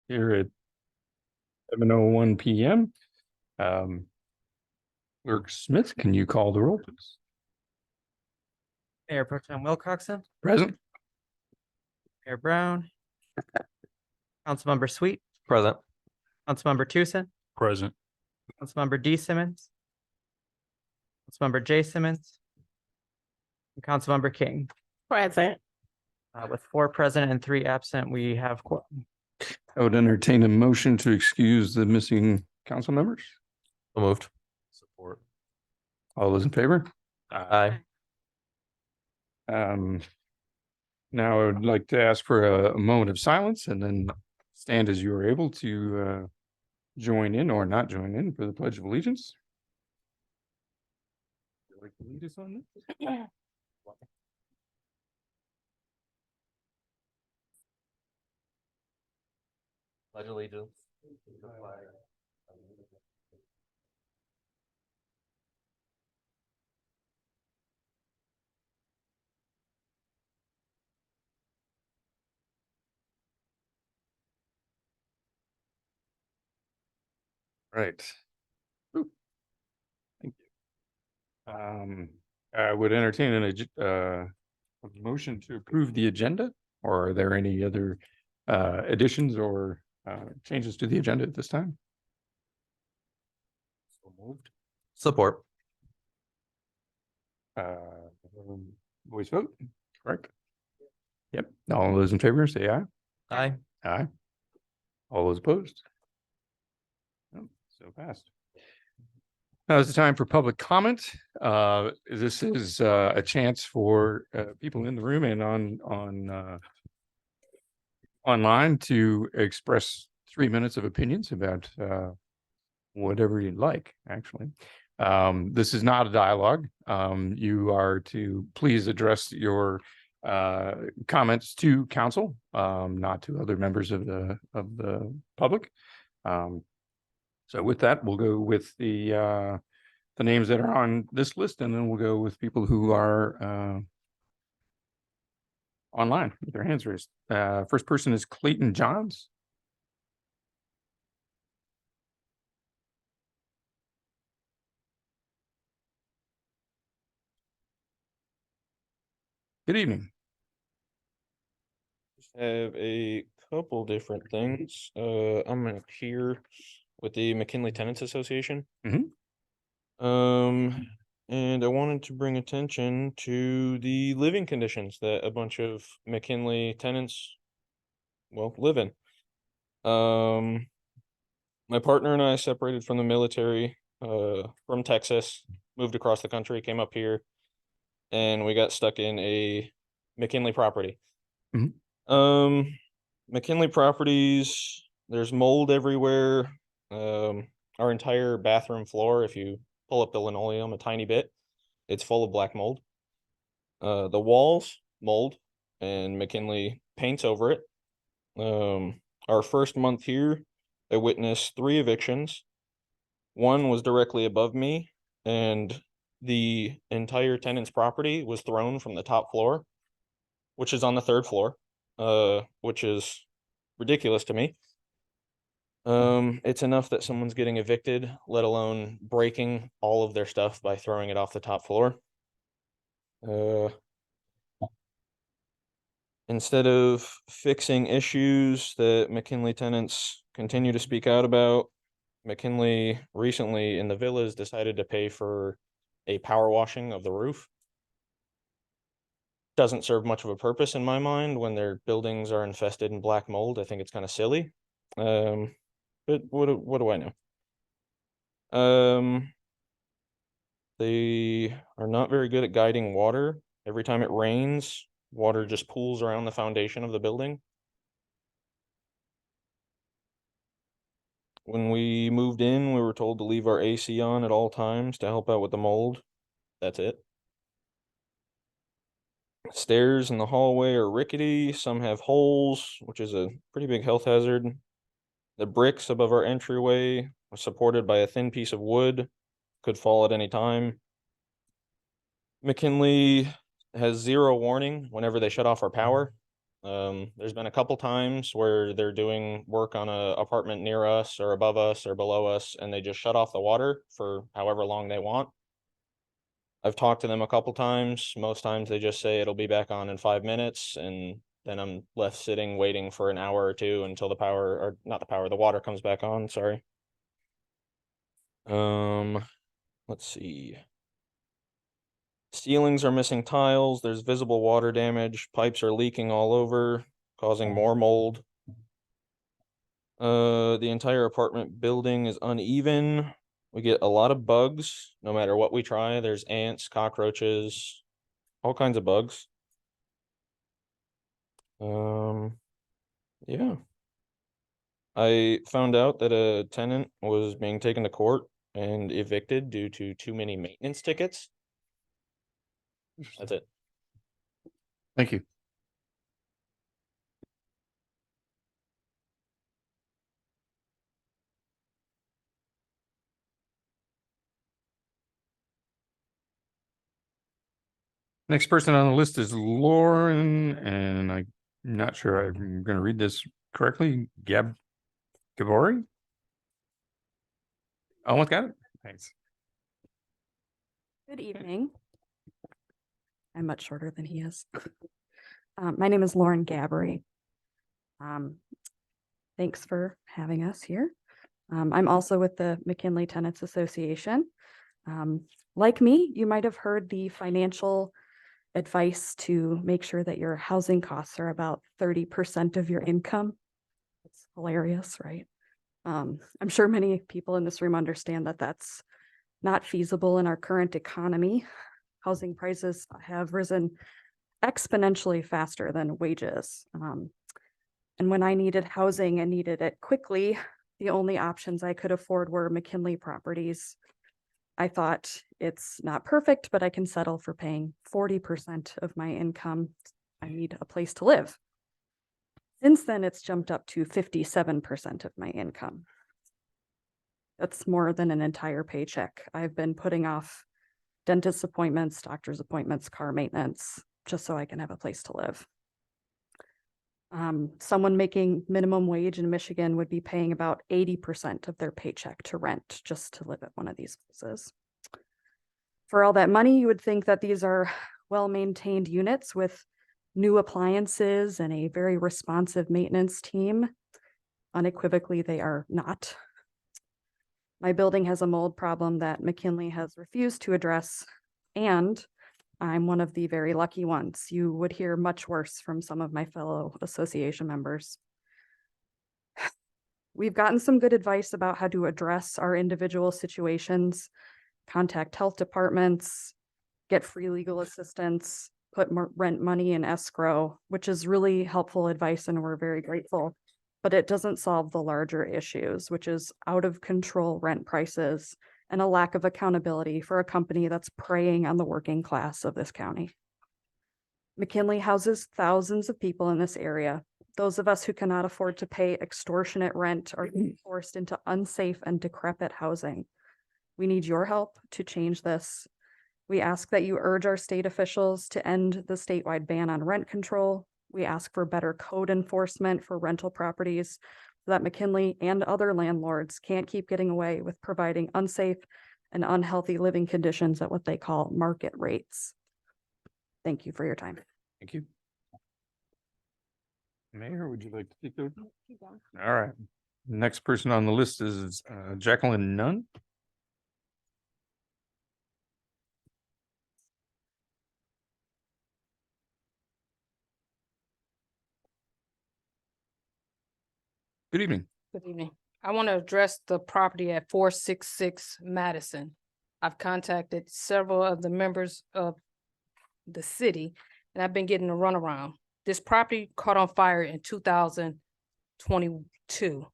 here at 7:01 p.m. Clerk Smith, can you call the roll, please? Mayor Pro Tem Wilcoxon, Present. Mayor Brown, Councilmember Sweet, Present. Councilmember Tucson, Present. Councilmember D Simmons, Councilmember J Simmons, and Councilmember King. Present. With 4 present and 3 absent, we have quorum. I would entertain a motion to excuse the missing council members. So moved. Support. All those in favor? Aye. Now I would like to ask for a moment of silence and then stand as you are able to join in or not join in for the Pledge of Allegiance. Would you like to lead us on this? Pledge allegiance. Right. Ooh. Thank you. I would entertain a motion to approve the agenda, or are there any other additions or changes to the agenda at this time? So moved. Support. Voice vote, correct? Yep. All those in favor, say aye. Aye. Aye. All those opposed? Oh, so passed. Now is the time for public comment. This is a chance for people in the room and online to express 3 minutes of opinions about whatever you'd like, actually. This is not a dialogue. You are to please address your comments to council, not to other members of the public. So with that, we'll go with the names that are on this list, and then we'll go with people who are online with their hands raised. First person is Clayton Johns. Good evening. Have a couple different things. I'm here with the McKinley Tenants Association. And I wanted to bring attention to the living conditions that a bunch of McKinley tenants, live in. My partner and I separated from the military, from Texas, moved across the country, came up here, and we got stuck in a McKinley property. McKinley properties, there's mold everywhere. Our entire bathroom floor, if you pull up the linoleum a tiny bit, it's full of black mold. The walls, mold, and McKinley paints over it. Our first month here, I witnessed 3 evictions. One was directly above me, and the entire tenant's property was thrown from the top floor, which is on the 3rd floor, which is ridiculous to me. It's enough that someone's getting evicted, let alone breaking all of their stuff by throwing it off the top floor. Instead of fixing issues that McKinley tenants continue to speak out about, McKinley recently in the villas decided to pay for a power washing of the roof. Doesn't serve much of a purpose in my mind when their buildings are infested in black mold. I think it's kind of silly. But what do I know? They are not very good at guiding water. Every time it rains, water just pools around the foundation of the building. When we moved in, we were told to leave our AC on at all times to help out with the mold. That's it. Stairs in the hallway are rickety. Some have holes, which is a pretty big health hazard. The bricks above our entryway are supported by a thin piece of wood, could fall at any time. McKinley has 0 warning whenever they shut off our power. There's been a couple times where they're doing work on a apartment near us or above us or below us, and they just shut off the water for however long they want. I've talked to them a couple times. Most times they just say it'll be back on in 5 minutes, and then I'm left sitting waiting for an hour or two until the power, or not the power, the water comes back on, sorry. Let's see. Ceilings are missing tiles, there's visible water damage, pipes are leaking all over, causing more mold. The entire apartment building is uneven. We get a lot of bugs, no matter what we try. There's ants, cockroaches, all kinds of bugs. Yeah. I found out that a tenant was being taken to court and evicted due to too many maintenance tickets. That's it. Thank you. Next person on the list is Lauren, and I'm not sure I'm going to read this correctly. Gabori? Almost got it. Thanks. Good evening. I'm much shorter than he is. My name is Lauren Gabbery. Thanks for having us here. I'm also with the McKinley Tenants Association. Like me, you might have heard the financial advice to make sure that your housing costs are about 30% of your income. It's hilarious, right? I'm sure many people in this room understand that that's not feasible in our current economy. Housing prices have risen exponentially faster than wages. And when I needed housing and needed it quickly, the only options I could afford were McKinley properties. I thought it's not perfect, but I can settle for paying 40% of my income. I need a place to live. Since then, it's jumped up to 57% of my income. That's more than an entire paycheck. I've been putting off dentist appointments, doctor's appointments, car maintenance, just so I can have a place to live. Someone making minimum wage in Michigan would be paying about 80% of their paycheck to rent just to live at one of these places. For all that money, you would think that these are well-maintained units with new appliances and a very responsive maintenance team. Unequivocally, they are not. My building has a mold problem that McKinley has refused to address, and I'm one of the very lucky ones. You would hear much worse from some of my fellow association members. We've gotten some good advice about how to address our individual situations, contact health departments, get free legal assistance, put more rent money in escrow, which is really helpful advice and we're very grateful. But it doesn't solve the larger issues, which is out of control rent prices and a lack of accountability for a company that's preying on the working class of this county. McKinley houses thousands of people in this area. Those of us who cannot afford to pay extortionate rent are being forced into unsafe and decrepit housing. We need your help to change this. We ask that you urge our state officials to end the statewide ban on rent control. We ask for better code enforcement for rental properties so that McKinley and other landlords can't keep getting away with providing unsafe and unhealthy living conditions at what they call market rates. Thank you for your time. Thank you. Mayor, would you like to take those? All right. Next person on the list is Jacqueline Nunn. Good evening. Good evening. I want to address the property at 466 Madison. I've contacted several of the members of the city and I've been getting a runaround. This property caught on fire in 2022.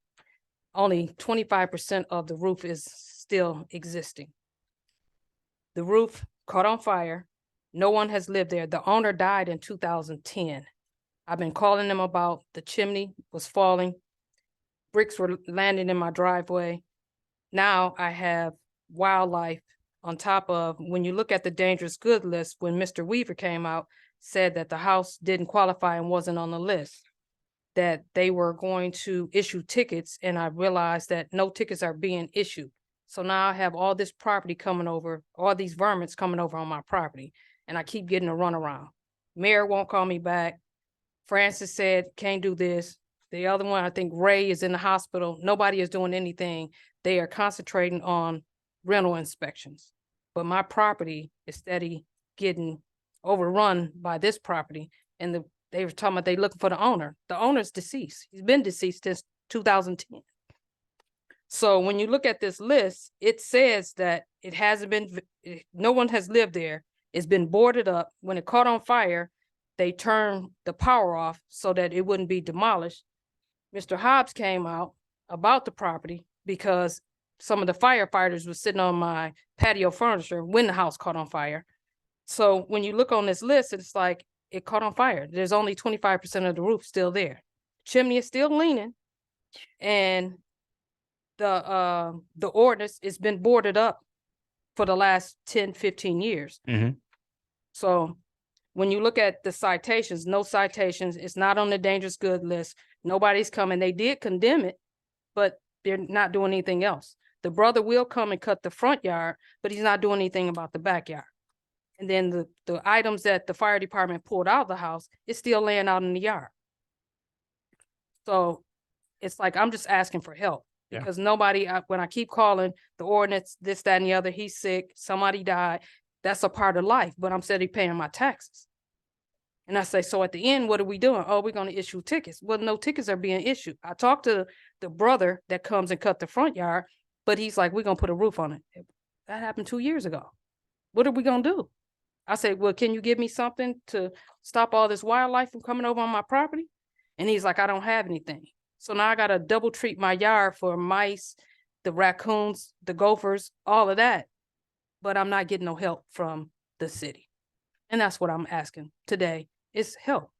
Only 25% of the roof is still existing. The roof caught on fire. No one has lived there. The owner died in 2010. I've been calling them about the chimney was falling. Bricks were landing in my driveway. Now I have wildlife on top of, when you look at the dangerous good list, when Mr. Weaver came out, said that the house didn't qualify and wasn't on the list, that they were going to issue tickets, and I realized that no tickets are being issued. So now I have all this property coming over, all these varmints coming over on my property, and I keep getting a runaround. Mayor won't call me back. Francis said, can't do this. The other one, I think Ray is in the hospital. Nobody is doing anything. They are concentrating on rental inspections. But my property is steady getting overrun by this property. And they were talking about they looking for the owner. The owner's deceased. He's been deceased since 2010. So when you look at this list, it says that it hasn't been, no one has lived there. It's been boarded up. When it caught on fire, they turned the power off so that it wouldn't be demolished. Mr. Hobbs came out about the property because some of the firefighters were sitting on my patio furniture when the house caught on fire. So when you look on this list, it's like it caught on fire. There's only 25% of the roof still there. Chimney is still leaning, and the ordinance has been boarded up for the last 10, 15 years. Mhm. So when you look at the citations, no citations, it's not on the dangerous good list. Nobody's coming. They did condemn it, but they're not doing anything else. The brother will come and cut the front yard, but he's not doing anything about the backyard. And then the items that the fire department pulled out of the house is still laying out in the yard. So it's like, I'm just asking for help. Yeah. Because nobody, when I keep calling the ordinance, this, that, and the other, he's sick, somebody died, that's a part of life, but I'm steady paying my taxes. And I say, so at the end, what are we doing? Oh, we're gonna issue tickets. Well, no tickets are being issued. I talked to the brother that comes and cut the front yard, but he's like, we're gonna put a roof on it. That happened 2 years ago. What are we gonna do? I said, well, can you give me something to stop all this wildlife from coming over on my property? And he's like, I don't have anything. So now I gotta double treat my yard for mice, the raccoons, the gophers, all of that. But I'm not getting no help from the city. And that's what I'm asking today is help.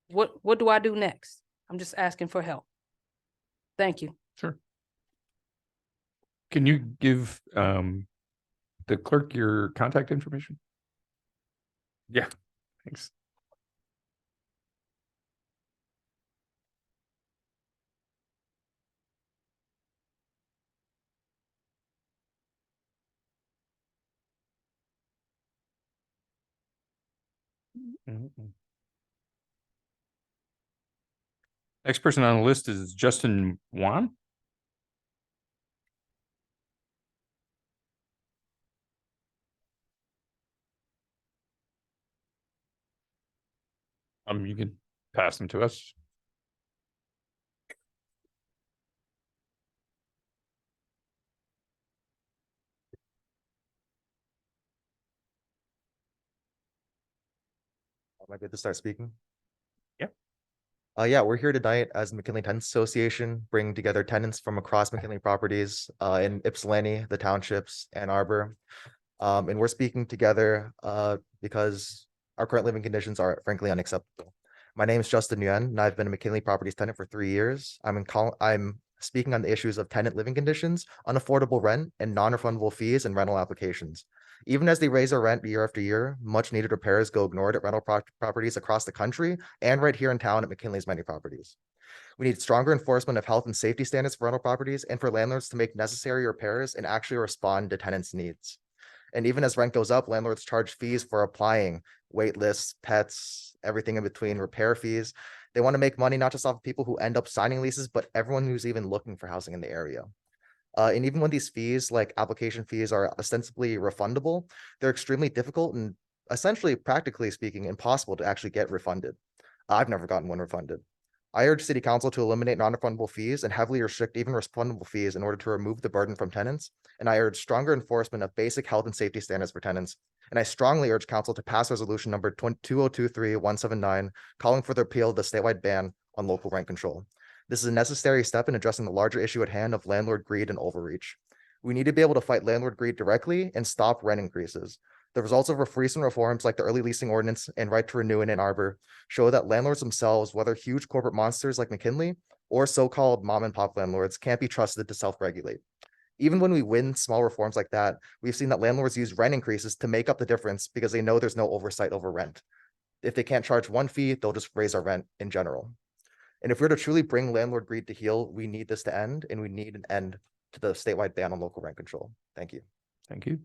What do I do next? I'm just asking for help. Thank you. Sure. Can you give the clerk your contact information? Yeah, thanks. Next person on the list is Justin Wan. You can pass them to us. Am I good to start speaking? Yeah. Yeah, we're here tonight as the McKinley Tenants Association, bringing together tenants from across McKinley properties in Ypsilanti, the townships, Ann Arbor. And we're speaking together because our current living conditions are frankly unacceptable. My name is Justin Nguyen, and I've been a McKinley Properties tenant for 3 years. I'm speaking on the issues of tenant living conditions, unaffordable rent, and non-refundable fees and rental applications. Even as they raise our rent year after year, much needed repairs go ignored at rental properties across the country and right here in town at McKinley's many properties. We need stronger enforcement of health and safety standards for rental properties and for landlords to make necessary repairs and actually respond to tenants' needs. And even as rent goes up, landlords charge fees for applying, wait lists, pets, everything in between, repair fees. They want to make money not just off of people who end up signing leases, but everyone who's even looking for housing in the area. And even when these fees, like application fees, are ostensibly refundable, they're extremely difficult and essentially, practically speaking, impossible to actually get refunded. I've never gotten one refunded. I urge City Council to eliminate non-refundable fees and heavily restrict even refundable fees in order to remove the burden from tenants. And I urge stronger enforcement of basic health and safety standards for tenants. And I strongly urge Council to pass resolution number 2023-179, calling for the repeal of the statewide ban on local rent control. This is a necessary step in addressing the larger issue at hand of landlord greed and overreach. We need to be able to fight landlord greed directly and stop rent increases. The results of recent reforms like the early leasing ordinance and right to renew in Ann Arbor show that landlords themselves, whether huge corporate monsters like McKinley or so-called mom and pop landlords, can't be trusted to self-regulate. Even when we win small reforms like that, we've seen that landlords use rent increases to make up the difference because they know there's no oversight over rent. if they can't charge one fee, they'll just raise our rent in general. And if we're to truly bring landlord greed to heel, we need this to end, and we need an end to the statewide ban on local rent control. Thank you. Thank you.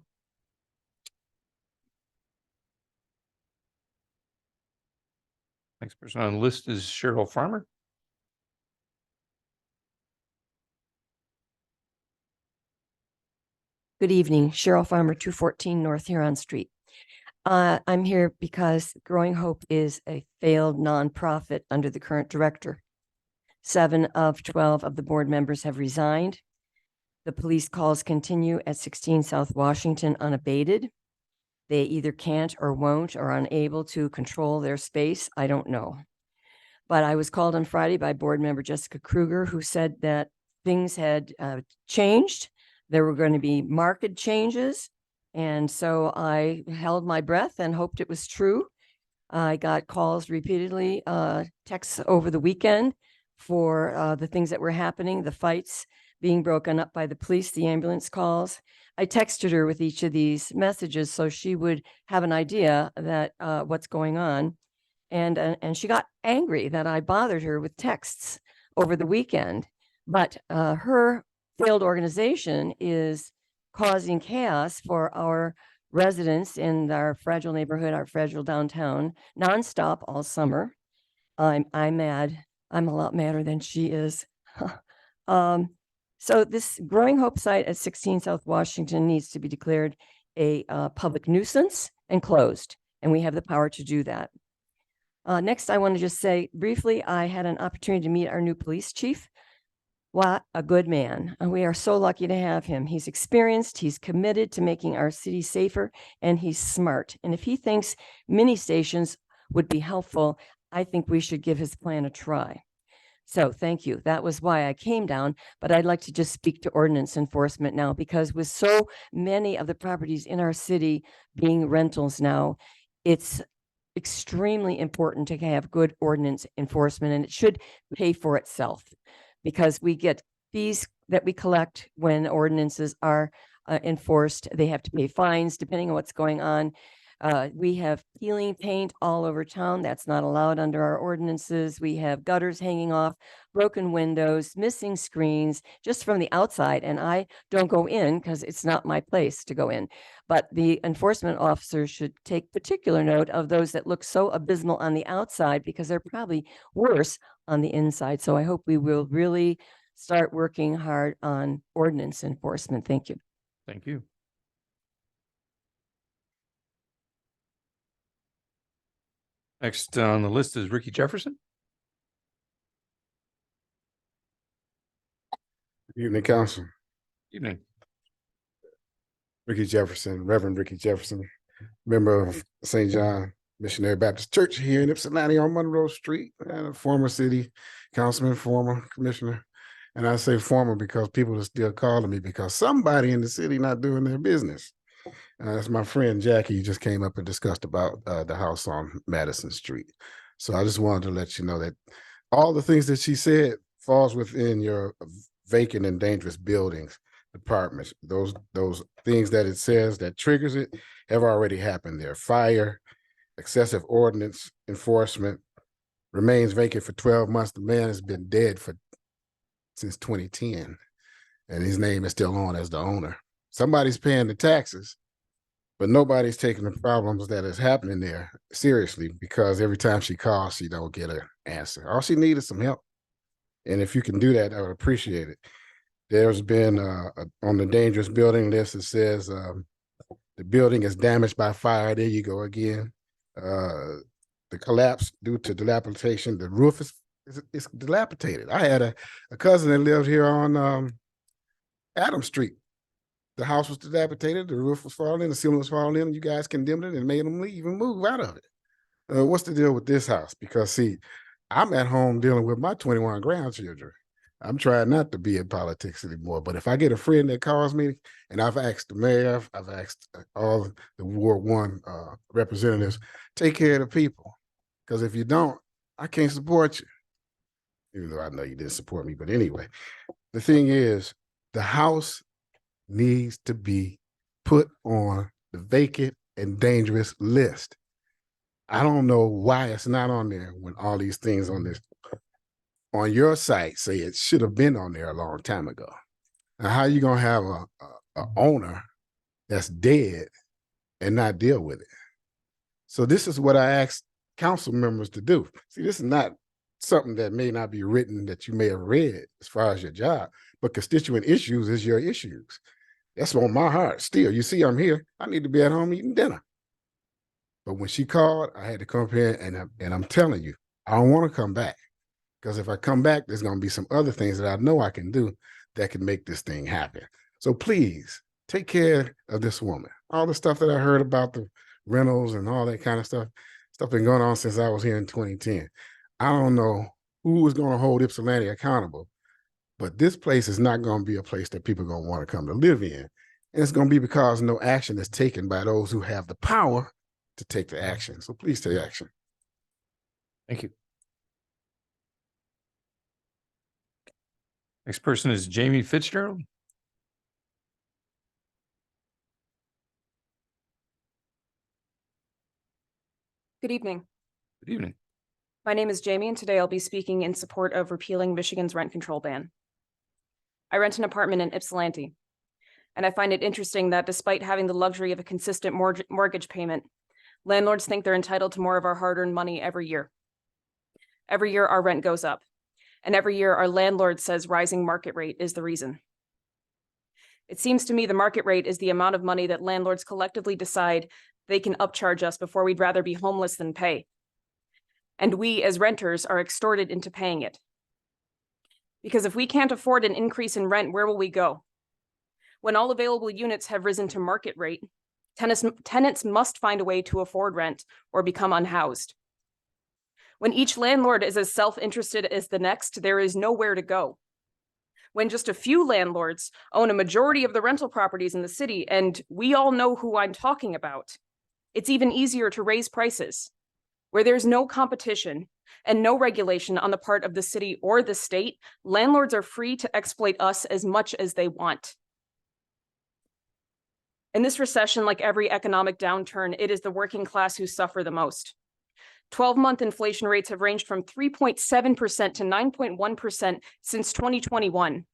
Next person on the list is Cheryl Farmer. Good evening, Cheryl Farmer, 214 North Huron Street. I'm here because Growing Hope is a failed nonprofit under the current director. 7 of 12 of the board members have resigned. The police calls continue at 16 South Washington unabated. They either can't or won't or are unable to control their space. I don't know. But I was called on Friday by board member Jessica Kruger, who said that things had changed. There were going to be market changes. And so I held my breath and hoped it was true. I got calls repeatedly, texts over the weekend for the things that were happening, the fights being broken up by the police, the ambulance calls. I texted her with each of these messages so she would have an idea that what's going on. And she got angry that I bothered her with texts over the weekend. But her failed organization is causing chaos for our residents in our fragile neighborhood, our fragile downtown, nonstop all summer. I'm mad. I'm a lot madder than she is. So this Growing Hope site at 16 South Washington needs to be declared a public nuisance and closed, and we have the power to do that. Next, I want to just say briefly, I had an opportunity to meet our new police chief. What a good man. And we are so lucky to have him. He's experienced, he's committed to making our city safer, and he's smart. And if he thinks mini stations would be helpful, I think we should give his plan a try. So thank you. That was why I came down, but I'd like to just speak to ordinance enforcement now, because with so many of the properties in our city being rentals now, it's extremely important to have good ordinance enforcement, and it should pay for itself, because we get fees that we collect when ordinances are enforced. They have to pay fines depending on what's going on. We have peeling paint all over town. That's not allowed under our ordinances. We have gutters hanging off, broken windows, missing screens just from the outside. And I don't go in because it's not my place to go in. But the enforcement officers should take particular note of those that look so abysmal on the outside, because they're probably worse on the inside. So I hope we will really start working hard on ordinance enforcement. Thank you. Thank you. Next on the list is Ricky Jefferson. Good evening, Council. Evening. Ricky Jefferson, Reverend Ricky Jefferson, member of St. John Missionary Baptist Church here in Ypsilanti on Monroe Street, and a former city councilman, former commissioner. And I say former because people are still calling me because somebody in the city not doing their business. That's my friend Jackie just came up and discussed about the house on Madison Street. So I just wanted to let you know that all the things that she said falls within your vacant and dangerous buildings departments. Those things that it says that triggers it have already happened there. Fire, excessive ordinance enforcement, remains vacant for 12 months. The man has been dead since 2010, and his name is still on as the owner. Somebody's paying the taxes, but nobody's taking the problems that is happening there seriously, because every time she calls, she don't get an answer. All she needs is some help. And if you can do that, I would appreciate it. There's been on the dangerous building list, it says the building is damaged by fire. There you go again. The collapse due to dilapidation. The roof is dilapidated. I had a cousin that lived here on Adams Street. The house was dilapidated, the roof was falling in, the ceiling was falling in, and you guys condemned it and made them leave and move out of it. What's the deal with this house? Because see, I'm at home dealing with my 21 grandchildren. I'm trying not to be in politics anymore, but if I get a friend that calls me, and I've asked the mayor, I've asked all the Ward 1 representatives, take care of the people. Because if you don't, I can't support you. Even though I know you didn't support me, but anyway, the thing is, the house needs to be put on the vacant and dangerous list. I don't know why it's not on there when all these things on your site say it should have been on there a long time ago. Now, how you gonna have a owner that's dead and not deal with it? So this is what I asked council members to do. See, this is not something that may not be written that you may have read as far as your job, but constituent issues is your issues. That's on my heart still. You see, I'm here. I need to be at home eating dinner. But when she called, I had to come up here and I'm telling you, I don't want to come back. Because if I come back, there's going to be some other things that I know I can do that can make this thing happen. So please take care of this woman. All the stuff that I heard about the rentals and all that kind of stuff been going on since I was here in 2010. I don't know who is going to hold Ypsilanti accountable, but this place is not going to be a place that people are going to want to come to live in. And it's going to be because no action is taken by those who have the power to take the action. So please take action. Thank you. Next person is Jamie Fitzgerald. Good evening. Good evening. My name is Jamie, and today I'll be speaking in support of repealing Michigan's rent control ban. I rent an apartment in Ypsilanti, and I find it interesting that despite having the luxury of a consistent mortgage payment, landlords think they're entitled to more of our hard-earned money every year. Every year our rent goes up, and every year our landlord says rising market rate is the reason. It seems to me the market rate is the amount of money that landlords collectively decide they can upcharge us before we'd rather be homeless than pay. And we as renters are extorted into paying it. Because if we can't afford an increase in rent, where will we go? When all available units have risen to market rate, tenants must find a way to afford rent or become unhoused. When each landlord is as self-interested as the next, there is nowhere to go. When just a few landlords own a majority of the rental properties in the city, and we all know who I'm talking about, it's even easier to raise prices. Where there's no competition and no regulation on the part of the city or the state, landlords are free to exploit us as much as they want. In this recession, like every economic downturn, it is the working class who suffer the most. 12-month inflation rates have ranged from 3.7% to 9.1% since 2021.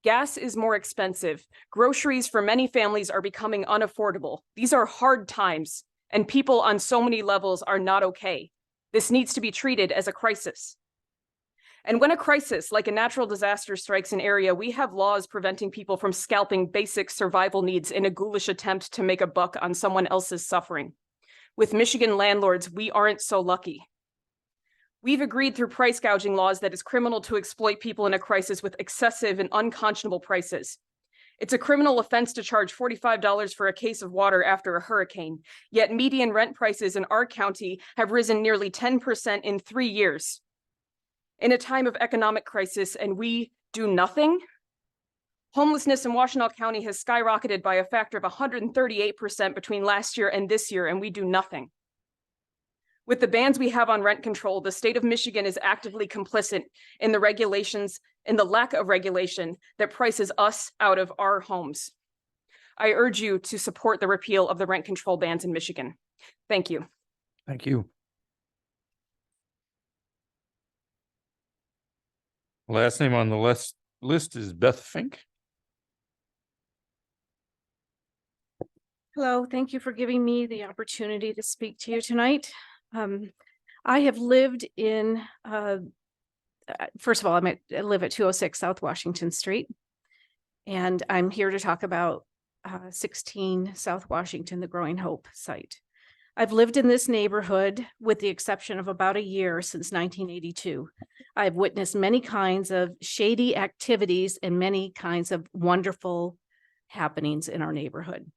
Gas is more expensive. Groceries for many families are becoming unaffordable. These are hard times, and people on so many levels are not okay. This needs to be treated as a crisis. And when a crisis like a natural disaster strikes an area, we have laws preventing people from scalping basic survival needs in a ghoulish attempt to make a buck on someone else's suffering. With Michigan landlords, we aren't so lucky. We've agreed through price gouging laws that it's criminal to exploit people in a crisis with excessive and unconscionable prices. It's a criminal offense to charge $45 for a case of water after a hurricane, yet median rent prices in our county have risen nearly 10% in 3 years. In a time of economic crisis, and we do nothing? Homelessness in Washtenaw County has skyrocketed by a factor of 138% between last year and this year, and we do nothing. With the bans we have on rent control, the state of Michigan is actively complicit in the regulations, in the lack of regulation that prices us out of our homes. I urge you to support the repeal of the rent control bans in Michigan. Thank you. Thank you. Last name on the list is Beth Fink. Hello, thank you for giving me the opportunity to speak to you tonight. I have lived in, first of all, I live at 206 South Washington Street, and I'm here to talk about 16 South Washington, the Growing Hope site. I've lived in this neighborhood with the exception of about a year since 1982. I've witnessed many kinds of shady activities and many kinds of wonderful happenings in our neighborhood.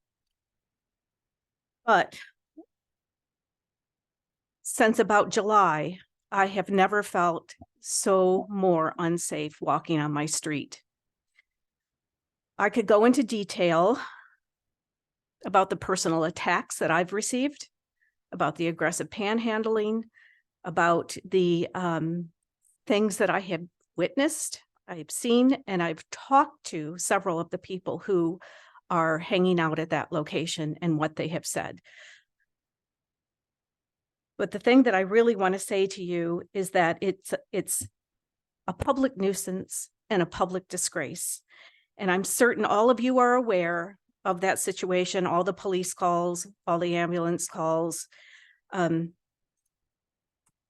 But since about July, I have never felt so more unsafe walking on my street. I could go into detail about the personal attacks that I've received, about the aggressive panhandling, about the things that I have witnessed, I've seen, and I've talked to several of the people who are hanging out at that location and what they have said. But the thing that I really want to say to you is that it's a public nuisance and a public disgrace. And I'm certain all of you are aware of that situation, all the police calls, all the ambulance calls. And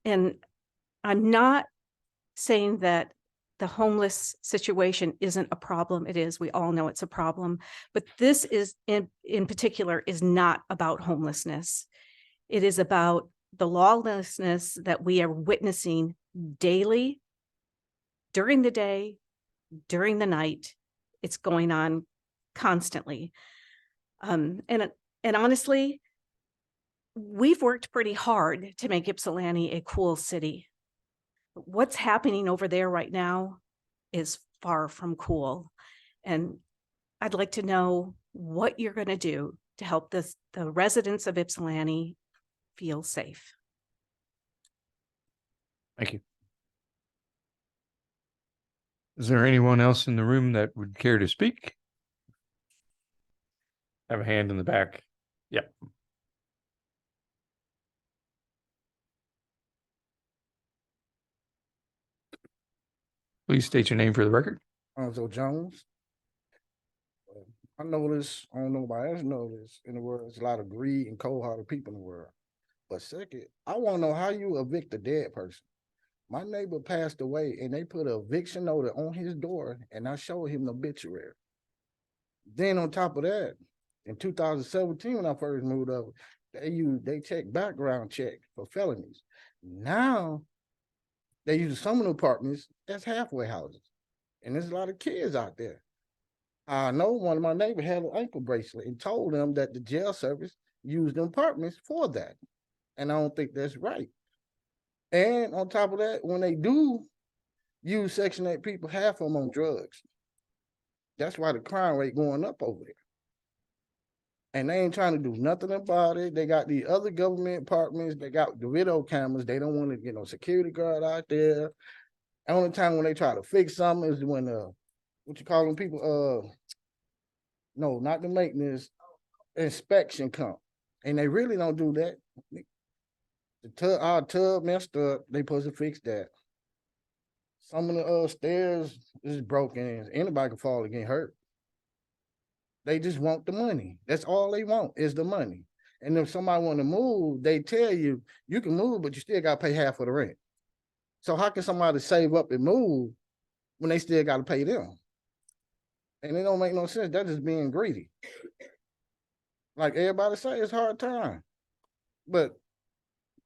I'm not saying that the homeless situation isn't a problem. It is. We all know it's a problem. But this is in particular is not about homelessness. It is about the lawlessness that we are witnessing daily, during the day, during the night. It's going on constantly. And honestly, we've worked pretty hard to make Ypsilanti a cool city. But what's happening over there right now is far from cool. And I'd like to know what you're going to do to help the residents of Ypsilanti feel safe. Thank you. Is there anyone else in the room that would care to speak? Have a hand in the back. Yep. Please state your name for the record. Alonzo Jones. I know this, I don't know nobody else know this, in the world, there's a lot of greed and cold-hearted people in the world. But second, I want to know how you evict a dead person. My neighbor passed away and they put an eviction order on his door and I showed him the obituary. Then on top of that, in 2017, when I first moved over, they check background check for felonies. Now they use some of the apartments as halfway houses. And there's a lot of kids out there. I know one of my neighbors had an ankle bracelet and told them that the jail service used the apartments for that. And I don't think that's right. And on top of that, when they do use Section 8 people, half of them on drugs. That's why the crime rate going up over there. And they ain't trying to do nothing about it. They got the other government apartments. They got the video cameras. They don't want to, security guard out there. The only time when they try to fix something is when, what you call them people? No, not the maintenance, inspection come. And they really don't do that. Our tub messed up. They supposed to fix that. Some of the stairs is broken. Anybody can fall and get hurt. They just want the money. That's all they want is the money. And if somebody want to move, they tell you, you can move, but you still got to pay half of the rent. So how can somebody save up and move when they still got to pay them? And it don't make no sense. That's just being greedy. Like everybody say, it's hard time. But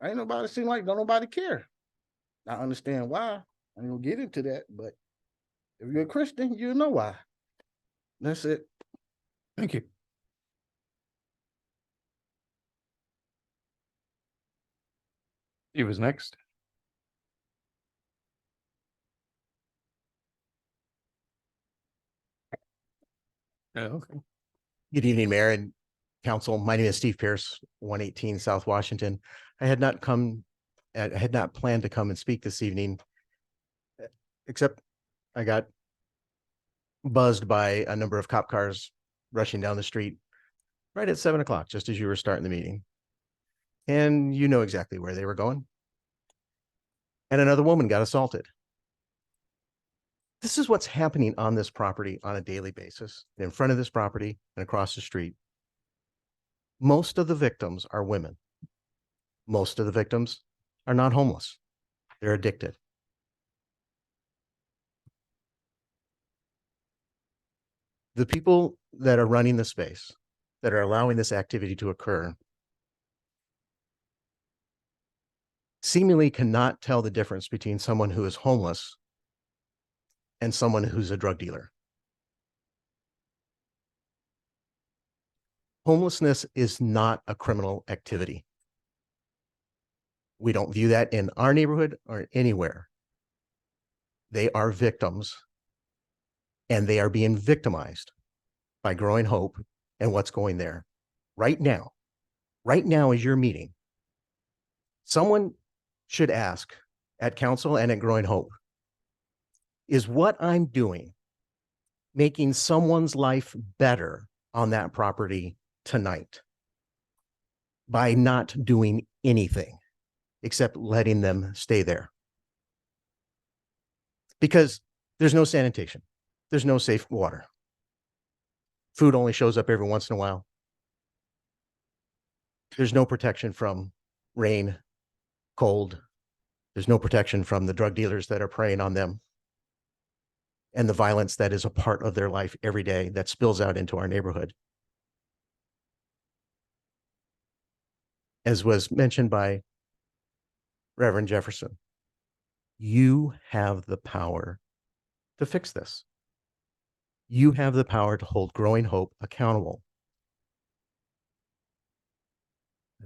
ain't nobody seem like don't nobody care. I understand why. I ain't gonna get into that, but if you're a Christian, you know why. That's it. Thank you. He was next. Okay. Good evening, Mayor and Council. My name is Steve Pierce, 118 South Washington. I had not planned to come and speak this evening, except I got buzzed by a number of cop cars rushing down the street right at 7 o'clock, just as you were starting the meeting. And you know exactly where they were going. And another woman got assaulted. This is what's happening on this property on a daily basis, in front of this property and across the street. Most of the victims are women. Most of the victims are not homeless. They're addicted. The people that are running the space, that are allowing this activity to occur, seemingly cannot tell the difference between someone who is homeless and someone who's a drug dealer. Homelessness is not a criminal activity. We don't view that in our neighborhood or anywhere. They are victims, and they are being victimized by Growing Hope and what's going there. Right now is your meeting. Someone should ask at council and at Growing Hope, is what I'm doing making someone's life better on that property tonight by not doing anything? except letting them stay there. Because there's no sanitation. There's no safe water. Food only shows up every once in a while. There's no protection from rain, cold. There's no protection from the drug dealers that are preying on them and the violence that is a part of their life every day that spills out into our neighborhood. As was mentioned by Reverend Jefferson, you have the power to fix this. You have the power to hold Growing Hope accountable.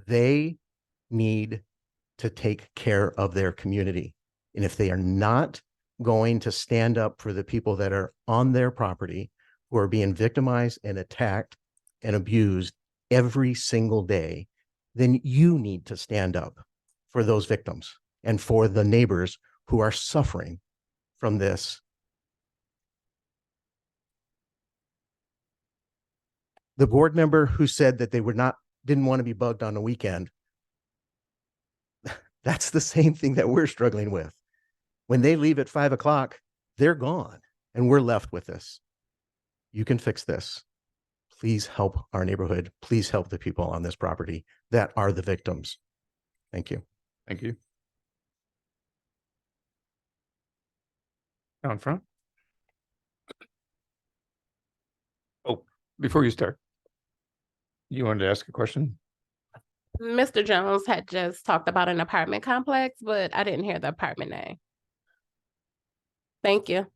They need to take care of their community. And if they are not going to stand up for the people that are on their property, who are being victimized and attacked and abused every single day, then you need to stand up for those victims and for the neighbors who are suffering from this. The board member who said that they didn't want to be bugged on the weekend, that's the same thing that we're struggling with. When they leave at 5 o'clock, they're gone and we're left with this. You can fix this. Please help our neighborhood. Please help the people on this property that are the victims. Thank you. Thank you. Down front. Oh, before you start, you wanted to ask a question? Mr. Jones had just talked about an apartment complex, but I didn't hear the apartment name. Thank you.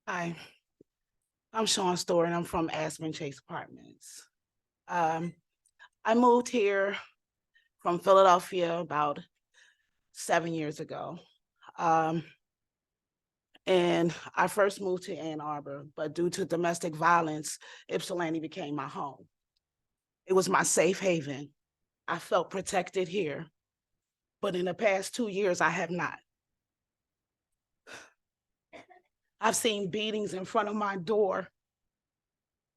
Hi, I'm Sean Story and I'm from Aspen Chase Apartments. I moved here from Philadelphia about 7 years ago. And I first moved to Ann Arbor, but due to domestic violence, Ypsilanti became my home. It was my safe haven. I felt protected here, but in the past 2 years, I have not. I've seen beatings in front of my door.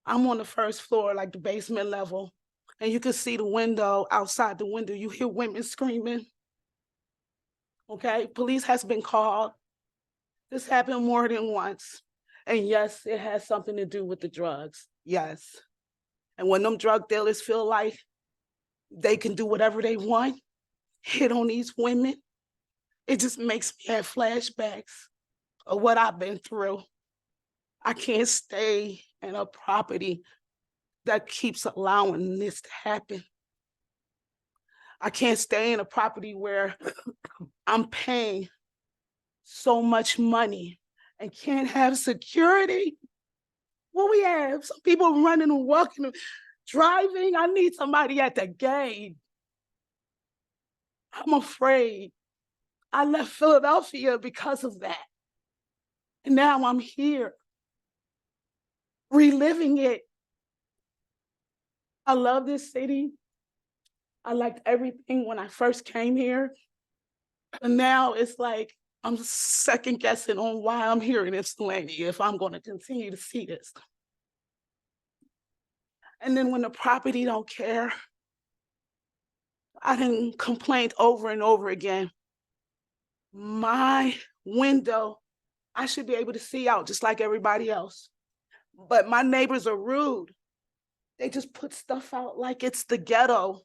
I'm on the first floor, like the basement level, and you can see the window. Outside the window, you hear women screaming. Okay, police has been called. This happened more than once. And yes, it has something to do with the drugs, yes. And when them drug dealers feel like they can do whatever they want, hit on these women, it just makes me have flashbacks of what I've been through. I can't stay in a property that keeps allowing this to happen. I can't stay in a property where I'm paying so much money and can't have security. What we have, some people running and walking, and driving. I need somebody at the gate. I'm afraid. I left Philadelphia because of that. And now I'm here, reliving it. I love this city. I liked everything when I first came here. And now it's like, I'm second guessing on why I'm here in Ypsilanti if I'm going to continue to see this. And then when the property don't care, I done complained over and over again. My window, I should be able to see out just like everybody else. But my neighbors are rude. They just put stuff out like it's the ghetto.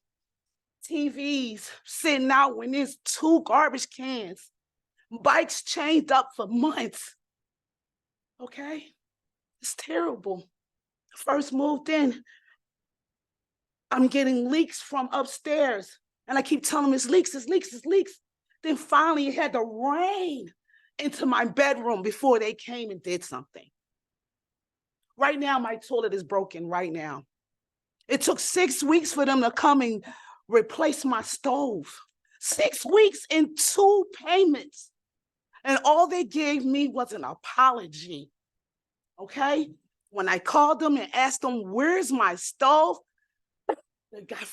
TVs sitting out when there's 2 garbage cans. Bikes chained up for months. Okay? It's terrible. First moved in, I'm getting leaks from upstairs. And I keep telling them it's leaks, it's leaks, it's leaks. Then finally it had to rain into my bedroom before they came and did something. Right now, my toilet is broken right now. It took 6 weeks for them to come and replace my stove. 6 weeks in 2 payments. And all they gave me was an apology, okay? When I called them and asked them, where's my stove?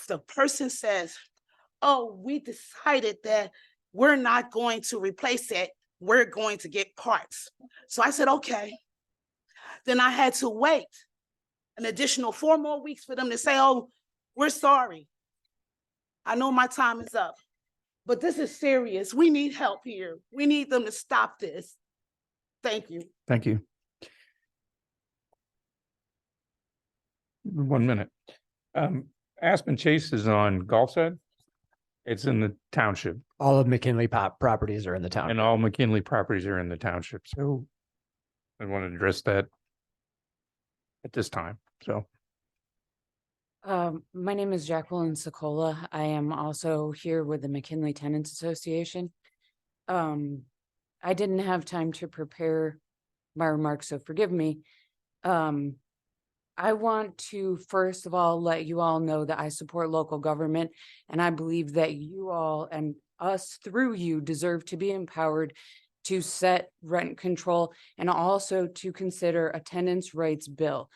The person says, oh, we decided that we're not going to replace it. We're going to get parts. So I said, okay. Then I had to wait an additional 4 more weeks for them to say, oh, we're sorry. I know my time is up, but this is serious. We need help here. We need them to stop this. Thank you. Thank you. 1 minute. Aspen Chase is on Gulfside. It's in the township, All of McKinley properties are in the town. and all McKinley properties are in the township. So I want to address that at this time. So My name is Jacqueline Sokola. I am also here with the McKinley Tenants Association. I didn't have time to prepare my remarks, so forgive me. I want to first of all let you all know that I support local government, and I believe that you all and us through you deserve to be empowered to set rent control and also to consider a tenants' rights bill.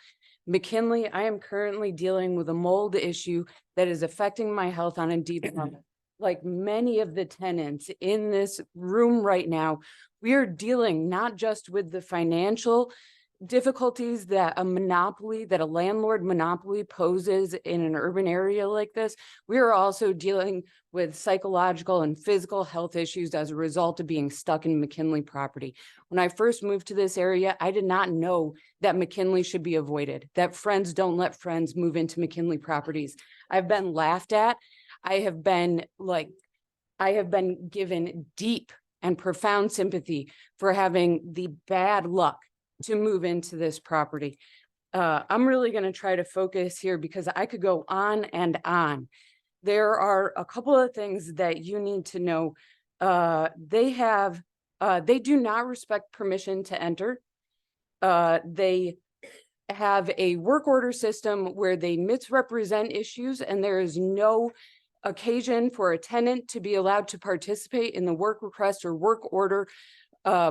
McKinley, I am currently dealing with a mold issue that is affecting my health on a deep level. Like many of the tenants in this room right now, we are dealing not just with the financial difficulties that a landlord monopoly poses in an urban area like this. We are also dealing with psychological and physical health issues as a result of being stuck in McKinley property. When I first moved to this area, I did not know that McKinley should be avoided, that friends don't let friends move into McKinley properties. I've been laughed at. I have been given deep and profound sympathy for having the bad luck to move into this property. I'm really going to try to focus here because I could go on and on. There are a couple of things that you need to know. They do not respect permission to enter. They have a work order system where they misrepresent issues, and there is no occasion for a tenant to be allowed to participate in the work request or work order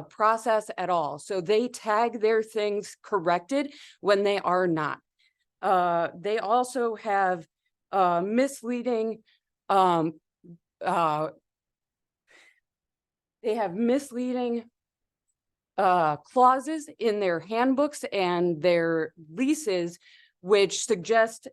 process at all. So they tag their things corrected when they are not. They also have misleading clauses in their handbooks and their leases, which suggest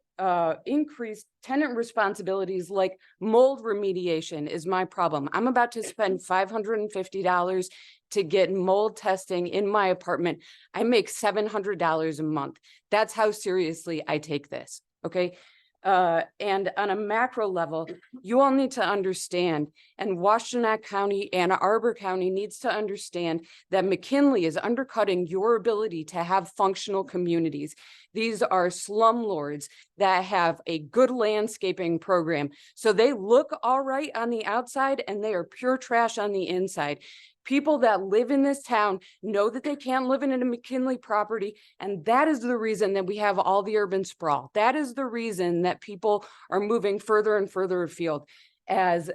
increased tenant responsibilities like mold remediation is my problem. I'm about to spend $550 to get mold testing in my apartment. I make $700 a month. That's how seriously I take this, okay? And on a macro level, you all need to understand, and Washtenaw County, Ann Arbor County needs to understand that McKinley is undercutting your ability to have functional communities. These are slumlords that have a good landscaping program. So they look all right on the outside and they are pure trash on the inside. People that live in this town know that they can't live in a McKinley property. And that is the reason that we have all the urban sprawl. That is the reason that people are moving further and further afield. As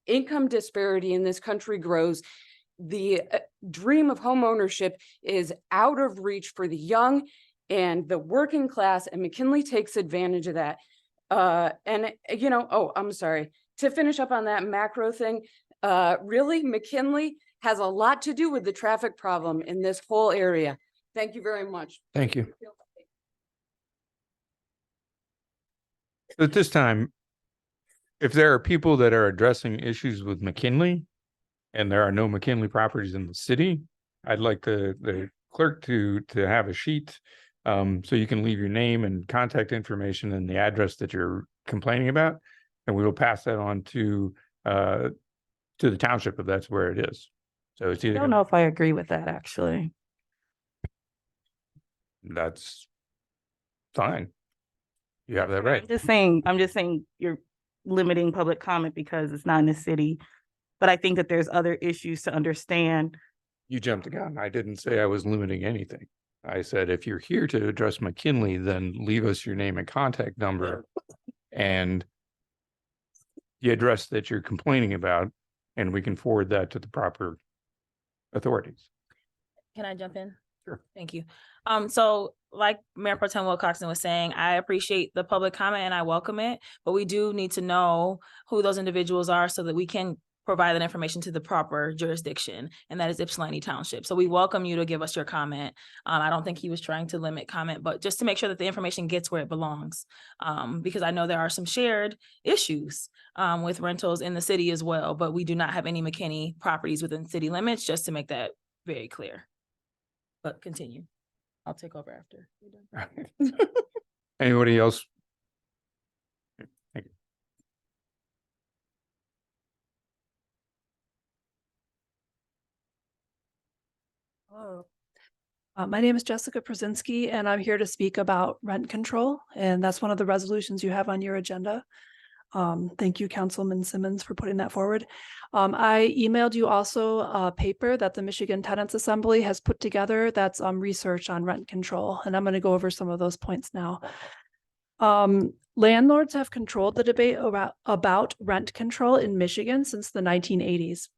income disparity in this country grows, the dream of home ownership is out of reach for the young and the working class, and McKinley takes advantage of that. I'm sorry. To finish up on that macro thing, really, McKinley has a lot to do with the traffic problem in this whole area. Thank you very much. thank you. At this time, if there are people that are addressing issues with McKinley and there are no McKinley properties in the city, I'd like the clerk to have a sheet so you can leave your name and contact information and the address that you're complaining about, and we will pass that on to the township if that's where it is. So it's I either don't know if I agree with that, actually. that's fine. You have that right. I'm just saying you're limiting public comment because it's not in the city. But I think that there's other issues to understand. You jumped the gun. I didn't say I was limiting anything. I said, if you're here to address McKinley, then leave us your name and contact number and the address that you're complaining about, and we can forward that to the proper authorities. Can I jump in? Sure. Thank you. So like Mayor Pro Tem Wilcoxon was saying, I appreciate the public comment and I welcome it, but we do need to know who those individuals are so that we can provide that information to the proper jurisdiction, and that is Ypsilanti Township. So we welcome you to give us your comment. I don't think he was trying to limit comment, but just to make sure that the information gets where it belongs. Because I know there are some shared issues with rentals in the city as well, but we do not have any McKinney properties within city limits, just to make that very clear. But continue. I'll take over after you're done. Anybody else? Thank you. Hello. My name is Jessica Przinski, and I'm here to speak about rent control, and that's one of the resolutions you have on your agenda. Thank you, Councilman Simmons, for putting that forward. I emailed you also a paper that the Michigan Tenants Assembly has put together that's research on rent control, and I'm going to go over some of those points now. Landlords have controlled the debate about rent control in Michigan since the 1980s.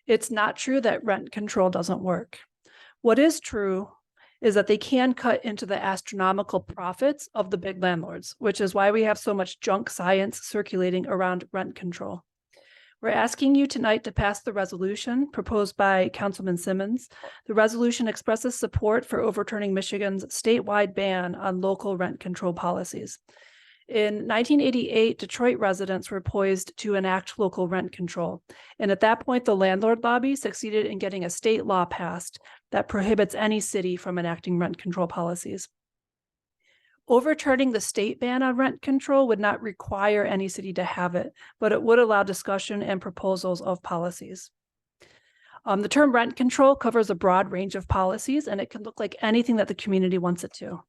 It's not true that rent control doesn't work. What is true is that they can cut into the astronomical profits of the big landlords, which is why we have so much junk science circulating around rent control. We're asking you tonight to pass the resolution proposed by Councilman Simmons. The resolution expresses support for overturning Michigan's statewide ban on local rent control policies. In 1988, Detroit residents were poised to enact local rent control. And at that point, the landlord lobby succeeded in getting a state law passed that prohibits any city from enacting rent control policies. Overturning the state ban on rent control would not require any city to have it, but it would allow discussion and proposals of policies. The term rent control covers a broad range of policies, and it can look like anything that the community wants it to.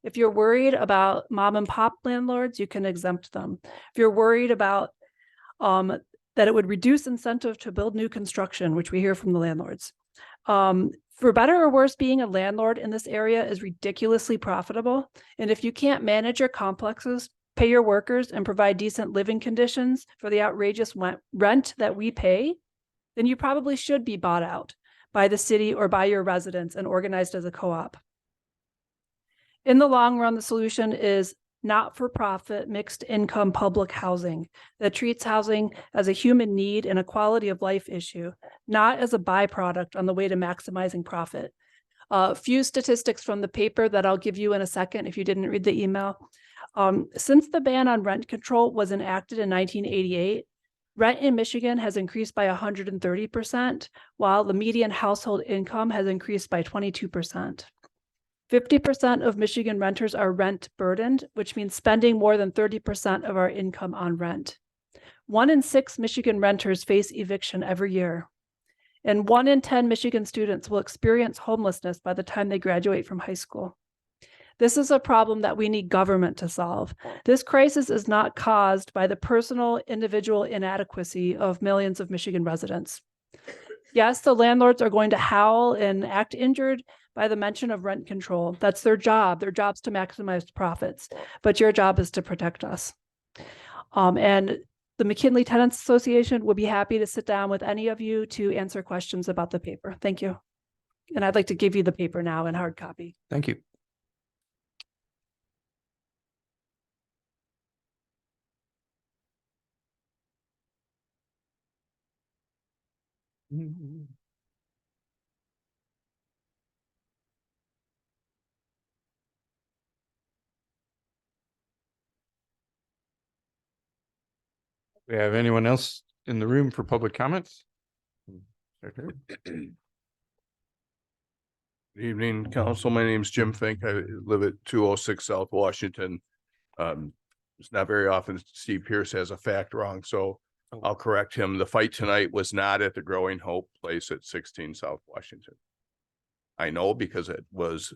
If you're worried about mom and pop landlords, you can exempt them. If you're worried about that it would reduce incentive to build new construction, which we hear from the landlords. For better or worse, being a landlord in this area is ridiculously profitable. And if you can't manage your complexes, pay your workers, and provide decent living conditions for the outrageous rent that we pay, then you probably should be bought out by the city or by your residents and organized as a co-op. In the long run, the solution is not-for-profit mixed income public housing that treats housing as a human need and a quality of life issue, not as a byproduct on the way to maximizing profit. A few statistics from the paper that I'll give you in a second if you didn't read the email. Since the ban on rent control was enacted in 1988, rent in Michigan has increased by 130%, while the median household income has increased by 22%. 50% of Michigan renters are rent burdened, which means spending more than 30% of our income on rent. 1 in 6 Michigan renters face eviction every year. And 1 in 10 Michigan students will experience homelessness by the time they graduate from high school. This is a problem that we need government to solve. This crisis is not caused by the personal, individual inadequacy of millions of Michigan residents. Yes, the landlords are going to howl and act injured by the mention of rent control. That's their job. Their job's to maximize profits, but your job is to protect us. And the McKinley Tenants Association would be happy to sit down with any of you to answer questions about the paper. Thank you. And I'd like to give you the paper now in hard copy. Thank you. We have anyone else in the room for public comments? Good evening, council. My name is Jim Fink. I live at 206 South Washington. It's not very often Steve Pierce has a fact wrong, so I'll correct him. The fight tonight was not at the Growing Hope place at 16 South Washington. I know because it was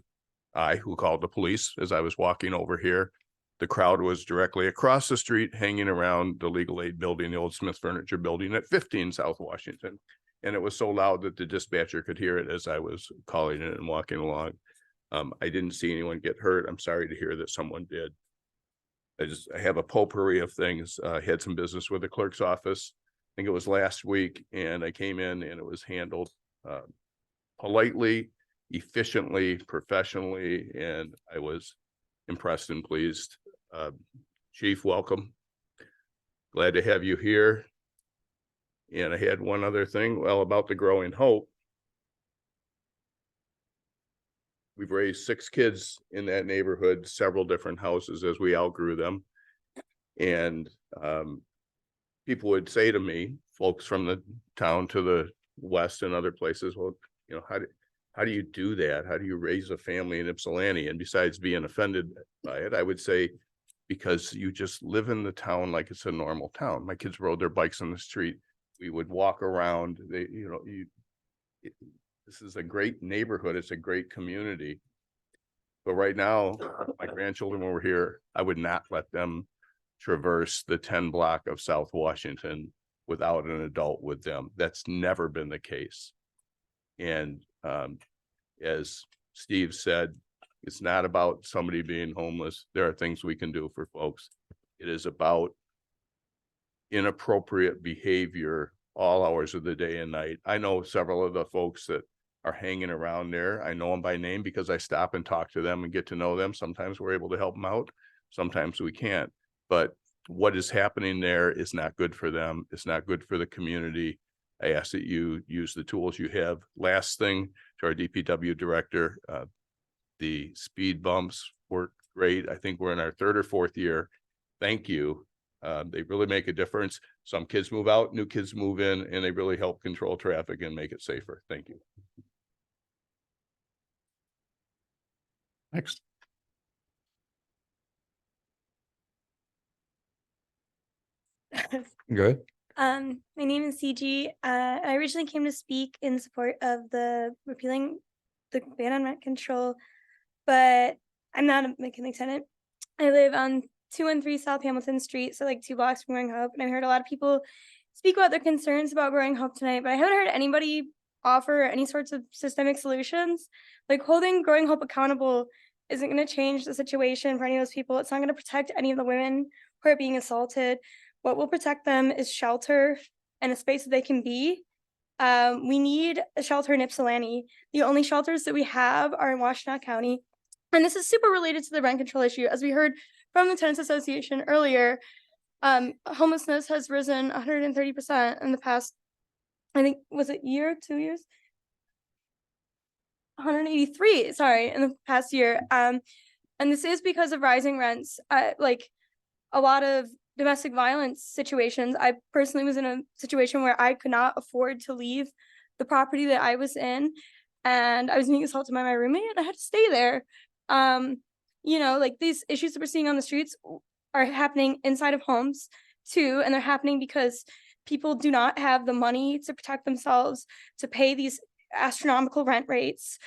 I who called the police as I was walking over here. The crowd was directly across the street, hanging around the legal aid building, the old Smith Furniture building at 15 South Washington. And it was so loud that the dispatcher could hear it as I was calling it and walking along. I didn't see anyone get hurt. I'm sorry to hear that someone did. I have a potpourri of things. I had some business with the clerk's office. I think it was last week, and I came in and it was handled politely, efficiently, professionally, and I was impressed and pleased. Chief, welcome. Glad to have you here. And I had one other thing, well, about the Growing Hope. We've raised 6 kids in that neighborhood, several different houses as we outgrew them. And people would say to me, folks from the town to the west and other places, well, you know, how do you do that? How do you raise a family in Ypsilanti? And besides being offended by it, I would say, because you just live in the town like it's a normal town. My kids rode their bikes on the street. We would walk around. They, you know, this is a great neighborhood. It's a great community. But right now, my grandchildren over here, I would not let them traverse the 10 block of South Washington without an adult with them. That's never been the case. And as Steve said, it's not about somebody being homeless. There are things we can do for folks. It is about inappropriate behavior all hours of the day and night. I know several of the folks that are hanging around there. I know them by name because I stop and talk to them and get to know them. Sometimes we're able to help them out. Sometimes we can't. But what is happening there is not good for them. It's not good for the community. I ask that you use the tools you have. Last thing, to our DPW director, the speed bumps work great. I think we're in our 3rd or 4th year. Thank you. They really make a difference. Some kids move out, new kids move in, and they really help control traffic and make it safer. Thank you. Next. Good. My name is CG. I originally came to speak in support of the repealing the ban on rent control, but I'm not a McKinley tenant. I live on 213 South Hamilton Street, so like 2 blocks from Growing Hope, and I heard a lot of people speak about their concerns about Growing Hope tonight, but I haven't heard anybody offer any sorts of systemic solutions. Like holding Growing Hope accountable isn't going to change the situation for any of those people. It's not going to protect any of the women who are being assaulted. What will protect them is shelter and a space that they can be. We need a shelter in Ypsilanti. The only shelters that we have are in Washtenaw County. And this is super related to the rent control issue. As we heard from the Tenants Association earlier, homelessness has risen 130% in the past, I think, was it year, 2 years? 183, sorry, in the past year. And this is because of rising rents. Like a lot of domestic violence situations. I personally was in a situation where I could not afford to leave the property that I was in, and I was being assaulted by my roommate, and I had to stay there. You know, like these issues that we're seeing on the streets are happening inside of homes too, and they're happening because people do not have the money to protect themselves, to pay these astronomical rent rates.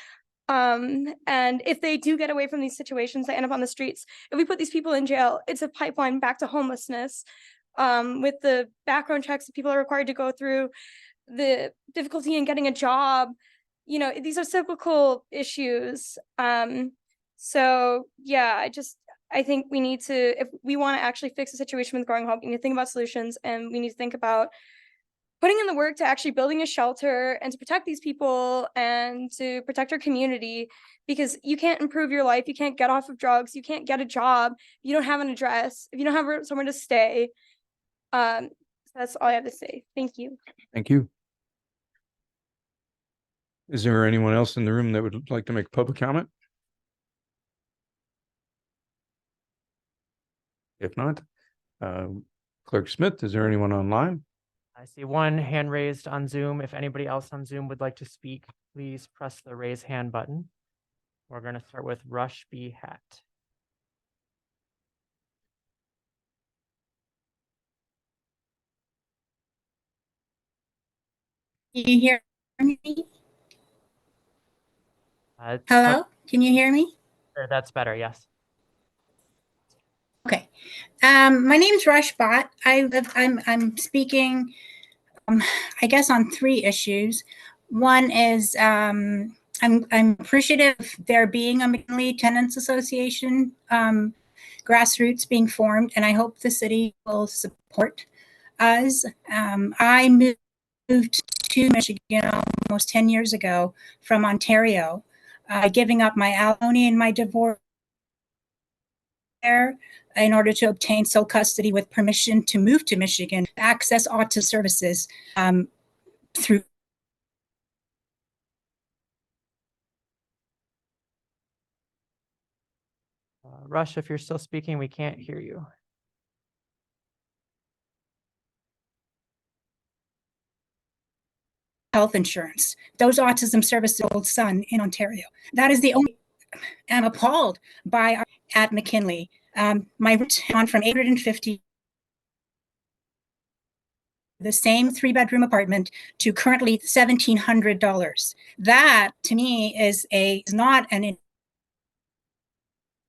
And if they do get away from these situations, they end up on the streets. If we put these people in jail, it's a pipeline back to homelessness. With the background checks that people are required to go through, the difficulty in getting a job, you know, these are cyclical issues. So yeah, I think we need to, if we want to actually fix the situation with Growing Hope, we need to think about solutions, and we need to think about putting in the work to actually building a shelter and to protect these people and to protect our community, because you can't improve your life. You can't get off of drugs. You can't get a job. If you don't have an address, if you don't have somewhere to stay. So that's all I have to say. Thank you. Thank you. Is there anyone else in the room that would like to make public comment? If not, Clerk Smith, is there anyone online? I see one hand raised on Zoom. If anybody else on Zoom would like to speak, please press the raise hand button. We're going to start with Rush B. Hat. Can you hear me? Hello? Can you hear me? Sure, that's better, yes. Okay. My name is Rush Bott. I'm speaking, I guess, on 3 issues. One is I'm appreciative of there being a McKinley Tenants Association grassroots being formed, and I hope the city will support us. I moved to Michigan almost 10 years ago from Ontario, giving up my alimony and my divorce there. in order to obtain sole custody with permission to move to Michigan, access autism services through. Rush, if you're still speaking, we can't hear you. Health insurance. Those autism services old son in Ontario. That is the only. I'm appalled by at McKinley. My rent gone from 850, the same 3-bedroom apartment, to currently $1,700. That to me is not an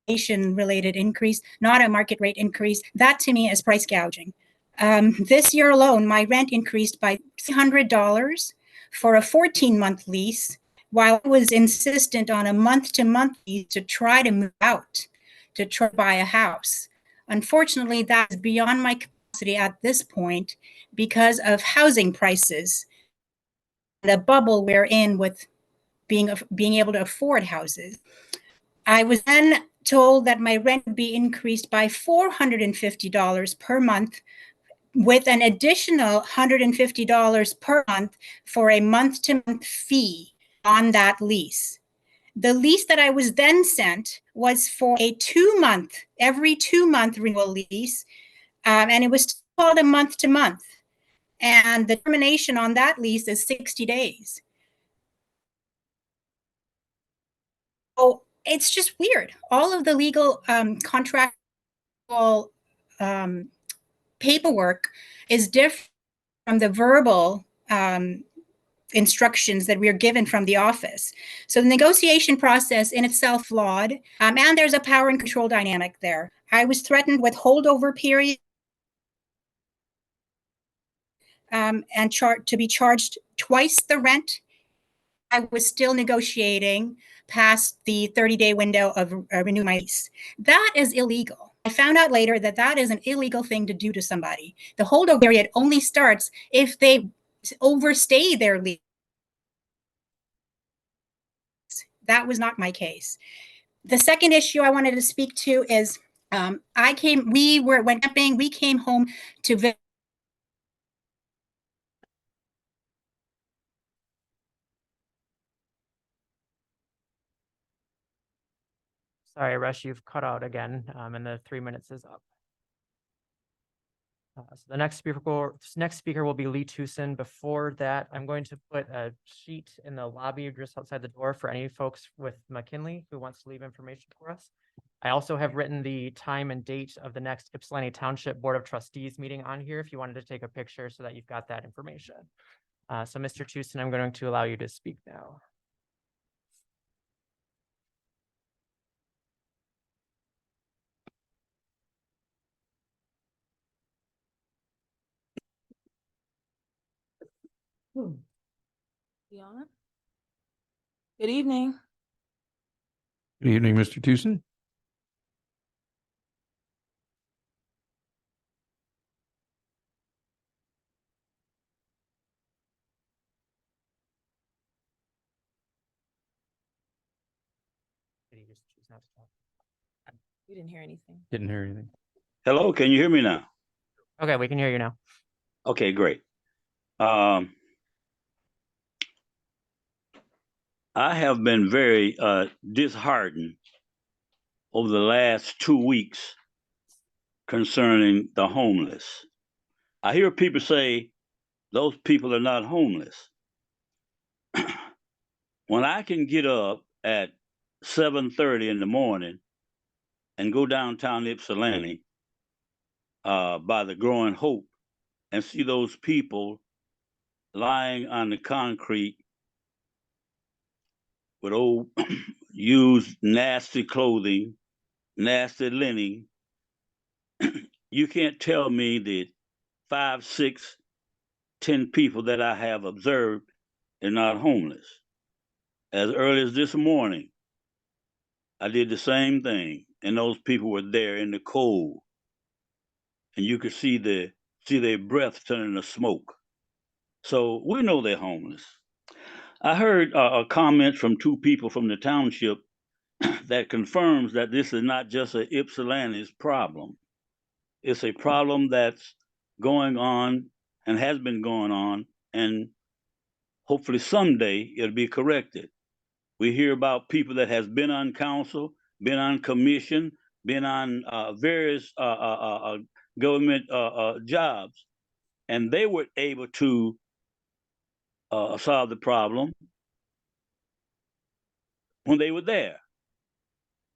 inflation related increase, not a market rate increase. That to me is price gouging. This year alone, my rent increased by $300 for a 14-month lease, while I was insistent on a month-to-month lease to try to move out, to try to buy a house. Unfortunately, that is beyond my capacity at this point because of housing prices, the bubble we're in with being able to afford houses. I was then told that my rent would be increased by $450 per month, with an additional $150 per month for a month-to-month fee on that lease. The lease that I was then sent was for a every 2-month renewal lease, and it was called a month-to-month. And the termination on that lease is 60 days. So it's just weird. All of the legal contractual paperwork is different from the verbal instructions that we are given from the office. So the negotiation process in itself flawed, and there's a power and control dynamic there. I was threatened with holdover period and to be charged twice the rent. I was still negotiating past the 30-day window of renew my lease. That is illegal. I found out later that that is an illegal thing to do to somebody. The holdover period only starts if they overstay their lease. That was not my case. The second issue I wanted to speak to is we went camping, we came home to Sorry, Rush, you've cut out again, and the 3 minutes is up. So the next speaker will be Lee Tucson. Before that, I'm going to put a sheet in the lobby just outside the door for any folks with McKinley who wants to leave information for us. I also have written the time and date of the next Ypsilanti Township Board of Trustees meeting on here if you wanted to take a picture so that you've got that information. So Mr. Tucson, I'm going to allow you to speak now. Good evening. Good evening, Mr. Tucson. Did he just choose not to talk? You didn't hear anything. Didn't hear anything. Hello, can you hear me now? Okay, we can hear you now. Okay, great. I have been very disheartened over the last 2 weeks concerning the homeless. I hear people say those people are not homeless. When I can get up at 7:30 in the morning and go downtown Ypsilanti by the Growing Hope and see those people lying on the concrete with old used nasty clothing, nasty linen, you can't tell me that 5, 6, 10 people that I have observed are not homeless. As early as this morning, I did the same thing, and those people were there in the cold, and you could see their breath turning to smoke. So we know they're homeless. I heard a comment from 2 people from the township that confirms that this is not just a Ypsilanti's problem. It's a problem that's going on and has been going on, and hopefully someday it'll be corrected. We hear about people that has been on council, been on commission, been on various government jobs, and they were able to solve the problem when they were there.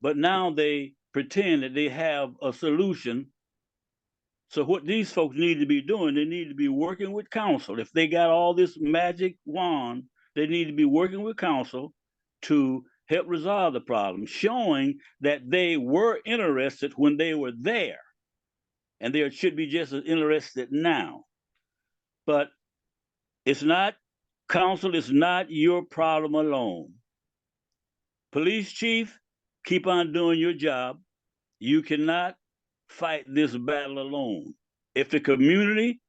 But now they pretend that they have a solution. So what these folks need to be doing, they need to be working with council. If they got all this magic wand, they need to be working with council to help resolve the problem, showing that they were interested when they were there, and they should be just as interested now. But it's not, council is not your problem alone. Police chief, keep on doing your job. You cannot fight this battle alone. If the community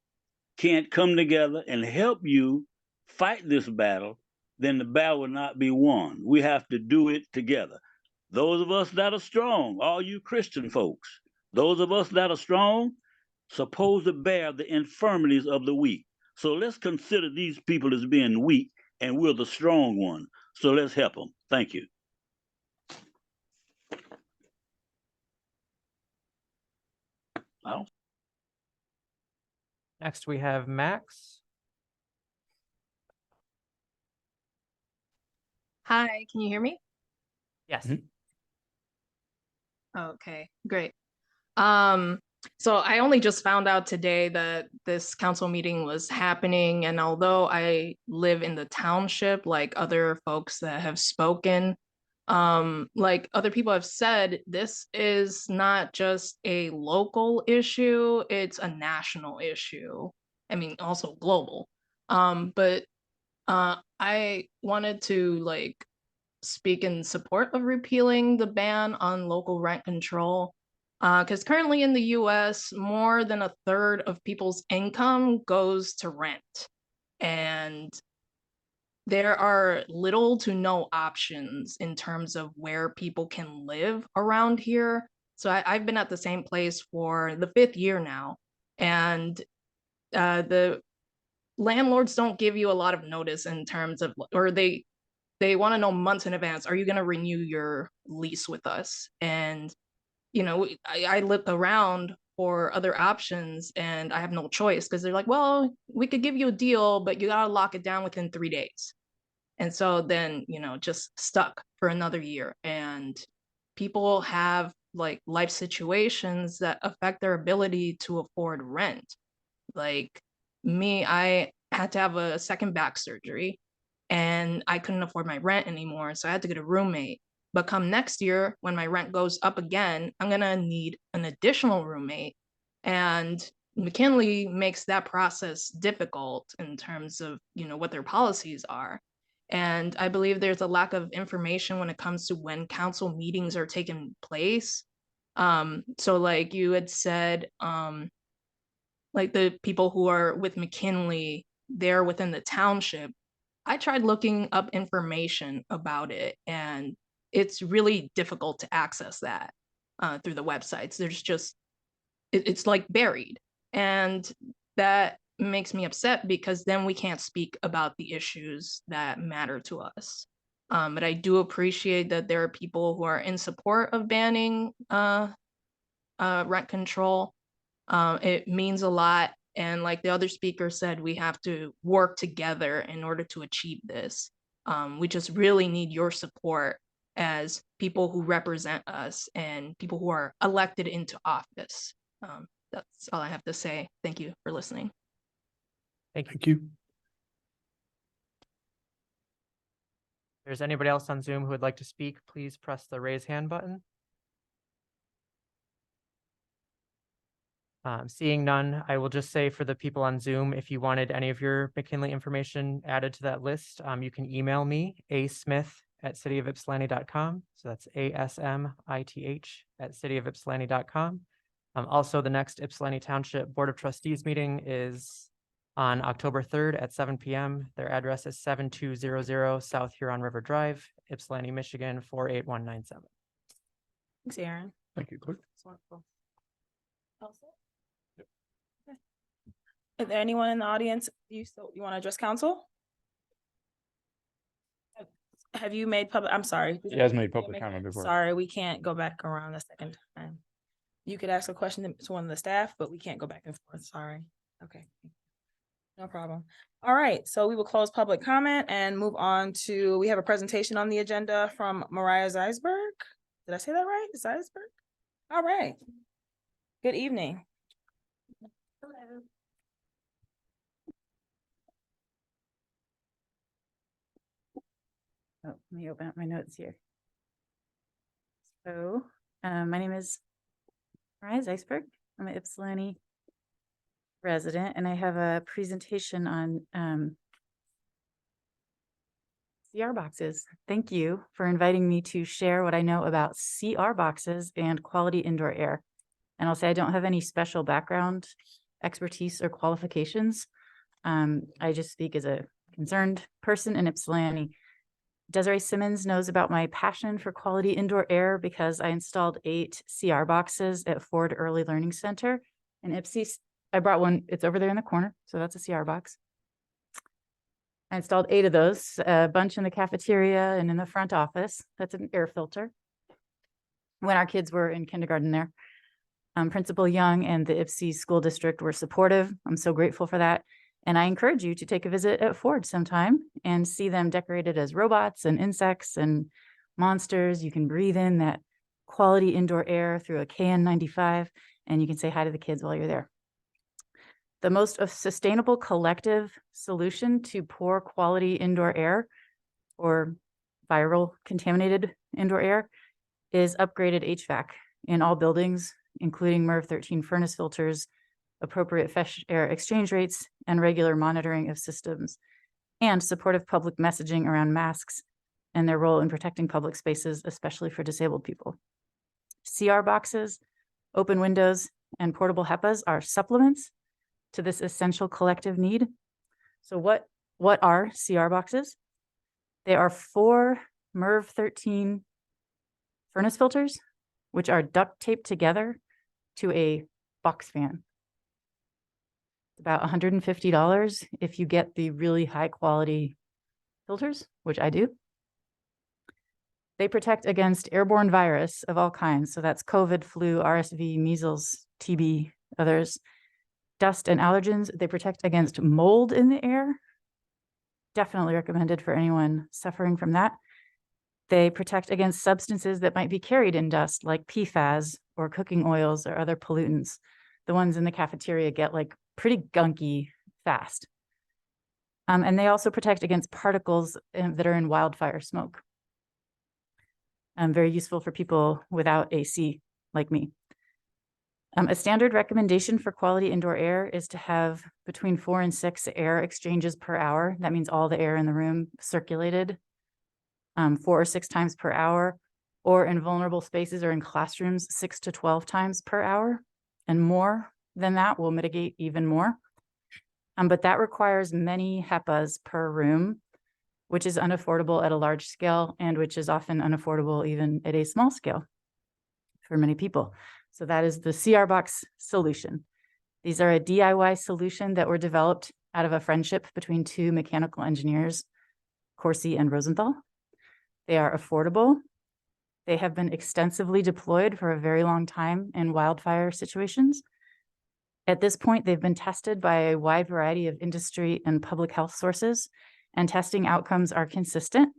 can't come together and help you fight this battle, then the battle will not be won. We have to do it together. Those of us that are strong, all you Christian folks, those of us that are strong, supposed to bear the infirmities of the weak. So let's consider these people as being weak, and we're the strong one. So let's help them. Thank you. Next, we have Max. Hi, can you hear me? Yes. Okay, great. So I only just found out today that this council meeting was happening, and although I live in the township, like other folks that have spoken, like other people have said, this is not just a local issue, it's a national issue. I mean, also global. But I wanted to like speak in support of repealing the ban on local rent control. Because currently in the US, more than 1/3 of people's income goes to rent. And there are little to no options in terms of where people can live around here. So I've been at the same place for the 5th year now. And the landlords don't give you a lot of notice in terms of, or they want to know months in advance, are you going to renew your lease with us? And, you know, I look around for other options and I have no choice because they're like, well, we could give you a deal, but you got to lock it down within 3 days. And so then, you know, just stuck for another year. And people have like life situations that affect their ability to afford rent. Like me, I had to have a second back surgery and I couldn't afford my rent anymore. So I had to get a roommate. But come next year, when my rent goes up again, I'm going to need an additional roommate. And McKinley makes that process difficult in terms of, you know, what their policies are. And I believe there's a lack of information when it comes to when council meetings are taking place. So like you had said, like the people who are with McKinley, they're within the township. I tried looking up information about it, and it's really difficult to access that through the websites. There's just, it's like buried. And that makes me upset because then we can't speak about the issues that matter to us. But I do appreciate that there are people who are in support of banning rent control. It means a lot. And like the other speaker said, we have to work together in order to achieve this. We just really need your support as people who represent us and people who are elected into office. That's all I have to say. Thank you for listening. Thank you. If there's anybody else on Zoom who would like to speak, please press the raise hand button. Seeing none, I will just say for the people on Zoom, if you wanted any of your McKinley information added to that list, you can email me, asmith@cityofypsilanti.com. So that's ASMITH@cityofypsilanti.com. Also, the next Ypsilanti Township Board of Trustees meeting is on October 3rd at 7 p.m. Their address is 7200 South Huron River Drive, Ypsilanti, Michigan, 48197. Thanks, Aaron. Thank you, clerk. That's wonderful. Okay. Is there anyone in the audience you want to address council? Have you made public, I'm sorry. He has made public comment before. Sorry, we can't go back around a second time. You could ask a question to one of the staff, but we can't go back and forth. Sorry. Okay. No problem. All right, so we will close public comment and move on to, we have a presentation on the agenda from Mariah Zeisberg. Did I say that right? Zeisberg? All right. Good evening. Hello. Oh, let me open up my notes here. So, my name is Mariah Zeisberg. I'm an Ypsilanti resident, and I have a presentation on CR boxes. Thank you for inviting me to share what I know about CR boxes and quality indoor air. And I'll say I don't have any special background, expertise, or qualifications. I just speak as a concerned person in Ypsilanti. Desiree Simmons knows about my passion for quality indoor air because I installed 8 CR boxes at Ford Early Learning Center in Ypsi. I brought one, it's over there in the corner, so that's a CR box. I installed 8 of those, a bunch in the cafeteria and in the front office. That's an air filter. When our kids were in kindergarten there, Principal Young and the Ypsi School District were supportive. I'm so grateful for that. And I encourage you to take a visit at Ford sometime and see them decorated as robots and insects and monsters. You can breathe in that quality indoor air through a KN95, and you can say hi to the kids while you're there. The most sustainable collective solution to poor quality indoor air or viral contaminated indoor air is upgraded HVAC in all buildings, including MERV 13 furnace filters, appropriate fresh air exchange rates, and regular monitoring of systems, and supportive public messaging around masks and their role in protecting public spaces, especially for disabled people. CR boxes, open windows, and portable HEPAs are supplements to this essential collective need. So what are CR boxes? They are 4 MERV 13 furnace filters, which are duct taped together to a box fan. About $150 if you get the really high quality filters, which I do. They protect against airborne virus of all kinds. So that's COVID, flu, RSV, measles, TB, others. Dust and allergens. They protect against mold in the air. Definitely recommended for anyone suffering from that. They protect against substances that might be carried in dust, like PFAS or cooking oils or other pollutants. The ones in the cafeteria get like pretty gunky fast. And they also protect against particles that are in wildfire smoke. Very useful for people without AC like me. A standard recommendation for quality indoor air is to have between 4 and 6 air exchanges per hour. That means all the air in the room circulated 4 or 6 times per hour, or in vulnerable spaces or in classrooms, 6 to 12 times per hour, and more than that will mitigate even more. But that requires many HEPAs per room, which is unaffordable at a large scale and which is often unaffordable even at a small scale for many people. So that is the CR box solution. These are a DIY solution that were developed out of a friendship between 2 mechanical engineers, Corsi and Rosenthal. They are affordable. They have been extensively deployed for a very long time in wildfire situations. At this point, they've been tested by a wide variety of industry and public health sources, and testing outcomes are consistent.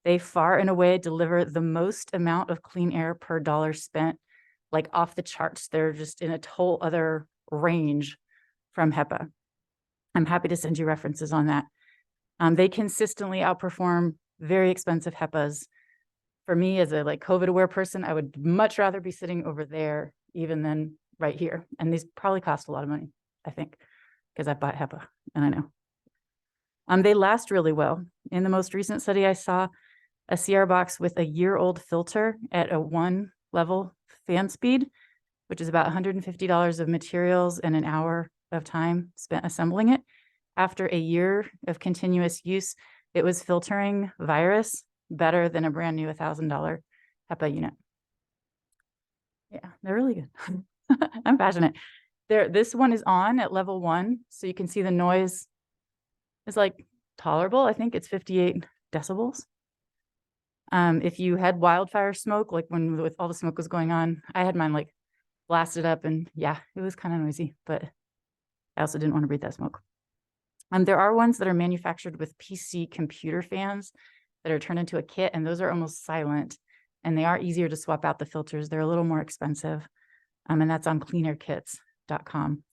They far and away deliver the most amount of clean air per dollar spent, like off the charts. They're just in a whole other range from HEPA. I'm happy to send you references on that. They consistently outperform very expensive HEPAs. For me, as a COVID aware person, I would much rather be sitting over there even than right here. And these probably cost a lot of money, I think, because I've bought HEPA and I know. They last really well. In the most recent study I saw, a CR box with a year-old filter at a 1 level fan speed, which is about $150 of materials and an hour of time spent assembling it. After a year of continuous use, it was filtering virus better than a brand new $1,000 HEPA unit. Yeah, they're really good. I'm passionate. This one is on at level 1, so you can see the noise is like tolerable. I think it's 58 decibels. If you had wildfire smoke, like when with all the smoke was going on, I had mine like blasted up, and yeah, it was kind of noisy, but I also didn't want to breathe that smoke. There are ones that are manufactured with PC computer fans that are turned into a kit, and those are almost silent, and they are easier to swap out the filters. They're a little more expensive, and that's on cleanairkits.com.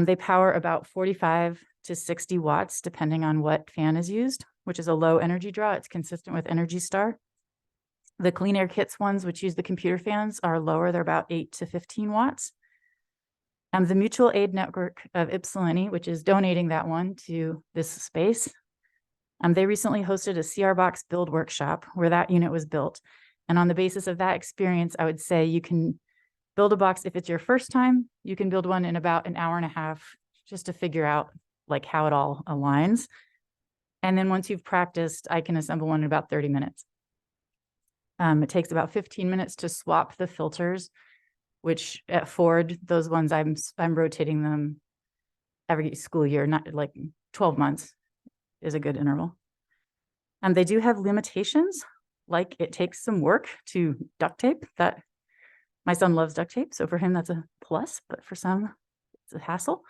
They power about 45 to 60 watts, depending on what fan is used, which is a low energy draw. It's consistent with Energy Star. The Clean Air Kits ones, which use the computer fans, are lower. They're about 8 to 15 watts. The Mutual Aid Network of Ypsilanti, which is donating that one to this space, they recently hosted a CR Box build workshop where that unit was built. And on the basis of that experience, I would say you can build a box. If it's your first time, you can build one in about an hour and a half just to figure out like how it all aligns. And then once you've practiced, I can assemble one in about 30 minutes. It takes about 15 minutes to swap the filters, which at Ford, those ones I'm rotating them every school year, not like 12 months is a good interval. They do have limitations, like it takes some work to duct tape. That my son loves duct tape, so for him that's a plus, but for some it's a hassle.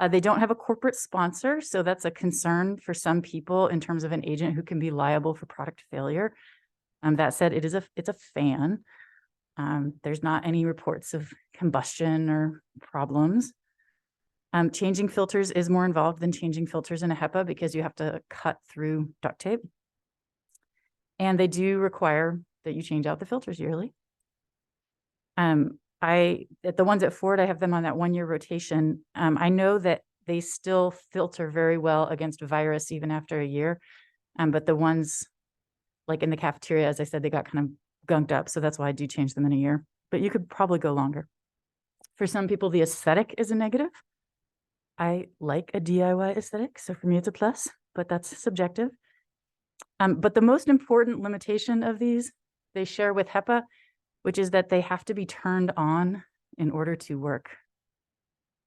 They don't have a corporate sponsor, so that's a concern for some people in terms of an agent who can be liable for product failure. That said, it's a fan. There's not any reports of combustion or problems. Changing filters is more involved than changing filters in a HEPA because you have to cut through duct tape. And they do require that you change out the filters yearly. At the ones at Ford, I have them on that 1-year rotation. I know that they still filter very well against virus even after a year. But the ones like in the cafeteria, as I said, they got kind of gunked up. So that's why I do change them in a year, but you could probably go longer. For some people, the aesthetic is a negative. I like a DIY aesthetic, so for me it's a plus, but that's subjective. But the most important limitation of these, they share with HEPA, which is that they have to be turned on in order to work.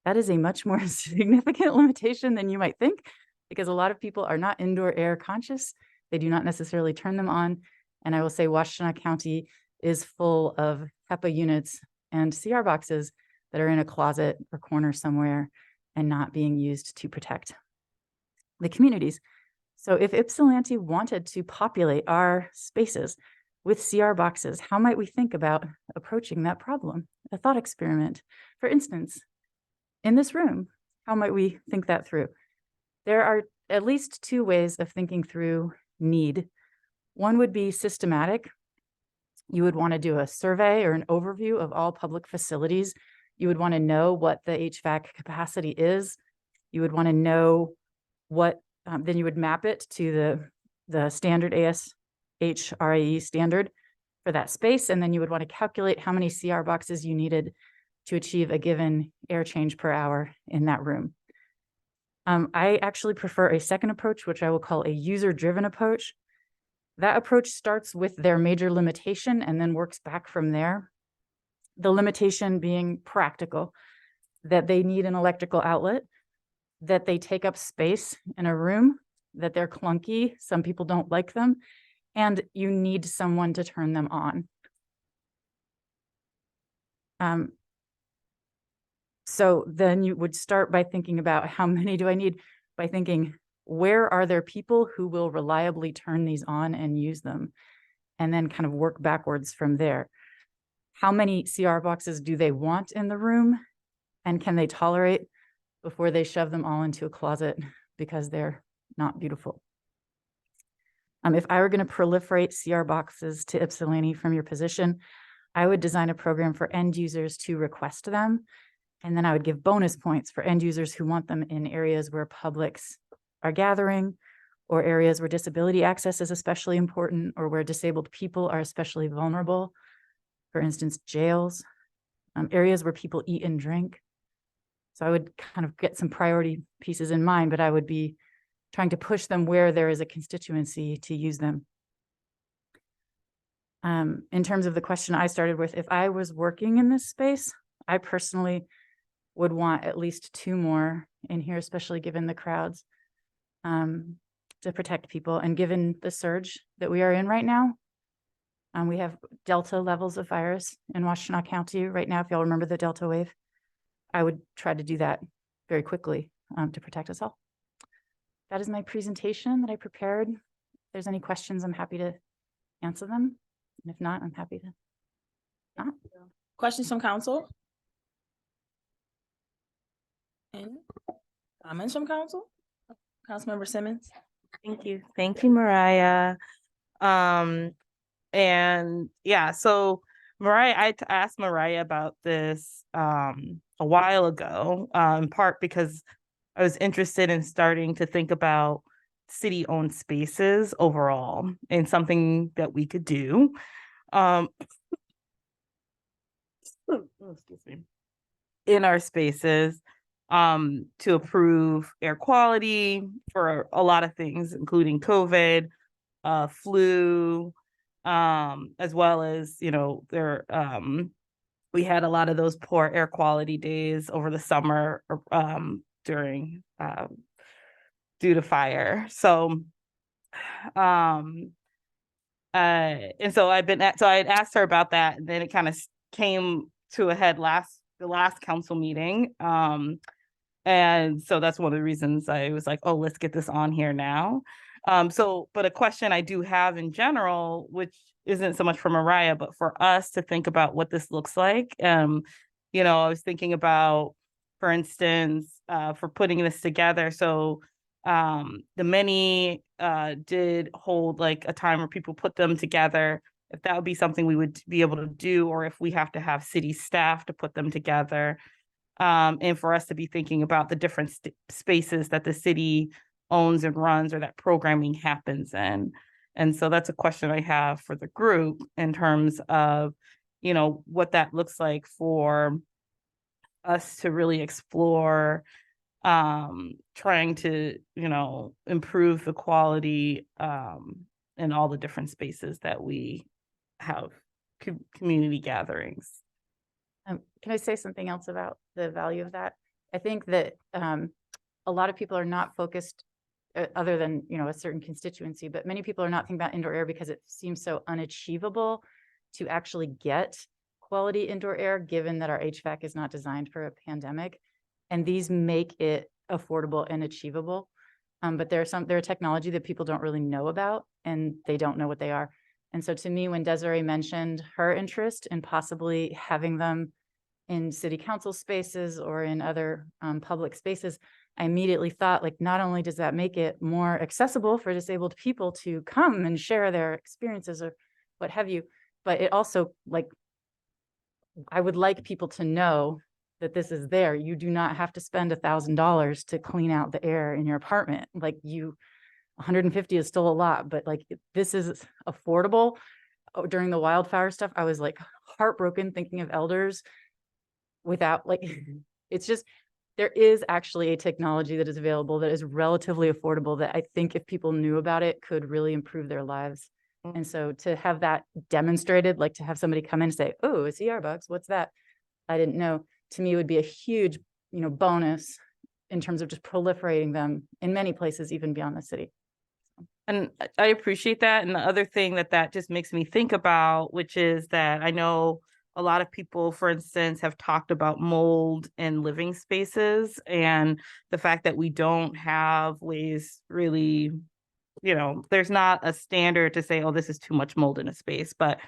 That is a much more significant limitation than you might think, because a lot of people are not indoor air conscious. They do not necessarily turn them on. And I will say Washtenaw County is full of HEPA units and CR boxes that are in a closet or corner somewhere and not being used to protect the communities. So if Ypsilanti wanted to populate our spaces with CR boxes, how might we think about approaching that problem? A thought experiment. For instance, in this room, how might we think that through? There are at least 2 ways of thinking through need. One would be systematic. You would want to do a survey or an overview of all public facilities. You would want to know what the HVAC capacity is. You would want to know what, then you would map it to the standard ASHRAE standard for that space. And then you would want to calculate how many CR boxes you needed to achieve a given air change per hour in that room. I actually prefer a second approach, which I will call a user-driven approach. That approach starts with their major limitation and then works back from there. The limitation being practical, that they need an electrical outlet, that they take up space in a room, that they're clunky, some people don't like them, and you need someone to turn them on. So then you would start by thinking about how many do I need, by thinking, where are there people who will reliably turn these on and use them? And then kind of work backwards from there. How many CR boxes do they want in the room? And can they tolerate before they shove them all into a closet because they're not beautiful? If I were going to proliferate CR boxes to Ypsilanti from your position, I would design a program for end users to request them. And then I would give bonus points for end users who want them in areas where publics are gathering, or areas where disability access is especially important, or where disabled people are especially vulnerable. For instance, jails, areas where people eat and drink. So I would kind of get some priority pieces in mind, but I would be trying to push them where there is a constituency to use them. In terms of the question I started with, if I was working in this space, I personally would want at least 2 more in here, especially given the crowds, to protect people. And given the surge that we are in right now, we have Delta levels of virus in Washtenaw County right now. If y'all remember the Delta wave, I would try to do that very quickly to protect us all. That is my presentation that I prepared. If there's any questions, I'm happy to answer them. And if not, I'm happy to not. Questions from council? Any comments from council? Councilmember Simmons? Thank you. Thank you, Mariah. And yeah, so Mariah, I asked Mariah about this a while ago, in part because I was interested in starting to think about city-owned spaces overall and something that we could do. Excuse me. In our spaces, to improve air quality for a lot of things, including COVID, flu, as well as, you know, we had a lot of those poor air quality days over the summer, during due to fire. So and so I had asked her about that, and then it kind of came to a head the last council meeting. And so that's one of the reasons I was like, oh, let's get this on here now. But a question I do have in general, which isn't so much for Mariah, but for us to think about what this looks like. You know, I was thinking about, for instance, for putting this together. So the many did hold like a time where people put them together. If that would be something we would be able to do, or if we have to have city staff to put them together. And for us to be thinking about the different spaces that the city owns and runs, or that programming happens in. And so that's a question I have for the group in terms of, you know, what that looks like for us to really explore, trying to, you know, improve the quality in all the different spaces that we have community gatherings. Can I say something else about the value of that? I think that a lot of people are not focused, other than, you know, a certain constituency, but many people are not thinking about indoor air because it seems so unachievable to actually get quality indoor air, given that our HVAC is not designed for a pandemic. And these make it affordable and achievable. But there are technology that people don't really know about, and they don't know what they are. And so to me, when Desiree mentioned her interest in possibly having them in city council spaces or in other public spaces, I immediately thought, like, not only does that make it more accessible for disabled people to come and share their experiences or what have you, but it also, like, I would like people to know that this is there. You do not have to spend $1,000 to clean out the air in your apartment. Like, 150 is still a lot, but like, this is affordable. During the wildfire stuff, I was like heartbroken thinking of elders without, like, it's just, there is actually a technology that is available that is relatively affordable that I think if people knew about it could really improve their lives. And so to have that demonstrated, like to have somebody come in and say, oh, a CR box, what's that? I didn't know. To me, would be a huge, you know, bonus in terms of just proliferating them in many places, even beyond the city. And I appreciate that. And the other thing that just makes me think about, which is that I know a lot of people, for instance, have talked about mold in living spaces, and the fact that we don't have ways really, you know, there's not a standard to say, oh, this is too much mold in a space, but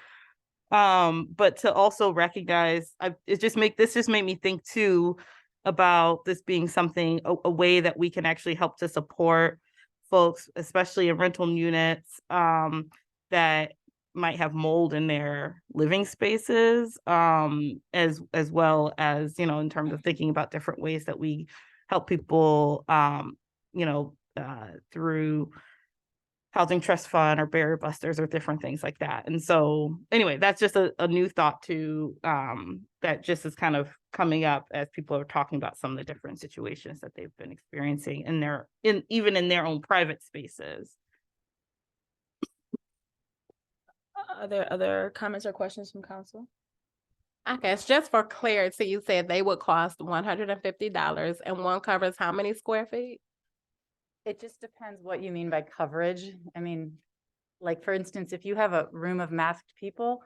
to also recognize, this just made me think too about this being something, a way that we can actually help to support folks, especially in rental units, that might have mold in their living spaces, as well as, you know, in terms of thinking about different ways that we help people, you know, through Housing Trust Fund or Barrier Busters or different things like that. And so anyway, that's just a new thought too, that just is kind of coming up as people are talking about some of the different situations that they've been experiencing even in their own private spaces. Are there other comments or questions from council? I guess just for clarity, you said they would cost $150 and one covers how many square feet? It just depends what you mean by coverage. I mean, like, for instance, if you have a room of masked people,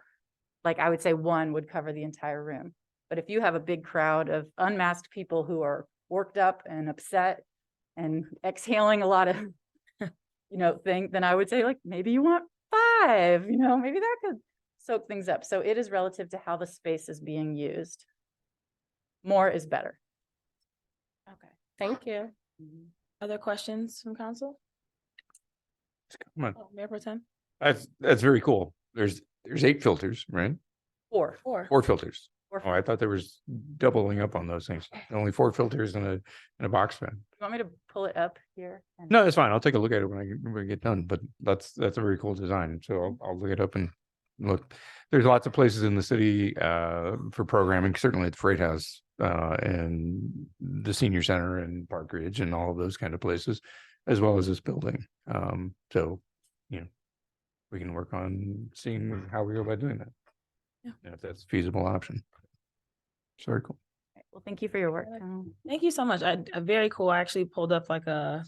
like, I would say one would cover the entire room. But if you have a big crowd of unmasked people who are worked up and upset and exhaling a lot of, thing, then I would say, like, maybe you want 5, maybe that could soak things up. So it is relative to how the space is being used. More is better. Okay. Thank you. Other questions from council? Come on. Oh, Mayor Pro Tem? That's very cool. There's 8 filters, right? 4. 4 filters. Four Oh, I thought there was doubling up on those things. Only 4 filters in a box fan. You want me to pull it up here? And- No, that's fine. I'll take a look at it when we get done, but that's a very cool design. So I'll look it up and look. There's lots of places in the city for programming, certainly at the Freight House and the Senior Center and Park Ridge and all of those kind of places, as well as this building. So, we can work on seeing how we go about doing that. Yeah. If that's a feasible option. It's very cool. Well, thank you for your work. Thank you so much. Very cool. I actually pulled up like I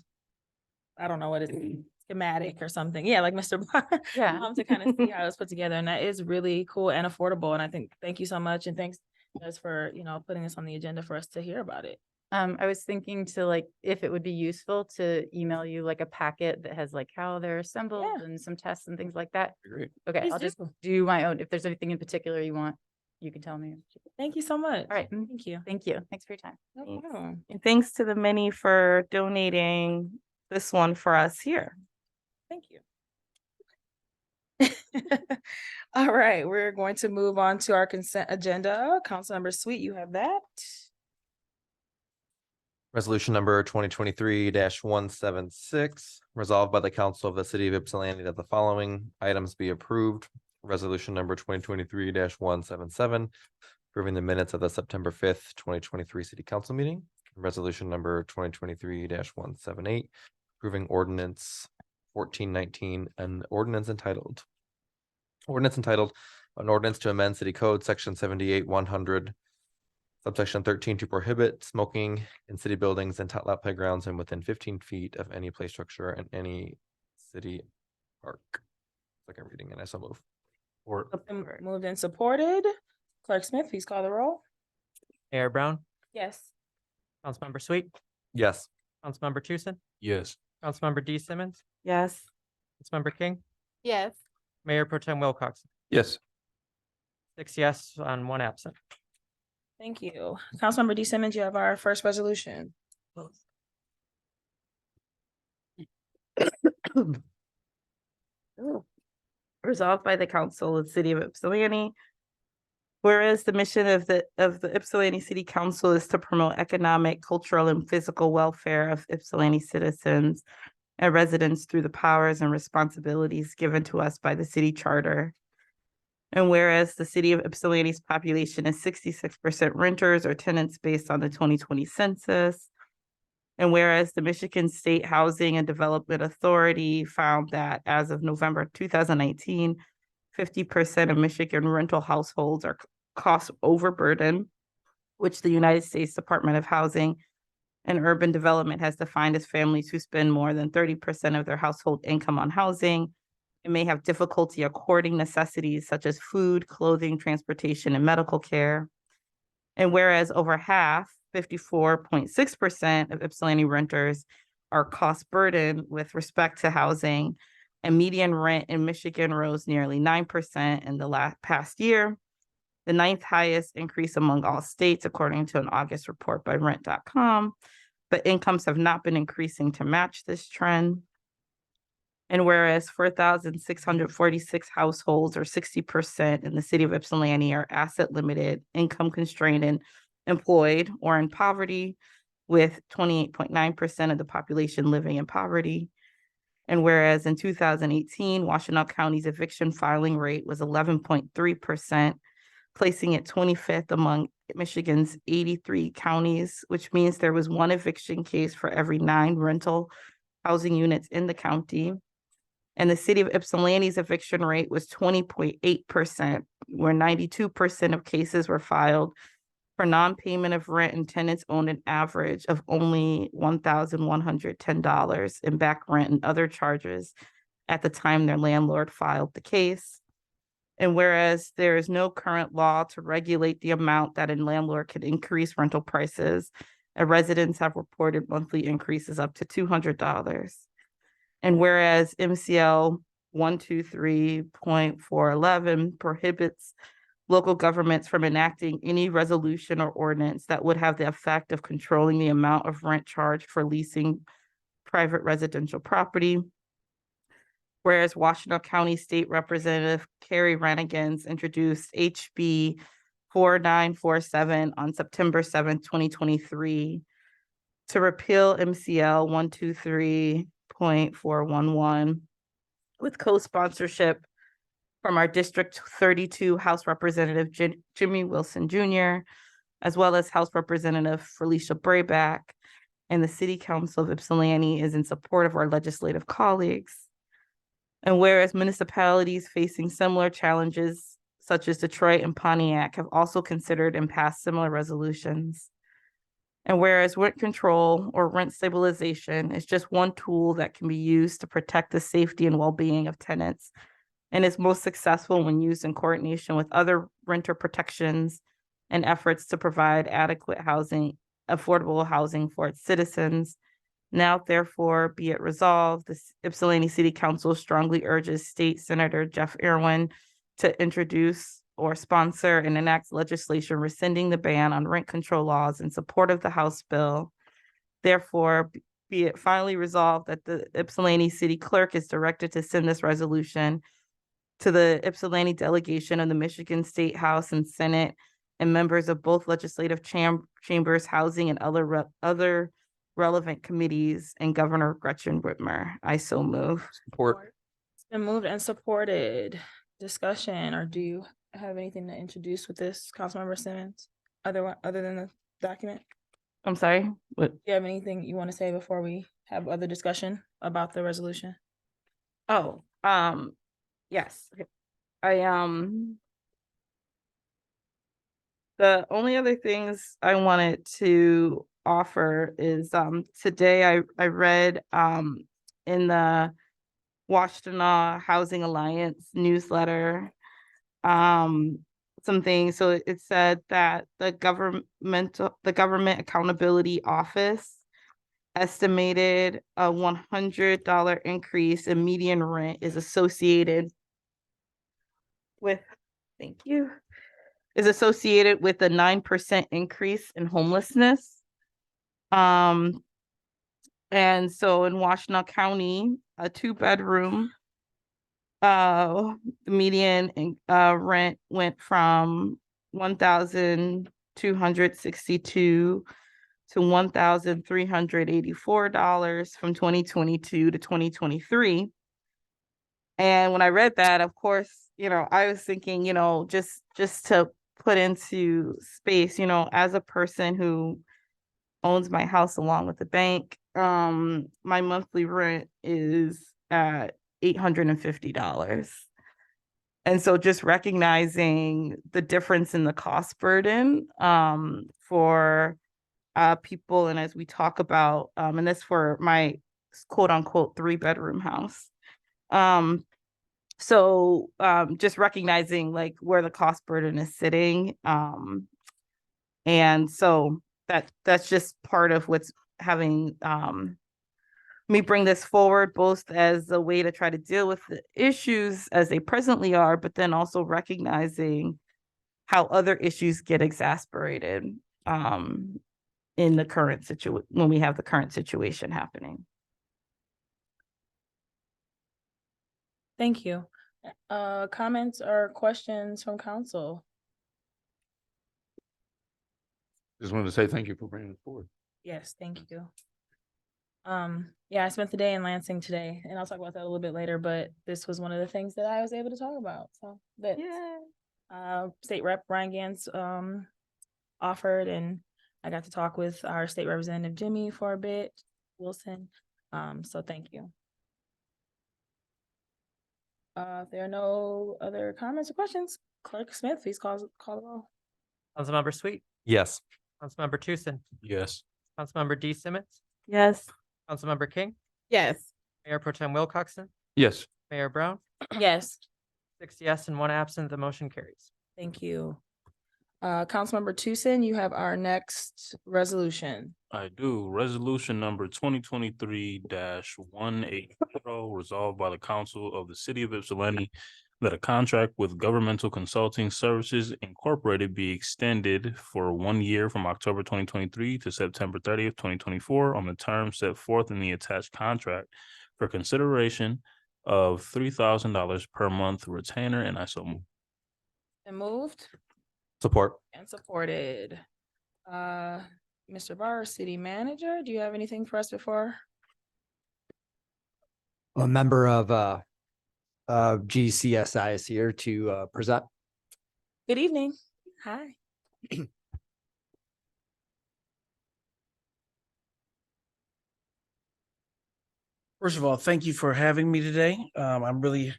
don't know what it is, schematic or something. Yeah, like Mr. Barr. Yeah. To kind of see how it was put together. And that is really cool and affordable. And I think, thank you so much. And thanks guys for, putting this on the agenda for us to hear about it. I was thinking to, like, if it would be useful to email you like a packet that has like how they're assembled and some tests and things like that. Great. Okay, Please I'll just do. do my own. If there's anything in particular you want, you can tell me. Thank you so much. All right. Thank you. Thank you. Thanks for your time. No problem. And thanks to the many for donating this one for us here. Thank you. All right, we're going to move on to our consent agenda. Councilmember Sweet, you have that. Resolution number 2023-176, resolved by the council of the city of Ypsilanti that the following items be approved. Resolution number 2023-177, approving the minutes of the September 5th, 2023 city council meeting. Resolution number 2023-178, approving ordinance 1419, an ordinance entitled an ordinance to amend city code section 78-100 subsection 13 to prohibit smoking in city buildings and tot lot playgrounds and within 15 feet of any play structure in any city park. Second reading, and I so move. Or Moved and supported. Clerk Smith, please call the roll. Mayor Brown, Yes. Councilmember Sweet, Yes. Councilmember Tucson, yes. Councilmember D Simmons, Yes. Councilmember King, Yes. Mayor Pro Tem Wilcox. Yes. 6 yes on 1 absent. Thank you. Councilmember D Simmons, you have our first resolution. Resolved by the council of the city of Ypsilanti. Whereas the mission of the Ypsilanti City Council is to promote economic, cultural, and physical welfare of Ypsilanti citizens and residents through the powers and responsibilities given to us by the city charter. And whereas the city of Ypsilanti's population is 66% renters or tenants based on the 2020 census. And whereas the Michigan State Housing and Development Authority found that as of November 2019, 50% of Michigan rental households are cost overburdened, which the United States Department of Housing and Urban Development has defined as families who spend more than 30% of their household income on housing and may have difficulty according necessities such as food, clothing, transportation, and medical care. And whereas over half, 54.6% of Ypsilanti renters are cost burdened with respect to housing, and median rent in Michigan rose nearly 9% in the past year, the 9th highest increase among all states, according to an August report by rent.com. But incomes have not been increasing to match this trend. And whereas 4,646 households, or 60% in the city of Ypsilanti, are asset limited, income constrained, and employed or in poverty, with 28.9% of the population living in poverty. And whereas in 2018, Washtenaw County's eviction filing rate was 11.3%, placing it 25th among Michigan's 83 counties, which means there was 1 eviction case for every 9 rental housing units in the county. And the city of Ypsilanti's eviction rate was 20.8%, where 92% of cases were filed for non-payment of rent, and tenants owned an average of only $1,110 in back rent and other charges at the time their landlord filed the case. And whereas there is no current law to regulate the amount that a landlord could increase rental prices, and residents have reported monthly increases up to $200. And whereas MCL 123.411 prohibits local governments from enacting any resolution or ordinance that would have the effect of controlling the amount of rent charged for leasing private residential property. Whereas Washtenaw County State Representative Carrie Ranigans introduced HB 4947 on September 7th, 2023 to repeal MCL 123.411 with co-sponsorship from our District 32 House Representative Jimmy Wilson Jr., as well as House Representative Felicia Brayback, and the City Council of Ypsilanti is in support of our legislative colleagues. And whereas municipalities facing similar challenges, such as Detroit and Pontiac, have also considered and passed similar resolutions. And whereas rent control or rent stabilization is just one tool that can be used to protect the safety and well-being of tenants, and is most successful when used in coordination with other renter protections and efforts to provide adequate housing, affordable housing for its citizens. Now, therefore, be it resolved, the Ypsilanti City Council strongly urges State Senator Jeff Irwin to introduce or sponsor and enact legislation rescinding the ban on rent control laws in support of the House bill. Therefore, be it finally resolved that the Ypsilanti City Clerk is directed to send this resolution to the Ypsilanti delegation of the Michigan State House and Senate and members of both legislative chambers, housing, and other relevant committees, and Governor Gretchen Whitmer. I so move. Support. It's been moved and supported. Discussion, or do you have anything to introduce with this, Councilmember Simmons, other than the document? I'm sorry, what? Do you have anything you want to say before we have other discussion about the resolution? Oh, yes. The only other things I wanted to offer is today I read in the Washtenaw Housing Alliance newsletter some things. So it said that the Government Accountability Office estimated a $100 increase in median rent is associated with, thank you, is associated with a 9% increase in homelessness. And so in Washtenaw County, a 2-bedroom, the median rent went from $1,262 to $1,384 from 2022 to 2023. And when I read that, of course, I was thinking, just to put into space, as a person who owns my house along with the bank, my monthly rent is at $850. And so just recognizing the difference in the cost burden for people, and as we talk about, and that's for my quote unquote 3-bedroom house. So just recognizing like where the cost burden is sitting. And so that's just part of what's having me bring this forward, both as a way to try to deal with the issues as they presently are, but then also recognizing how other issues get exacerbated in the current situation, when we have the current situation happening. Thank you. Comments or questions from council? Just wanted to say thank you for bringing it forward. Yes, thank you. Yeah, I spent the day in Lansing today, and I'll talk about that a little bit later, but this was one of the things that I was able to talk about. So that State Rep Ryan Gans offered, and I got to talk with our state representative Jimmy for a bit, Wilson. So thank you. If there are no other comments or questions, Clerk Smith, please call the roll. Councilmember Sweet, Yes. Councilmember Tucson, Yes. Councilmember D Simmons, Yes. Councilmember King, Yes. Mayor Pro Tem Wilcoxen, Yes. Mayor Brown, Yes. 6 yes and 1 absent, the motion carries. Thank you. Councilmember Tucson, you have our next resolution. I do. Resolution number 2023-180, resolved by the Council of the City of Ypsilanti that a contract with Governmental Consulting Services Incorporated be extended for 1 year from October 2023 to September 30th, 2024 on the terms set forth in the attached contract for consideration of $3,000 per month retainer, and I so move. And moved Support. and supported. Mr. Barr, City Manager, do you have anything for us before? A member of GCSI is here to present. Good evening. Hi. First of all, thank you for having me today. I'm really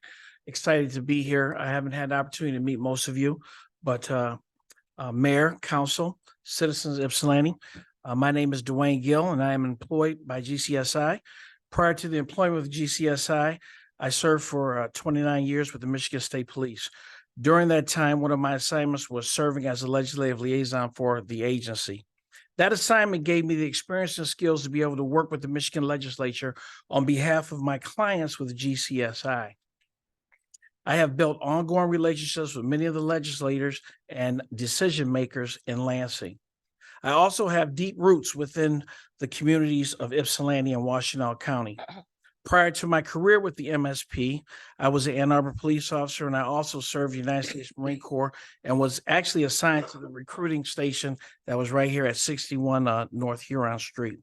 excited to be here. I haven't had the opportunity to meet most of you, but Mayor, Council, citizens of Ypsilanti. My name is Dwayne Gill, and I am employed by GCSI. Prior to the employment with GCSI, I served for 29 years with the Michigan State Police. During that time, one of my assignments was serving as a legislative liaison for the agency. That assignment gave me the experience and skills to be able to work with the Michigan legislature on behalf of my clients with GCSI. I have built ongoing relationships with many of the legislators and decision makers in Lansing. I also have deep roots within the communities of Ypsilanti and Washtenaw County. Prior to my career with the MSP, I was an Ann Arbor police officer, and I also served the United States Marine Corps and was actually assigned to the recruiting station that was right here at 61 North Huron Street.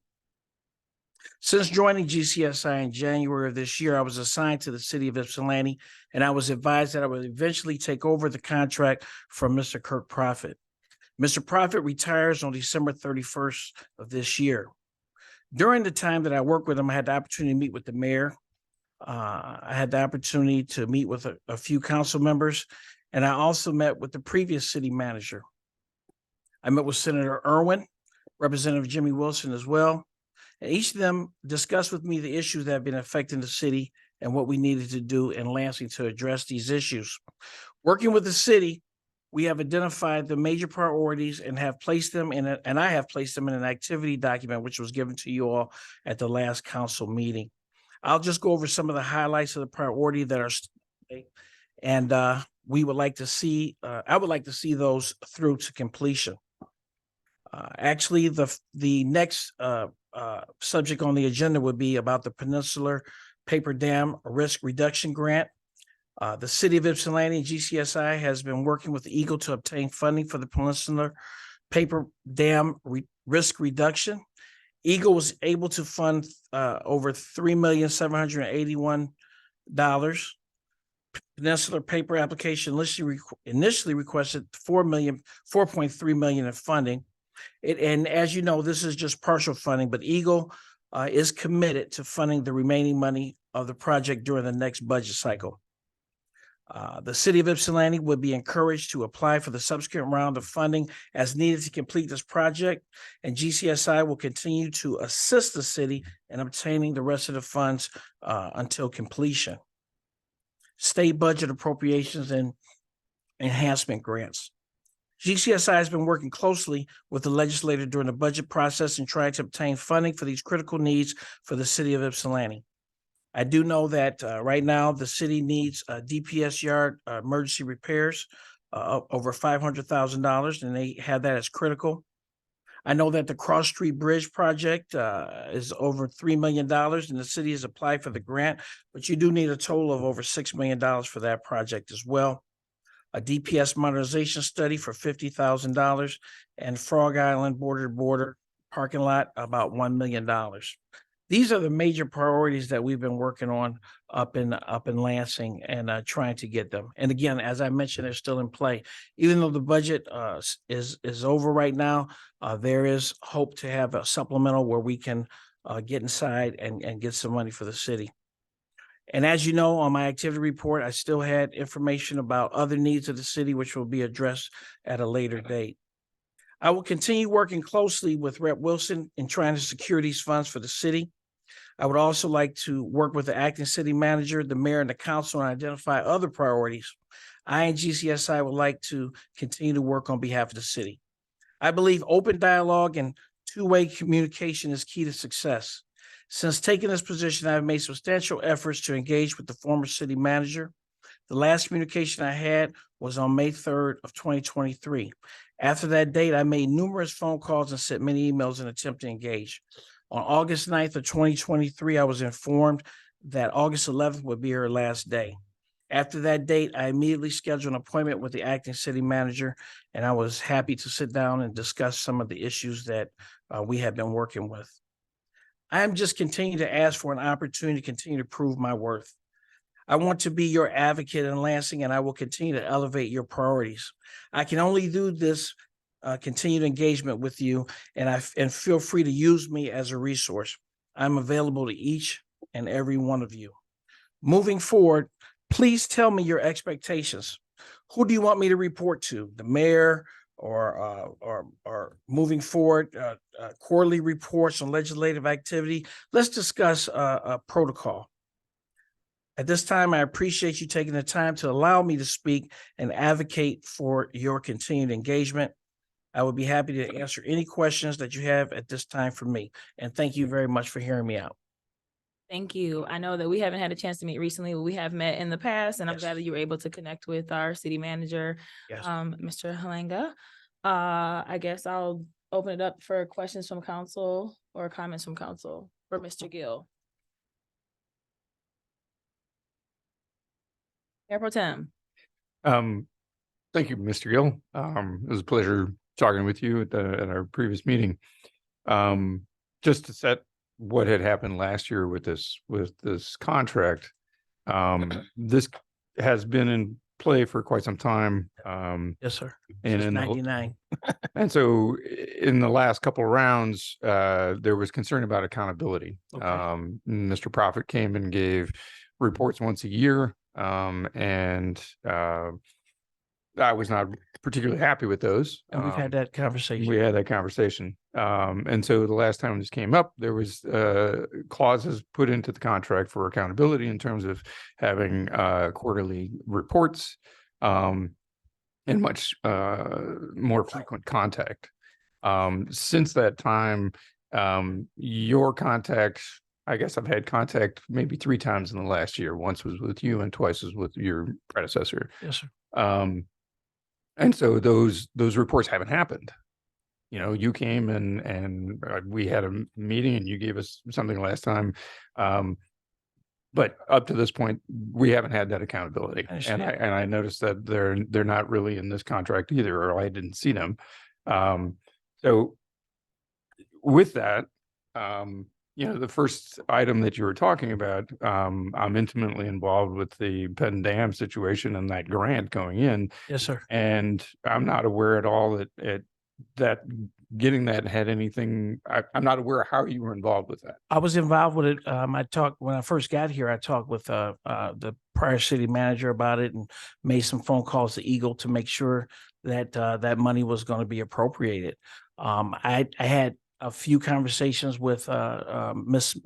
Since joining GCSI in January of this year, I was assigned to the city of Ypsilanti, and I was advised that I would eventually take over the contract from Mr. Kirk Profit. Mr. Profit retires on December 31st of this year. During the time that I worked with him, I had the opportunity to meet with the mayor. I had the opportunity to meet with a few council members, and I also met with the previous city manager. I met with Senator Irwin, Representative Jimmy Wilson as well. And each of them discussed with me the issues that have been affecting the city and what we needed to do in Lansing to address these issues. Working with the city, we have identified the major priorities and have placed them in and I have placed them in an activity document, which was given to you all at the last council meeting. I'll just go over some of the highlights of the priority that are, and we would like to see, I would like to see those through to completion. Actually, the next subject on the agenda would be about the Peninsular Paper Dam Risk Reduction Grant. The city of Ypsilanti and GCSI has been working with Eagle to obtain funding for the Peninsular Paper Dam Risk Reduction. Eagle was able to fund over $3,781,000. Peninsular Paper application initially requested $4.3 million in funding. And as you know, this is just partial funding, but Eagle is committed to funding the remaining money of the project during the next budget cycle. The city of Ypsilanti would be encouraged to apply for the subsequent round of funding as needed to complete this project, and GCSI will continue to assist the city in obtaining the rest of the funds until completion. State budget appropriations and enhancement grants. GCSI has been working closely with the legislator during the budget process and trying to obtain funding for these critical needs for the city of Ypsilanti. I do know that right now the city needs DPS yard emergency repairs over $500,000, and they have that as critical. I know that the Cross Street Bridge project is over $3 million, and the city has applied for the grant, but you do need a total of over $6 million for that project as well. A DPS modernization study for $50,000, and Frog Island border parking lot about $1 million. These are the major priorities that we've been working on up in Lansing and trying to get them. And again, as I mentioned, they're still in play. Even though the budget is over right now, there is hope to have a supplemental where we can get inside and get some money for the city. And as you know, on my activity report, I still had information about other needs of the city, which will be addressed at a later date. I will continue working closely with Rep. Wilson in trying to secure these funds for the city. I would also like to work with the acting city manager, the mayor, and the council and identify other priorities. I and GCSI would like to continue to work on behalf of the city. I believe open dialogue and two-way communication is key to success. Since taking this position, I've made substantial efforts to engage with the former city manager. The last communication I had was on May 3rd of 2023. After that date, I made numerous phone calls and sent many emails in an attempt to engage. On August 9th of 2023, I was informed that August 11th would be her last day. After that date, I immediately scheduled an appointment with the acting city manager, and I was happy to sit down and discuss some of the issues that we have been working with. I am just continuing to ask for an opportunity to continue to prove my worth. I want to be your advocate in Lansing, and I will continue to elevate your priorities. I can only do this continued engagement with you, and feel free to use me as a resource. I'm available to each and every one of you. Moving forward, please tell me your expectations. Who do you want me to report to? The mayor, or moving forward, quarterly reports on legislative activity? Let's discuss a protocol. At this time, I appreciate you taking the time to allow me to speak and advocate for your continued engagement. I would be happy to answer any questions that you have at this time for me. And thank you very much for hearing me out. Thank you. I know that we haven't had a chance to meet recently, but we have met in the past, and I'm glad that you were able to connect with our city manager, Yes. Mr. Halenga. I guess I'll open it up for questions from council or comments from council for Mr. Gill. Mayor Pro Tem. Thank you, Mr. Gill. It was a pleasure talking with you at our previous meeting. Just to set what had happened last year with this contract, this has been in play for quite some time. Yes, sir. And Since in the- 99. And so in the last couple of rounds, there was concern about accountability. Okay. Mr. Prophet came and gave reports once a year. And I was not particularly happy with those. And we've had that conversation. We had that conversation. And so the last time this came up, there was clauses put into the contract for accountability in terms of having quarterly reports and much more frequent contact. Since that time, your contact, I guess I've had contact maybe 3 times in the last year. Once was with you and twice was with your predecessor. Yes, sir. And so those reports haven't happened. You know, you came and we had a meeting and you gave us something last time. But up to this point, we haven't had that accountability. And I noticed that they're not really in this contract either, or I didn't see them. So with that, you know, the first item that you were talking about, I'm intimately involved with the Penn Dam situation and that grant going in. Yes, sir. And I'm not aware at all that getting that had anything, I'm not aware of how you were involved with that. I was involved with it. When I first got here, I talked with the prior city manager about it and made some phone calls to Eagle to make sure that that money was going to be appropriated. I had a few conversations with Miss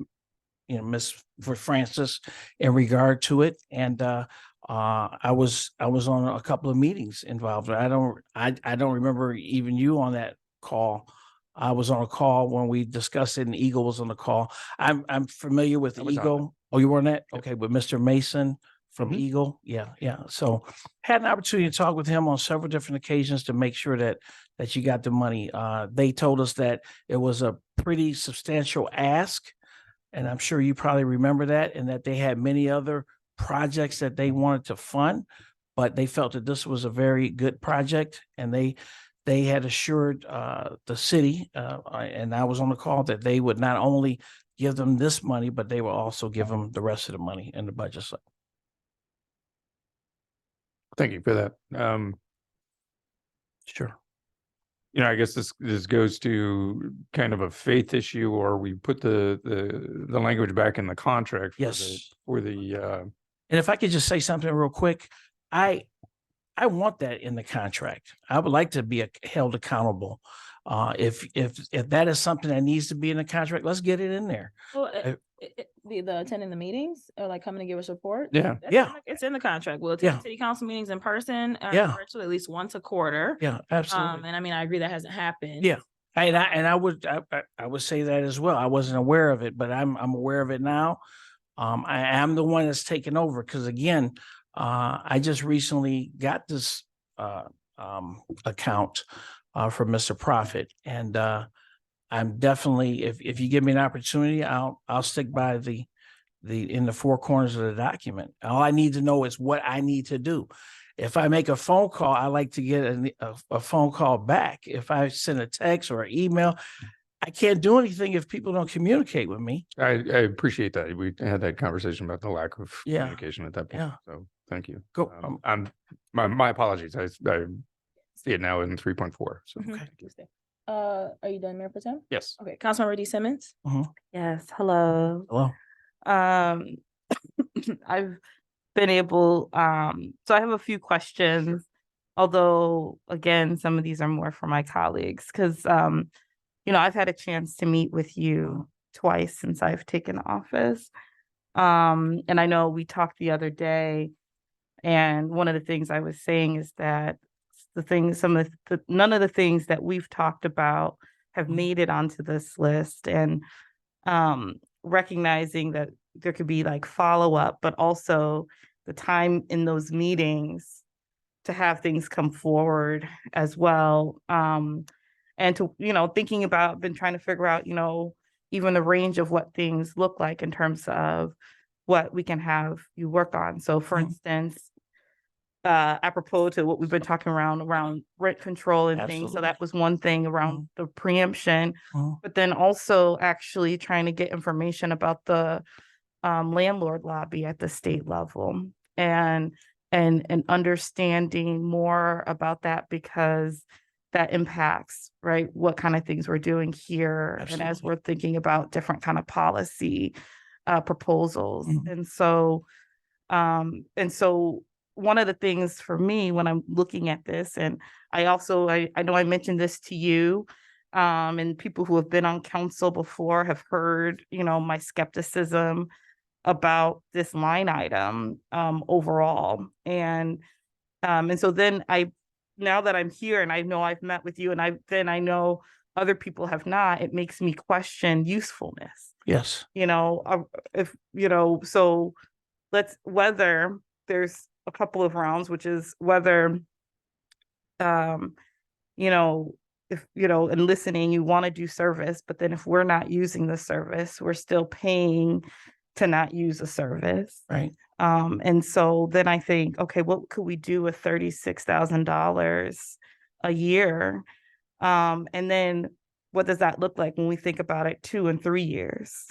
Francis in regard to it, and I was on a couple of meetings involved. I don't remember even you on that call. I was on a call when we discussed it, and Eagle was on the call. I'm familiar with Eagle. Oh, you were on that? Okay, with Mr. Mason from Eagle. Yeah. So had an opportunity to talk with him on several different occasions to make sure that you got the money. They told us that it was a pretty substantial ask, and I'm sure you probably remember that, and that they had many other projects that they wanted to fund, but they felt that this was a very good project, and they had assured the city, and I was on the call, that they would not only give them this money, but they will also give them the rest of the money in the budget. So. Thank you for that. Sure. you know, I guess this goes to kind of a faith issue, or we put the language back in the contract Yes. for the And if I could just say something real quick, I want that in the contract. I would like to be held accountable. If that is something that needs to be in the contract, let's get it in there. Well, the attending the meetings or like coming to give us report. Yeah. Yeah. It's in the contract. We'll attend Yeah. city council meetings in person, Yeah. virtually at least once a quarter. Yeah, absolutely. And I mean, I agree that hasn't happened. Yeah. I would say that as well. I wasn't aware of it, but I'm aware of it now. I am the one that's taken over because again, I just recently got this account from Mr. Profit, and I'm definitely, if you give me an opportunity, I'll stick by the in the four corners of the document. All I need to know is what I need to do. If I make a phone call, I like to get a phone call back. If I send a text or an email, I can't do anything if people don't communicate with me. I appreciate that. We had that conversation about the lack of Yeah. communication at that point. Yeah. So thank you. Go. My apologies. I see it now in 3.4. So Mhm. thank you. Are you done, Mayor Protem? Yes. Okay, Councilmember D. Simmons. Yes, hello. Hello. I've been able, so I have a few questions, although again, some of these are more for my colleagues, because you know, I've had a chance to meet with you twice since I've taken office. And I know we talked the other day, and one of the things I was saying is that none of the things that we've talked about have made it onto this list, and recognizing that there could be like follow-up, but also the time in those meetings to have things come forward as well. And to, you know, thinking about, been trying to figure out, you know, even the range of what things look like in terms of what we can have you work on. So for instance, apropos to what we've been talking around rent control and things. So Absolutely. that was one thing around the preemption, but then also actually trying to get information about the landlord lobby at the state level, and understanding more about that, because that impacts, right, what kind of things we're doing here. And as we're thinking about different kind of policy proposals. And so one of the things for me when I'm looking at this, and I know I mentioned this to you, and people who have been on council before have heard, you know, my skepticism about this line item overall. And so then now that I'm here and I know I've met with you, and I know other people have not, it makes me question usefulness. Yes. You know, if, you know, so whether there's a couple of rounds, which is whether, you know, if, you know, in listening, you want to do service, but then if we're not using the service, we're still paying to not use a service. Right. And so then I think, okay, what could we do with $36,000 a year? And then what does that look like when we think about it 2 and 3 years?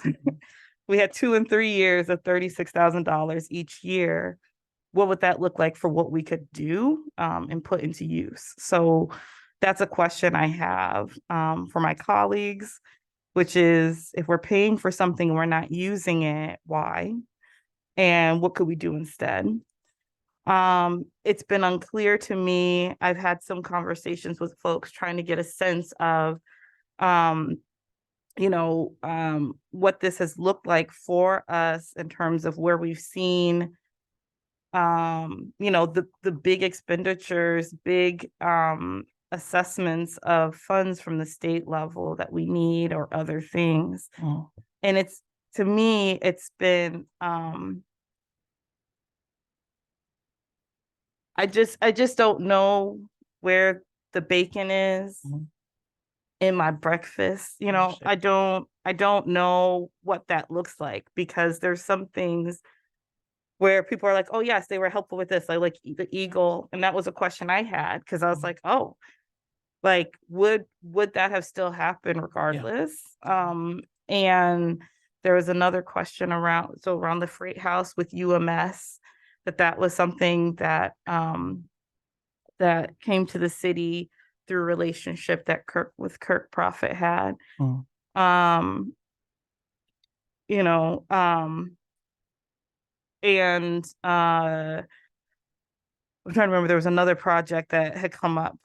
We had 2 and 3 years of $36,000 each year. What would that look like for what we could do and put into use? So that's a question I have for my colleagues, which is, if we're paying for something and we're not using it, why? And what could we do instead? It's been unclear to me. I've had some conversations with folks trying to get a sense of, you know, what this has looked like for us in terms of where we've seen, you know, the big expenditures, big assessments of funds from the state level that we need, or other things. And to me, it's been, I just don't know where the bacon is in my breakfast. You know, I don't know what that looks like, because there's some things where people are like, oh yes, they were helpful with this. Like the Eagle. And that was a question I had, because I was like, oh, like, would that have still happened regardless? And there was another question around the Freight House with UMS, that was something that that came to the city through relationship that Kirk Prophet had. Mm. You know, and I'm trying to remember, there was another project that had come up.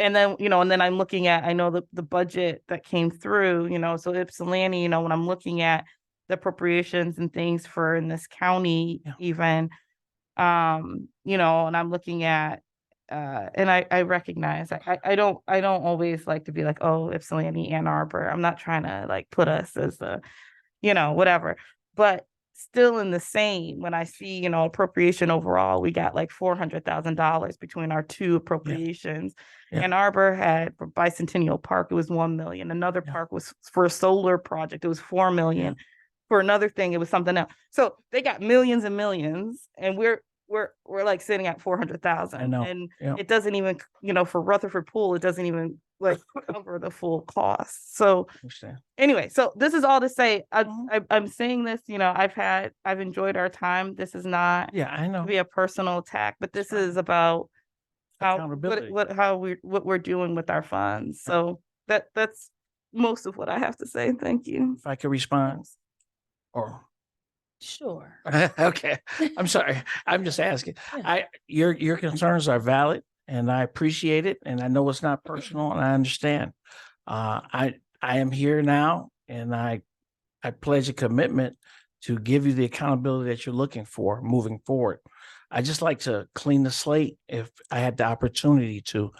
And then, you know, and then I'm looking at, I know the budget that came through, you know, so Ypsilanti, you know, when I'm looking at the appropriations and things for in this county, even, you know, and I'm looking at, and I recognize I don't always like to be like, oh, Ypsilanti, Ann Arbor. I'm not trying to like put us as the, you know, whatever, but still in the same, when I see, you know, appropriation overall, we got like $400,000 between our two appropriations. Ann Arbor had for Bicentennial Park, it was 1 million. Another park was for a solar project, it was 4 million. For another thing, it was something else. So they got millions and millions, and we're like sitting at 400,000. I know. And it doesn't even, you know, for Rutherford Pool, it doesn't even like cover the full cost. So anyway, so this is all to say, I'm saying this, you know, I've enjoyed our time. This is not I know to be a personal attack, but this is about how accountability. what we're doing with our funds. So that's most of what I have to say. Thank you. If I could respond. Or Sure. okay. I'm sorry. I'm just asking. Your concerns are valid and I appreciate it. And I know it's not personal and I understand. I am here now and I pledge a commitment to give you the accountability that you're looking for moving forward. I just like to clean the slate if I had the opportunity to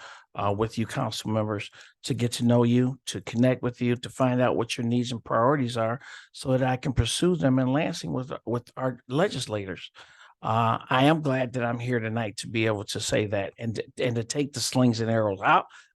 with you council members, to get to know you, to connect with you, to find out what your needs and priorities are so that I can pursue them in Lansing with our legislators. I am glad that I'm here tonight to be able to say that and to take the slings and arrows.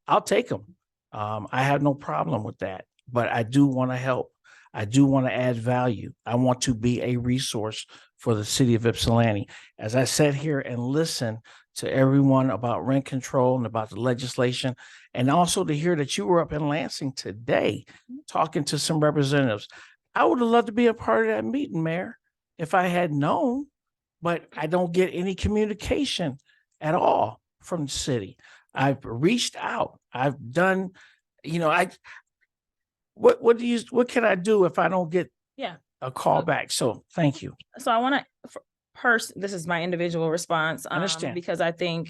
I'll take them. I have no problem with that, but I do want to help. I do want to add value. I want to be a resource for the city of Ypsilanti. As I sat here and listen to everyone about rent control and about the legislation, and also to hear that you were up in Lansing today talking to some representatives. I would have loved to be a part of that meeting, Mayor, if I had known, but I don't get any communication at all from the city. I've reached out. I've done, you know, what can I do if I don't get a call back? So thank you. So I want to this is my individual response. Understand. Because I think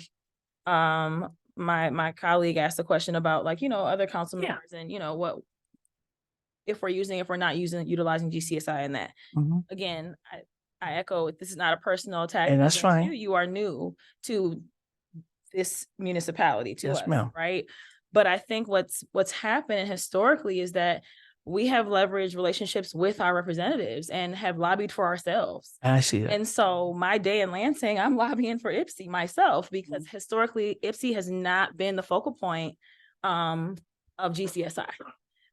my colleague asked a question about like, you know, other council members and, you know, what if we're not utilizing GCSI in that. Again, I echo, this is not a personal attack. And that's fine. You are new to this municipality, to us, ma'am. right? But I think what's happened historically is that we have leveraged relationships with our representatives and have lobbied for ourselves. I see that. And so my day in Lansing, I'm lobbying for IPSI myself because historically IPSI has not been the focal point of GCSI,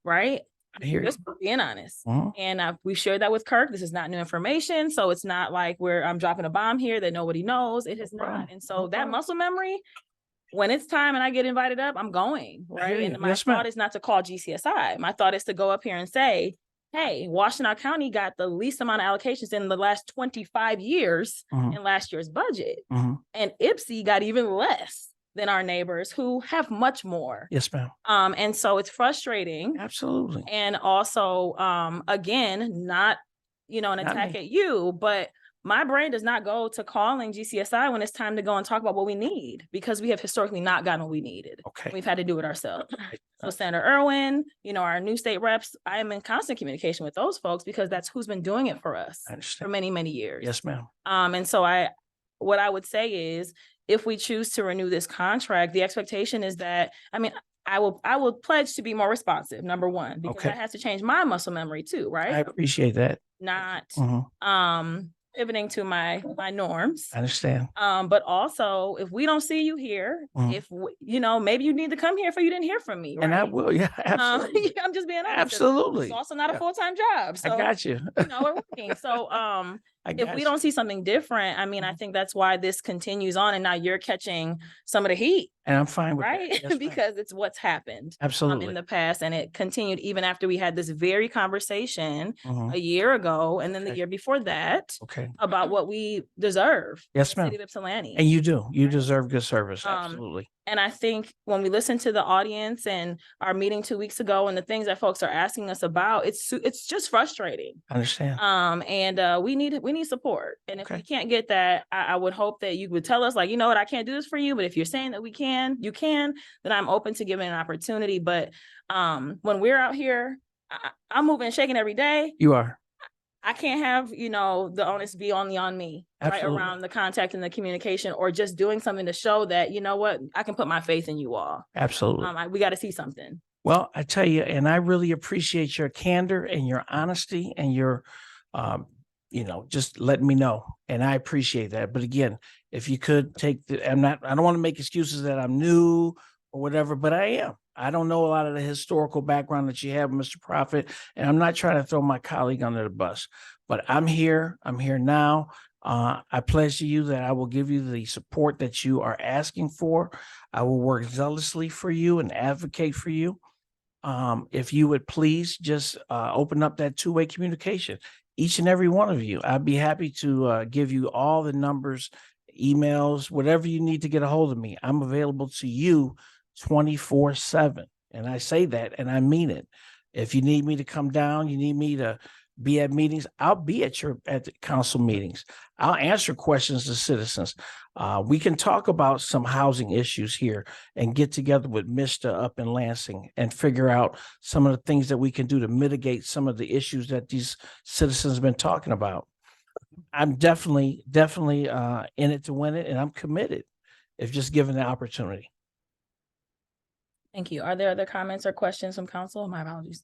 right? I hear you. Just being honest. And we've shared that with Kirk. This is not new information. So it's not like I'm dropping a bomb here that nobody knows. It is not. And so that muscle memory, when it's time and I get invited up, I'm going, right? And my thought is not to call GCSI. My thought is to go up here and say, hey, Washtenaw County got the least amount of allocations in the last 25 years in last year's budget. And IPSI got even less than our neighbors who have much more. Yes, ma'am. And so it's frustrating. Absolutely. And also, again, not, you know, an attack at you, but my brain does not go to calling GCSI when it's time to go and talk about what we need because we have historically not gotten what we needed. Okay. We've had to do it ourselves. So Senator Irwin, you know, our new state reps, I am in constant communication with those folks because that's who's been doing it for us for many, many years. Yes, ma'am. And so what I would say is if we choose to renew this contract, the expectation is that, I mean, I will pledge to be more responsive, number one, because that has to change my muscle memory too, right? I appreciate that. Not pivoting to my norms. I understand. But also if we don't see you here, if you know, maybe you need to come here if you didn't hear from me. Right? And I will, absolutely. I'm just being honest. Absolutely. It's also not a full-time job. So I got you. You know, we're working. So if we don't see something different, I mean, I think that's why this continues on and now you're catching some of the heat. And I'm fine with right? that. Because it's what's happened Absolutely. In the past. And it continued even after we had this very conversation a year ago. And then the year before that about what we deserve. Yes, in the ma'am. City of Ypsilanti. And you do. You deserve good service. Absolutely. And I think when we listen to the audience and our meeting 2 weeks ago and the things that folks are asking us about, it's just frustrating. I understand. And we need support. And if we can't get that, I would hope that you would tell us, like, you know what, I can't do this for you, but if you're saying that you can, then I'm open to giving an opportunity. But when we're out here, I'm moving and shaking every day. You are. I can't have, the onus be only on me, Absolutely. right, around the contact and the communication, or just doing something to show that, you know what, I can put my faith in you all. Absolutely. We got to see something. Well, I tell you, and I really appreciate your candor and your honesty and your, just letting me know. And I appreciate that. But again, if you could I don't want to make excuses that I'm new or whatever, but I am. I don't know a lot of the historical background that you have, Mr. Prophet, and I'm not trying to throw my colleague under the bus, but I'm here now. I pledge to you that I will give you the support that you are asking for. I will work zealously for you and advocate for you. If you would please just open up that two-way communication, each and every one of you. I'd be happy to give you all the numbers, emails, whatever you need to get a hold of me. I'm available to you 24/7. And I say that and I mean it. If you need me to come down, you need me to be at meetings, I'll be at the council meetings. I'll answer questions to citizens. We can talk about some housing issues here and get together with Mr. up in Lansing and figure out some of the things that we can do to mitigate some of the issues that these citizens have been talking about. I'm definitely in it to win it, and I'm committed if just given the opportunity. Thank you. Are there other comments or questions from council? My apologies.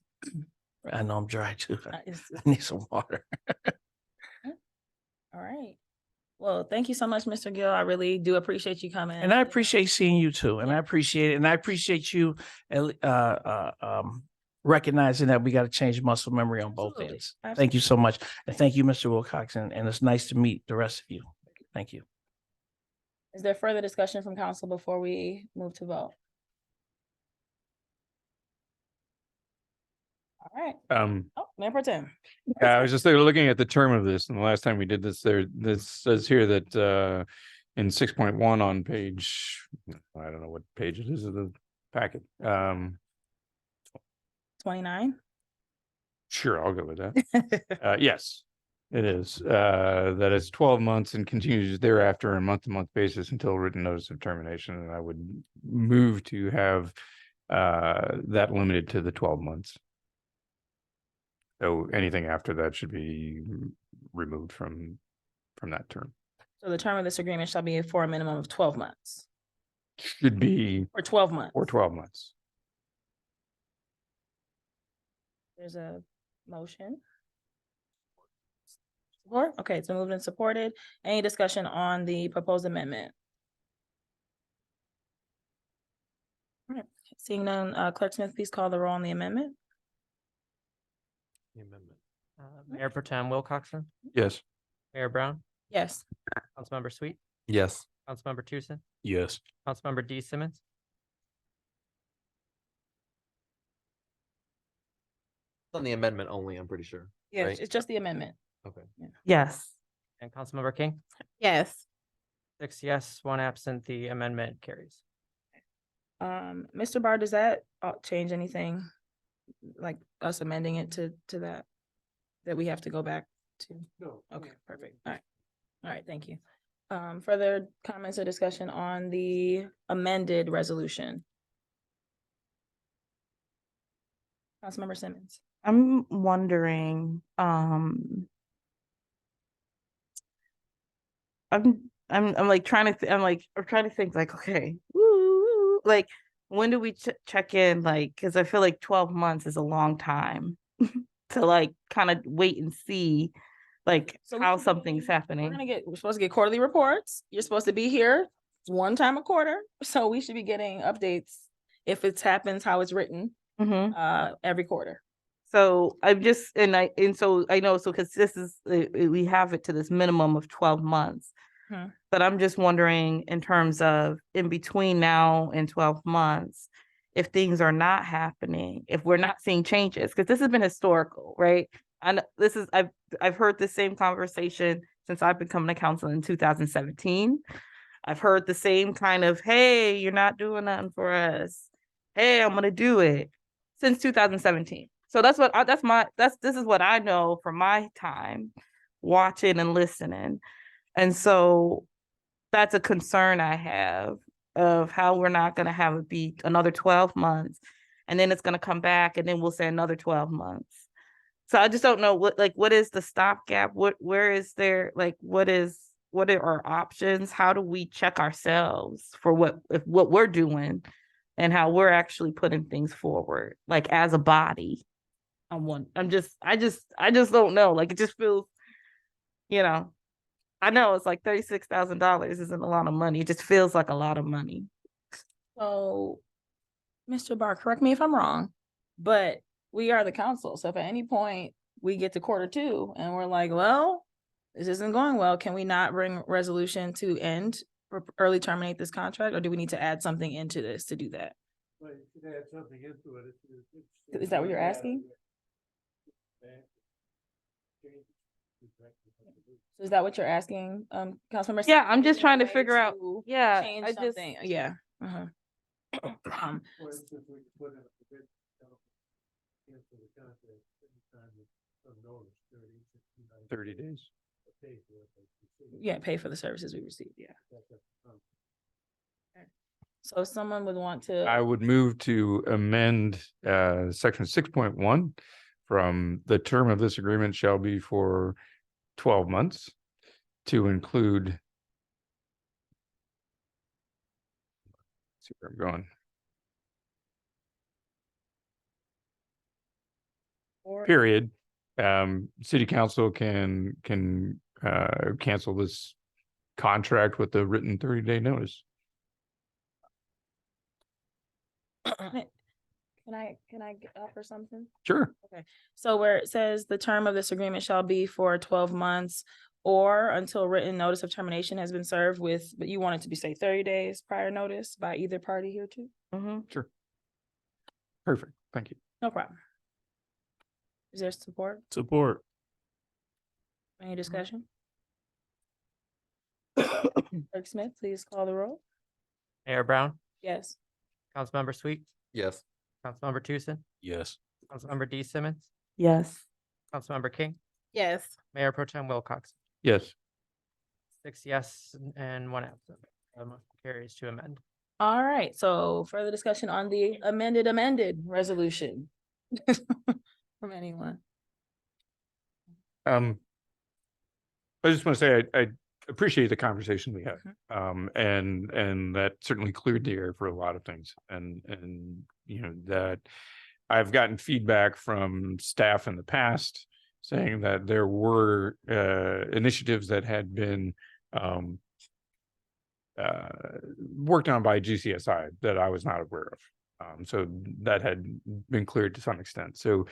I know I'm dry too. It's- I need some water. All right. Well, thank you so much, Mr. Gill. I really do appreciate you coming. And I appreciate seeing you too. And I appreciate it. And I appreciate you recognizing that we got to change muscle memory on both Absolutely. ends. Thank you so much. And thank you, Mr. Wilcox. And it's nice to meet the rest of you. Thank you. Is there further discussion from council before we move to vote? All right. Oh, Mayor Pro Tem. Yeah, I was just looking at the term of this, and the last time we did this, this says here that in 6.1 on page, I don't know what page it is of the packet. 29. Sure, I'll go with that. Yes, it is. That it's 12 months and continues thereafter on a month-to-month basis until written notice of termination. And I would move to have that limited to the 12 months. So anything after that should be removed from that term. So the term of this agreement shall be for a minimum of 12 months. Should be Or 12 months. or 12 months. There's a motion. Support? Okay, it's been moved and supported. Any discussion on the proposed amendment? All right, seeing none, Clerk Smith, please call the roll on the amendment. Mayor Pro Tem Wilcoxen, Yes. Mayor Brown, Yes. Councilmember Sweet, Yes. Councilmember Tucson, Yes. Councilmember D Simmons, On the amendment only, I'm pretty sure. Yes, right? it's just the amendment. Okay. Yes. and Councilmember King. Yes. 6 yes, 1 absent. The amendment carries. Mr. Barr, does that change anything? Like us amending it to that we have to go back to? No. Okay, perfect. All right, thank you. Further comments or discussion on the amended resolution? Councilmember Simmons. I'm wondering, I'm like trying to I'm trying to think like, okay, like when do we check in? Like, cause I feel like 12 months is a long time to like kind of wait and see like So we how should something's happening. We're supposed to get quarterly reports. You're supposed to be here one time a quarter. So we should be getting updates if it happens, how it's written, every quarter. So I'm just, so I know, so cause this is, we have it to this minimum of 12 months. But I'm just wondering in terms of in between now and 12 months, if things are not happening, if we're not seeing changes, because this has been historical, right? And this is, I've heard the same conversation since I've been coming to council in 2017. I've heard the same kind of, hey, you're not doing nothing for us. Hey, I'm gonna do it since 2017. So this is what I know from my time watching and listening. And so that's a concern I have of how we're not gonna have it be another 12 months. And then it's gonna come back and then we'll say another 12 months. So I just don't know what is the stopgap? Where is there, what are our options? How do we check ourselves for what we're doing and how we're actually putting things forward, like as a body? I just don't know. Like, it just feels, I know it's like $36,000 isn't a lot of money. It just feels like a lot of money. So, Mr. Barr, correct me if I'm wrong, but we are the council. So if at any point we get to Q2 and we're like, well, this isn't going well, can we not bring resolution to end or early terminate this contract? Or do we need to add something into this to do that? Is that what you're asking? So is that what you're asking, Councilmember? Yeah, I'm just trying to figure out. To Yeah, change I just. something. Yeah. Uh-huh. $30 days. Yeah, pay for the services we received. Yeah. So if someone would want to. I would move to amend section 6.1 from the term of this agreement shall be for 12 months to include. Let's see where I'm going. Period. City council can cancel this contract with a written 30-day notice. Can I offer something? Sure. Okay, so where it says the term of this agreement shall be for 12 months or until written notice of termination has been served with, but you want it to be, say, 30 days prior notice by either party here too? Sure. Perfect. Thank you. No problem. Is there support? Support. Any discussion? Clerk Smith, please call the roll. Mayor Brown, Yes. Councilmember Sweet, Yes. Councilmember Tucson, Yes. Councilmember D Simmons, Yes. Councilmember King, Yes. Mayor Pro Tem Wilcox. Yes. 6 yes and 1 absent. Motion carries to amend. All right, so further discussion on the amended resolution from anyone? I just want to say I appreciate the conversation we had. And that certainly cleared the air for a lot of things. And that I've gotten feedback from staff in the past saying that there were initiatives that had been worked on by GCSI that I was not aware of. So that had been cleared to some extent. So,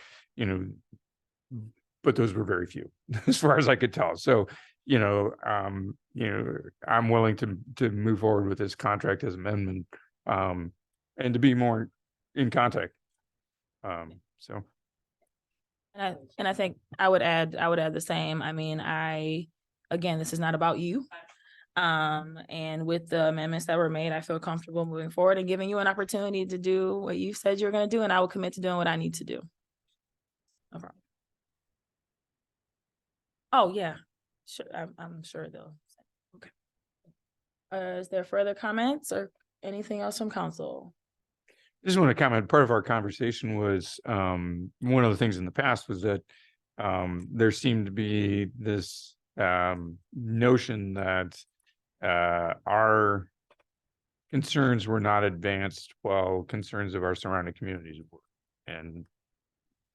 but those were very few as far as I could tell. So, I'm willing to move forward with this contract as amendment, and to be more in contact. So. And I think I would add the same. I mean, again, this is not about you. And with the amendments that were made, I feel comfortable moving forward and giving you an opportunity to do what you said you're going to do, and I will commit to doing what I need to do. No problem. Oh, yeah, sure. I'm sure they'll. Okay. Is there further comments or anything else from council? I just want to comment, part of our conversation was, one of the things in the past was that there seemed to be this notion that our concerns were not advanced while concerns of our surrounding communities were. And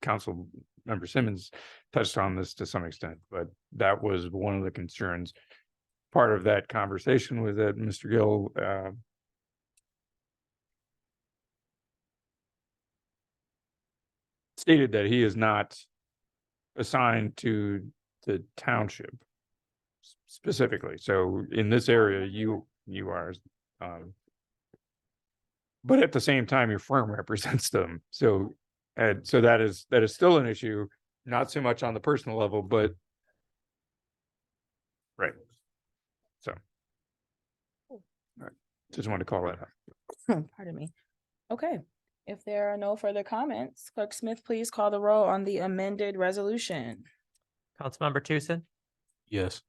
Council Member Simmons touched on this to some extent, but that was one of the concerns. Part of that conversation was that Mr. Gill stated that he is not assigned to the township specifically. So in this area, you are, but at the same time, your firm represents them. So, so that is still an issue, not so much on the personal level, but right. So. Just wanted to call that out. Pardon me. Okay, if there are no further comments, Clerk Smith, please call the roll on the amended resolution. Councilmember Tucson, Yes.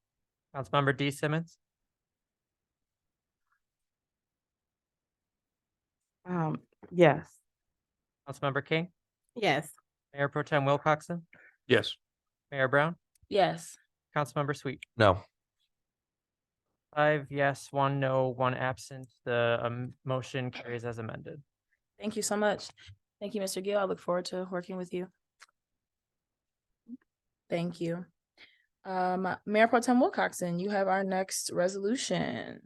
Councilmember D Simmons, Yes. Councilmember King, Yes. Mayor Pro Tem Wilcoxen, Yes. Mayor Brown, Yes. Councilmember Sweet. No. 5 yes, 1 no, 1 absent. The motion carries as amended. Thank you so much. Thank you, Mr. Gill. I look forward to working with you. Thank you. Mayor Pro Tem Wilcoxen, you have our next resolution.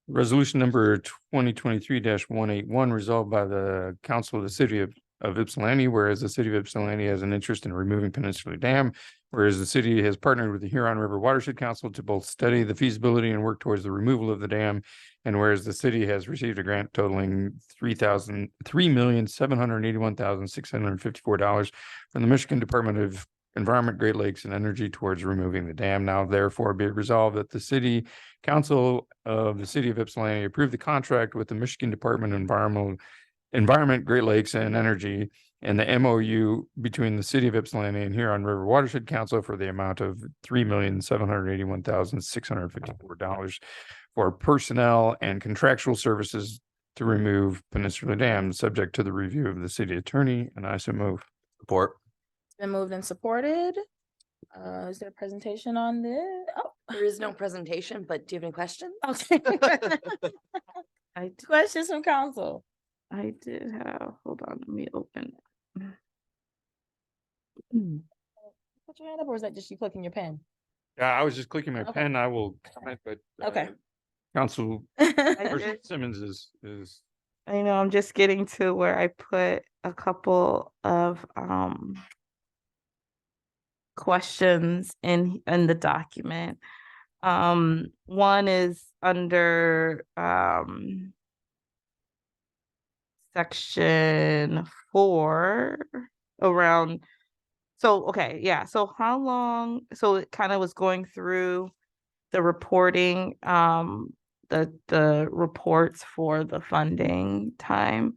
Resolution number 2023-181 resolved by the Council of the City of Ypsilanti, whereas the City of Ypsilanti has an interest in removing Peninsula Dam, whereas the city has partnered with the Huron River Watershed Council to both study the feasibility and work towards the removal of the dam, and whereas the city has received a grant totaling $3,781,654 from the Michigan Department of Environment, Great Lakes, and Energy towards removing the dam. Now therefore be it resolved that the City Council of the City of Ypsilanti approve the contract with the Michigan Department of Environment, Great Lakes, and Energy, and the MOU between the City of Ypsilanti and Huron River Watershed Council for the amount of $3,781,654 for personnel and contractual services to remove Peninsula Dam, subject to the review of the city attorney, and I so move. Support. It's been moved and supported. Is there a presentation on this? Oh, There is no presentation, but do you have any questions? okay. I Questions from council? did have, hold on, let me open it. Put your hand up, or is that just you clicking your pen? Yeah, I was just clicking my Okay. pen. I will comment, but Okay. Council I did- Simmons is I know, I'm just getting to where I put a couple of questions in the document. One is under section 4 around. So, okay, yeah. So how long, so it kind of was going through the reporting, the reports for the funding time.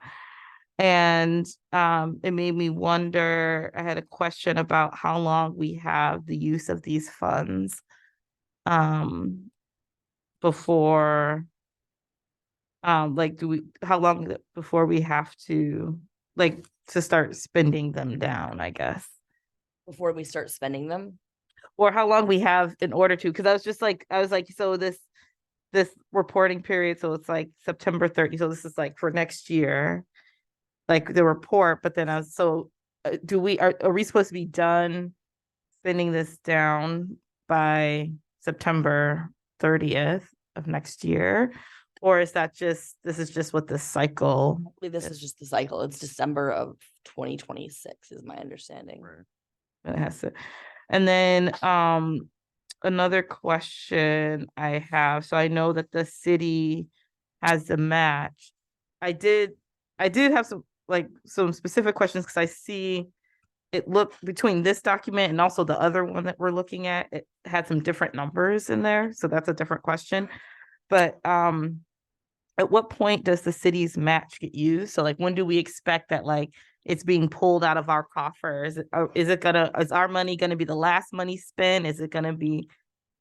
And it made me wonder, I had a question about how long we have the use of these funds before like how long before we have to to start spending them down, I guess. Before we start spending them? Or how long we have in order to, because I was like, so this reporting period, so it's like September 30, so this is like for next year, like the report, but then are we supposed to be done spending this down by September 30th of next year? Or is that this is just what this cycle? This is just the cycle. It's December of 2026 is my understanding. It has to. And then another question I have. So I know that the city has the match. I did have some specific questions because I see it looked between this document and also the other one that we're looking at, it had some different numbers in there. So that's a different question. But at what point does the city's match get used? So like when do we expect that it's being pulled out of our coffers? Is our money gonna be the last money spent? Is it gonna be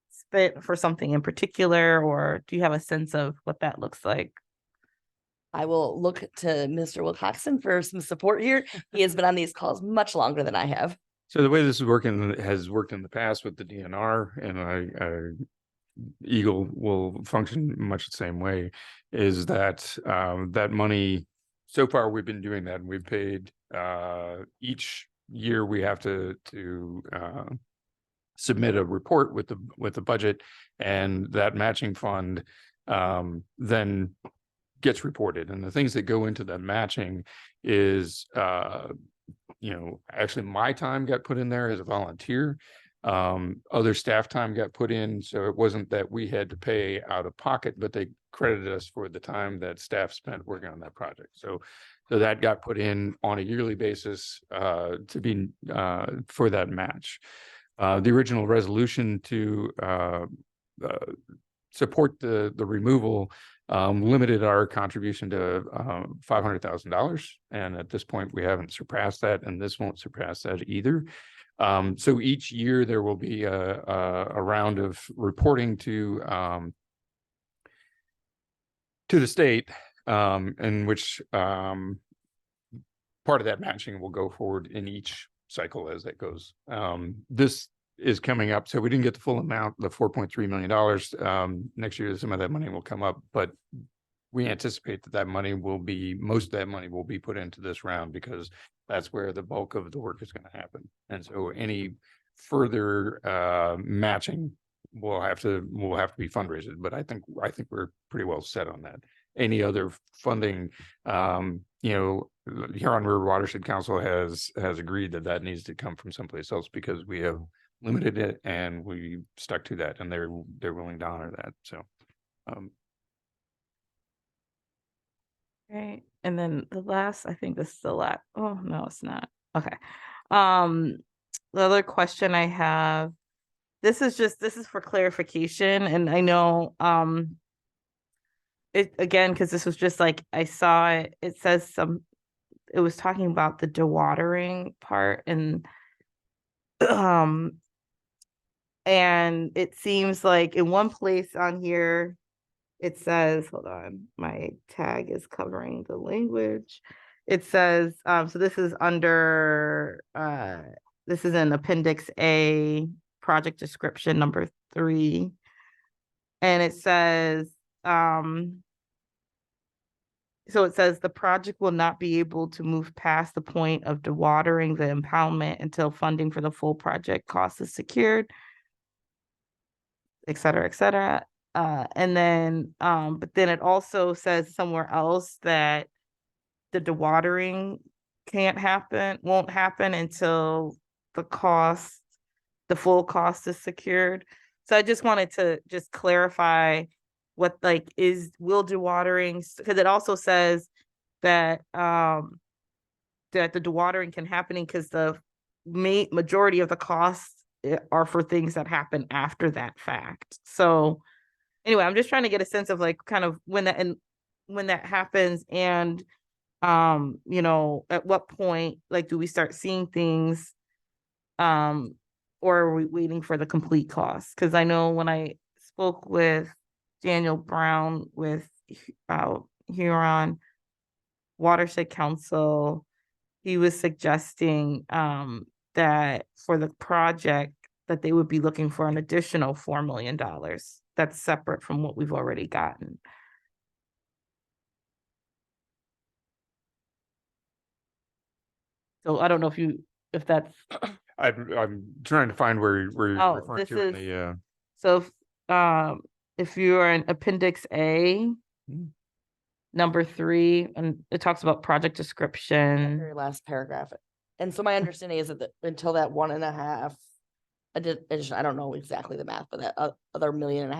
spent for something in particular? Or do you have a sense of what that looks like? I will look to Mr. Wilcoxen for some support here. He has been on these calls much longer than I have. so the way this is working has worked in the past with the DNR, and Eagle will function much the same way, is that that money, so far we've been doing that, and we've paid each year we have to submit a report with the budget, and that matching fund then gets reported. And the things that go into that matching is actually my time got put in there as a volunteer. Other staff time got put in, so it wasn't that we had to pay out of pocket, but they credited us for the time that staff spent working on that project. So that got put in on a yearly basis to be for that match. The original resolution to support the removal, limited our contribution to $500,000. And at this point, we haven't surpassed that, and this won't surpass that either. So each year there will be a round of reporting to the state, in which part of that matching will go forward in each cycle as that goes. This is coming up, so we didn't get the full amount, the $4.3 million. Next year, some of that money will come up, but we anticipate that money will be, most of that money will be put into this round, because that's where the bulk of the work is going to happen. And so any further matching will have to be fundraised, but I think we're pretty well set on that. Any other funding, Huron River Watershed Council has agreed that needs to come from someplace else, because we have limited it and we stuck to that, and they're willing to honor that. So Right. And then the last, I think this is the last. Oh, no, it's not. Okay. The other question I have, this is for clarification. And I know, it again, because this was just like, I saw it, it says it was talking about the dewatering part, and it seems like in one place on here, it says, hold on, my tag is covering the language. It says, so this is under, this is in Appendix A, project description number 3. And it says, so it says the project will not be able to move past the point of dewatering the impoundment until funding for the full project cost is secured, et cetera, et cetera. And then, but then it also says somewhere else that the dewatering won't happen until the full cost is secured. So I just wanted to just clarify what will dewatering, because it also says that that the dewatering can happen because the majority of the costs are for things that happen after that fact. So anyway, I'm just trying to get a sense of kind of when that happens, and at what point do we start seeing things, or are we waiting for the complete cost? Because I know when I spoke with Daniel Brown with Huron Watershed Council, he was suggesting that for the project that they would be looking for an additional $4 million. That's separate from what we've already gotten. So I don't know if that's. I'm trying to find where you're referring to in the. So if you're in Appendix A, number 3, and it talks about project description. Very last paragraph. And so my understanding is that until that 1.5 addition, I don't know exactly the math, but that other $1.5 million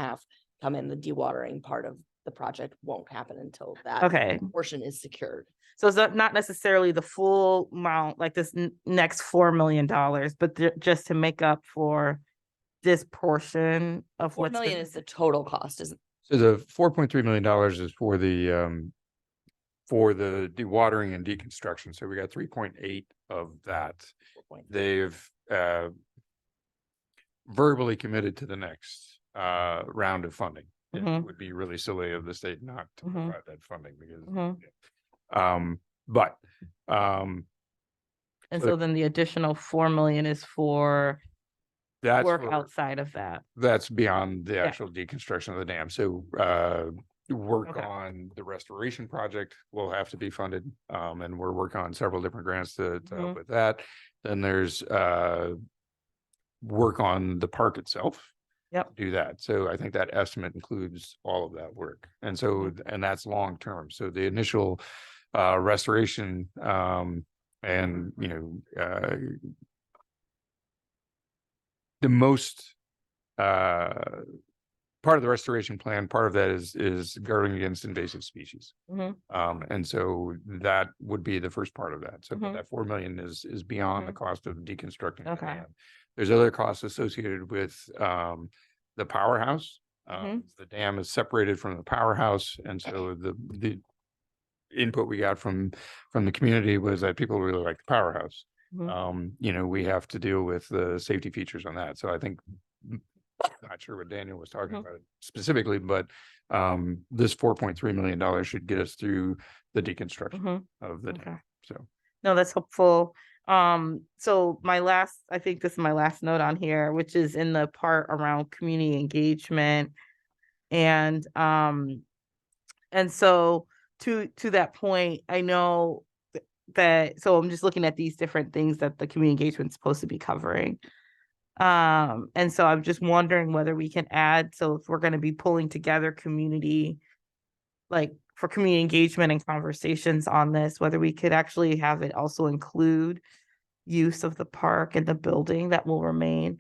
come in, the dewatering part of the project won't happen until that portion is secured. So it's not necessarily the full amount, like this next $4 million, but just to make up for this portion of $4 million is the total cost, isn't it? So the $4.3 million is for the dewatering and deconstruction. So we got 3.8 of that. They've verbally committed to the next round of funding. It would be really silly of the state not to provide that funding, because and so then the additional $4 million is for work outside of that. That's beyond the actual deconstruction of the dam. So work on the restoration project will have to be funded, and we're working on several different grants to help with that. Then there's work on the park itself. Do that. So I think that estimate includes all of that work, and so and that's long term. So the initial restoration and the most part of the restoration plan, part of that is guarding against invasive species. And so that would be the first part of that. So that 4 million is beyond the cost of deconstructing the dam. There's other costs associated with the powerhouse The dam is separated from the powerhouse, and so the input we got from the community was that people really like the powerhouse. You know, we have to deal with the safety features on that. So I think, not sure what Daniel was talking about specifically, but this $4.3 million should get us through the deconstruction of the dam. So No, that's helpful. So I think this is my last note on here, which is in the part around community engagement. And so to that point, I know that, so I'm just looking at these different things that the community engagement is supposed to be covering. And so I'm just wondering whether we can add, so if we're going to be pulling together community, like for community engagement and conversations on this, whether we could actually have it also include use of the park and the building that will remain.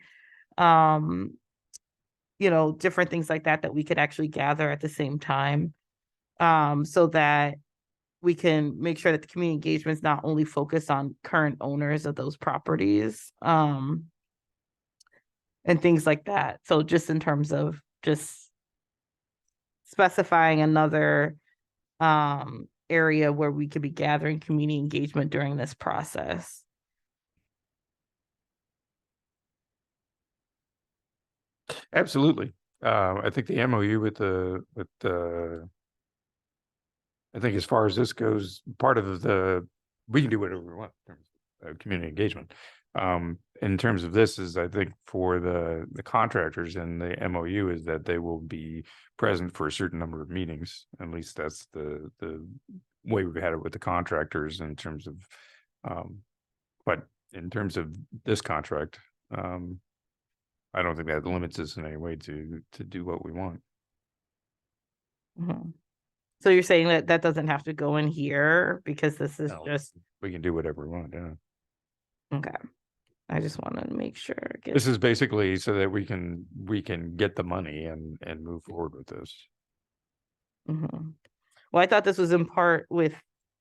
You know, different things like that we could actually gather at the same time. So that we can make sure that the community engagement is not only focused on current owners of those properties, and things like that. So just in terms of just specifying another area where we could be gathering community engagement during this process. absolutely. I think the MOU with I think as far as this goes, part of we can do whatever we want in terms of community engagement. In terms of this is, I think for the contractors and the MOU is that they will be present for a certain number of meetings. At least that's the way we've had it with the contractors in terms of, but in terms of this contract, I don't think that limits us in any way to do what we want. So you're saying that doesn't have to go in here because this is just, We can do whatever we want, yeah. okay. I just wanted to make sure. This is basically so that we can get the money and move forward with this. Well, I thought this was in part with,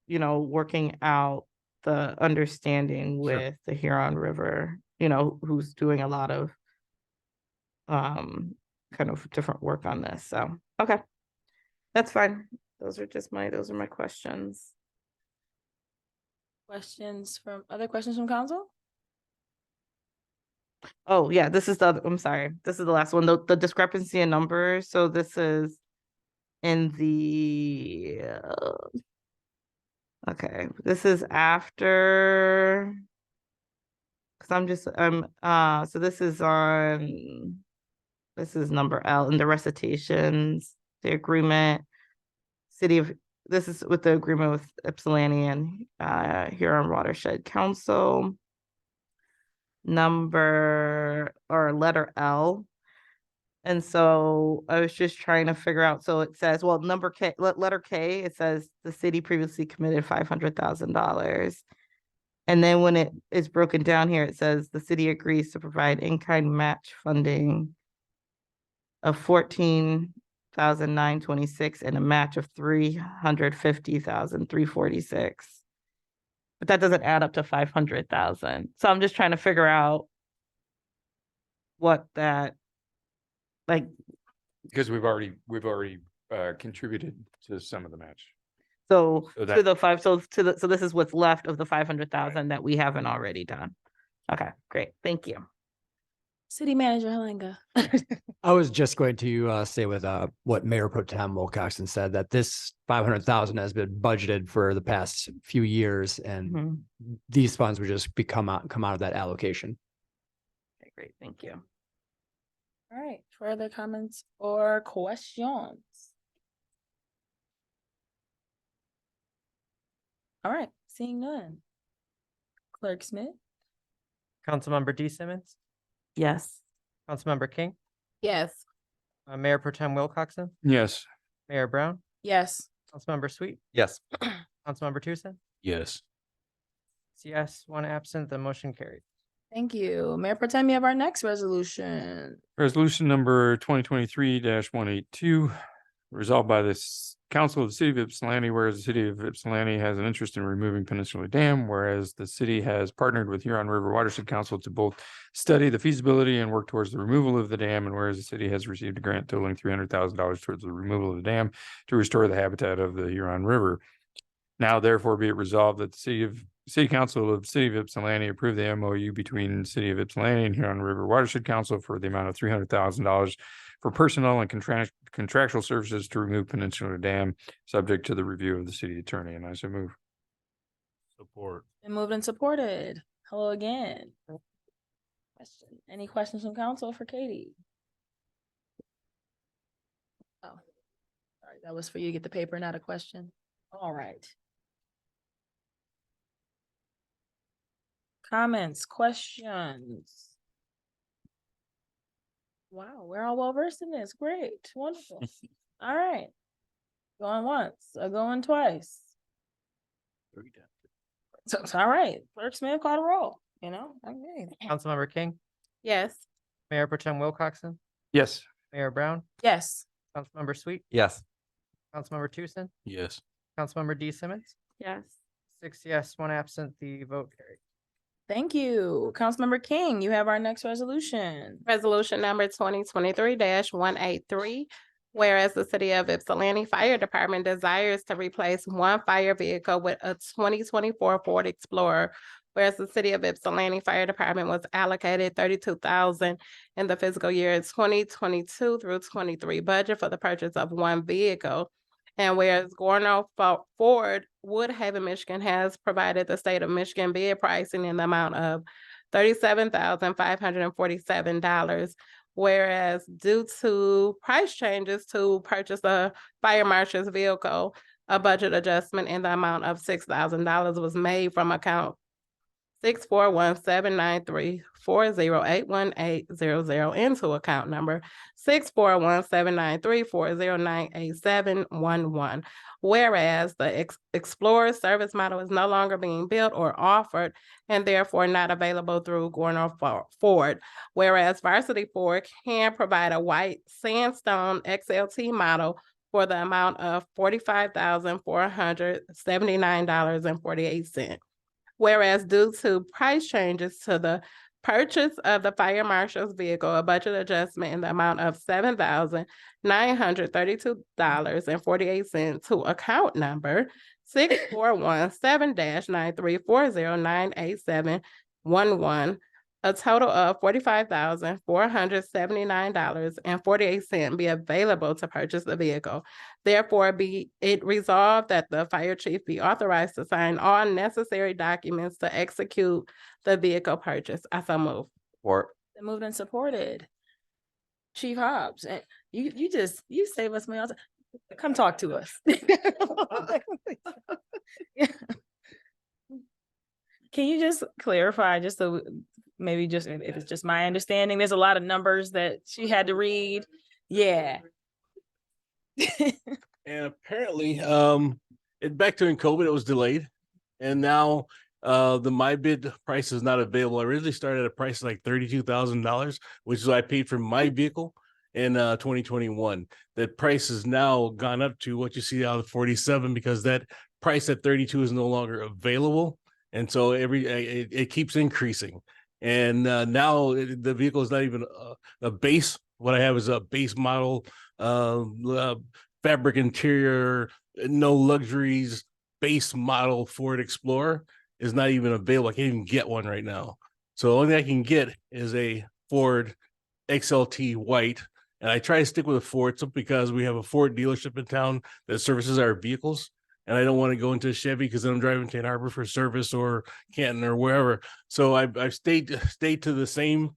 you know, working out the understanding with the Huron River, you know, who's doing a lot of kind of different work on this. So, okay, that's fine. Those are my questions. Other questions from council? Oh, yeah, I'm sorry. This is the last one, the discrepancy in numbers. So this is in the, okay, this is after, so this is number L in the recitations, the agreement, this is with the agreement with Ypsilanti and Huron Watershed Council. Letter L. And so I was just trying to figure out, so it says, well, letter K, it says the city previously committed $500,000. And then when it is broken down here, it says the city agrees to provide in-kind match funding of $14,926 and a match of $350,346. But that doesn't add up to 500,000. So I'm just trying to figure out what that, like. Because we've already contributed to some of the match. So So so this is what's left of the 500,000 that we haven't already done. Okay, great. Thank you. City Manager Halenga. I was just going to say with what Mayor Pro Tem Wilcoxon said, that this 500,000 has been budgeted for the past few years, and these funds would just come out of that allocation. Okay, great. Thank you. All right, further comments or questions? All right, seeing none. Clerk Smith? Councilmember D. Simmons, Yes. Councilmember King, Yes. Mayor Pro Tem Wilcoxon, Yes. Mayor Brown, Yes. Councilmember Sweet, Yes. Councilmember Tucson. Yes. Yes, one absent, the motion carried. Thank you. Mayor Pro Tem, you have our next resolution. Resolution number 2023-182, resolved by this Council of the City of Ypsilanti, whereas the City of Ypsilanti has an interest in removing Peninsula Dam, whereas the city has partnered with Huron River Watershed Council to both study the feasibility and work towards the removal of the dam, and whereas the city has received a grant totaling $300,000 towards the removal of the dam to restore the habitat of the Huron River. Now therefore be it resolved that the City Council of the City of Ypsilanti approve the MOU between City of Ypsilanti and Huron River Watershed Council for the amount of $300,000 for personnel and contractual services to remove Peninsula Dam, subject to the review of the city attorney. And I so move. Support. Been moved and supported. Hello again. Question. Any questions from council for Katie? Oh, sorry, that was for you to get the paper, not a question. All right. Comments, questions? Wow, we're all well versed in this. Great, wonderful. All right. Going once, going twice. So it's all right. Clerk Smith called a roll, you know? Okay. Councilmember King, Yes. Mayor Pro Tem Wilcoxen, Yes. Mayor Brown, Yes. Councilmember Sweet, Yes. Councilmember Tucson, Yes. Councilmember D Simmons, Yes. 6 yes, 1 absent, the vote carried. Thank you. Councilmember King, you have our next resolution. Resolution number 2023-183. Whereas the City of Ypsilanti Fire Department desires to replace one fire vehicle with a 2024 Ford Explorer. Whereas the City of Ypsilanti Fire Department was allocated $32,000 in the fiscal year 2022 through 23 budget for the purchase of one vehicle. And whereas Gorno Ford, Woodhaven, Michigan has provided the state of Michigan bid pricing in the amount of $37,547. Whereas due to price changes to purchase a fire marshal's vehicle, a budget adjustment in the amount of $6,000 was made from account 641-793-408-1800 into account number 641-793-409-8711. Whereas the Explorer service model is no longer being built or offered and therefore not available through Gorno Ford. Whereas Varsity Ford can provide a white sandstone XLT model for the amount of $45,479.48. Whereas due to price changes to the purchase of the fire marshal's vehicle, a budget adjustment in the amount of $7,932.48 to account number 641-7-93-409-8711, a total of $45,479.48 be available to purchase the vehicle. Therefore, be it resolved that the fire chief be authorized to sign all necessary documents to execute the vehicle purchase. I so move. Support. Been moved and supported. Chief Hobbs, and you save us money all the time. Come talk to us. Can you just clarify, just so maybe just if it's just my understanding, there's a lot of numbers that she had to read. Yeah. And apparently, back during COVID, it was delayed. And now the my bid price is not available. I originally started at a price of like $32,000, which is what I paid for my vehicle in 2021. That price has now gone up to what you see out of 47 because that price at 32 is no longer available. And so it keeps increasing. And now the vehicle is not even a base. What I have is a base model, fabric interior, no luxuries, base model Ford Explorer is not even available. I can't even get one right now. So the only thing I can get is a Ford XLT white. And I try to stick with a Ford because we have a Ford dealership in town that services our vehicles. And I don't want to go into a Chevy because then I'm driving to Ann Arbor for service or Canton or wherever. So I've stayed to the same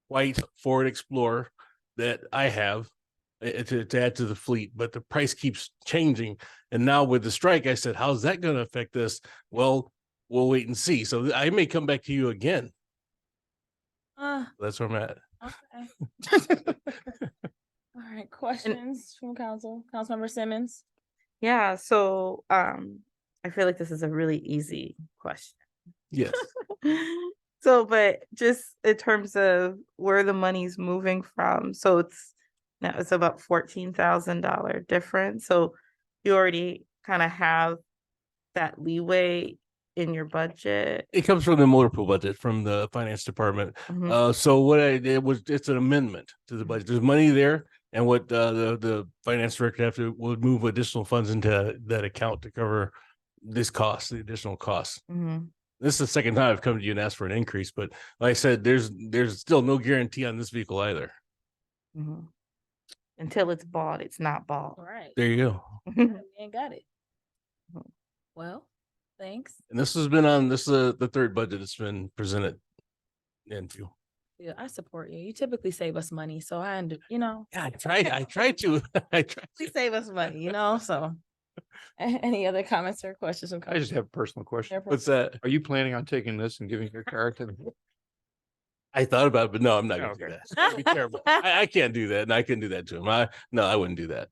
white Ford Explorer that I have to add to the fleet, but the price keeps changing. And now with the strike, I said, how's that going to affect this? Well, we'll wait and see. So I may come back to you again. That's where I'm at. Okay. All right, questions from council? Councilmember Simmons? Yeah, so I feel like this is a really easy question. Yes. So, but just in terms of where the money's moving from, so it's Now it's about $14,000 difference. So you already kind of have that leeway in your budget. It comes from the motor pool budget from the finance department. Mhm. So what I did was, it's an amendment to the budget. There's money there. And what the finance director would move additional funds into that account to cover this cost, the additional costs. Mhm. This is the second time I've come to you and asked for an increase, but like I said, there's still no guarantee on this vehicle either. Mhm. Until it's bought, it's not bought. All right. There you go. We ain't got it. Well, thanks. And this is the third budget that's been presented into. Yeah, I support you. You typically save us money, so you know. Yeah, I try to. I try. Please save us money, you know, so. Any other comments or questions? I just have a personal question. What's that? Are you planning on taking this and giving your car to the? I thought about it, but no, I'm not gonna do Okay. that. That'd be terrible. I can't do that, and I couldn't do that to him. I wouldn't do that.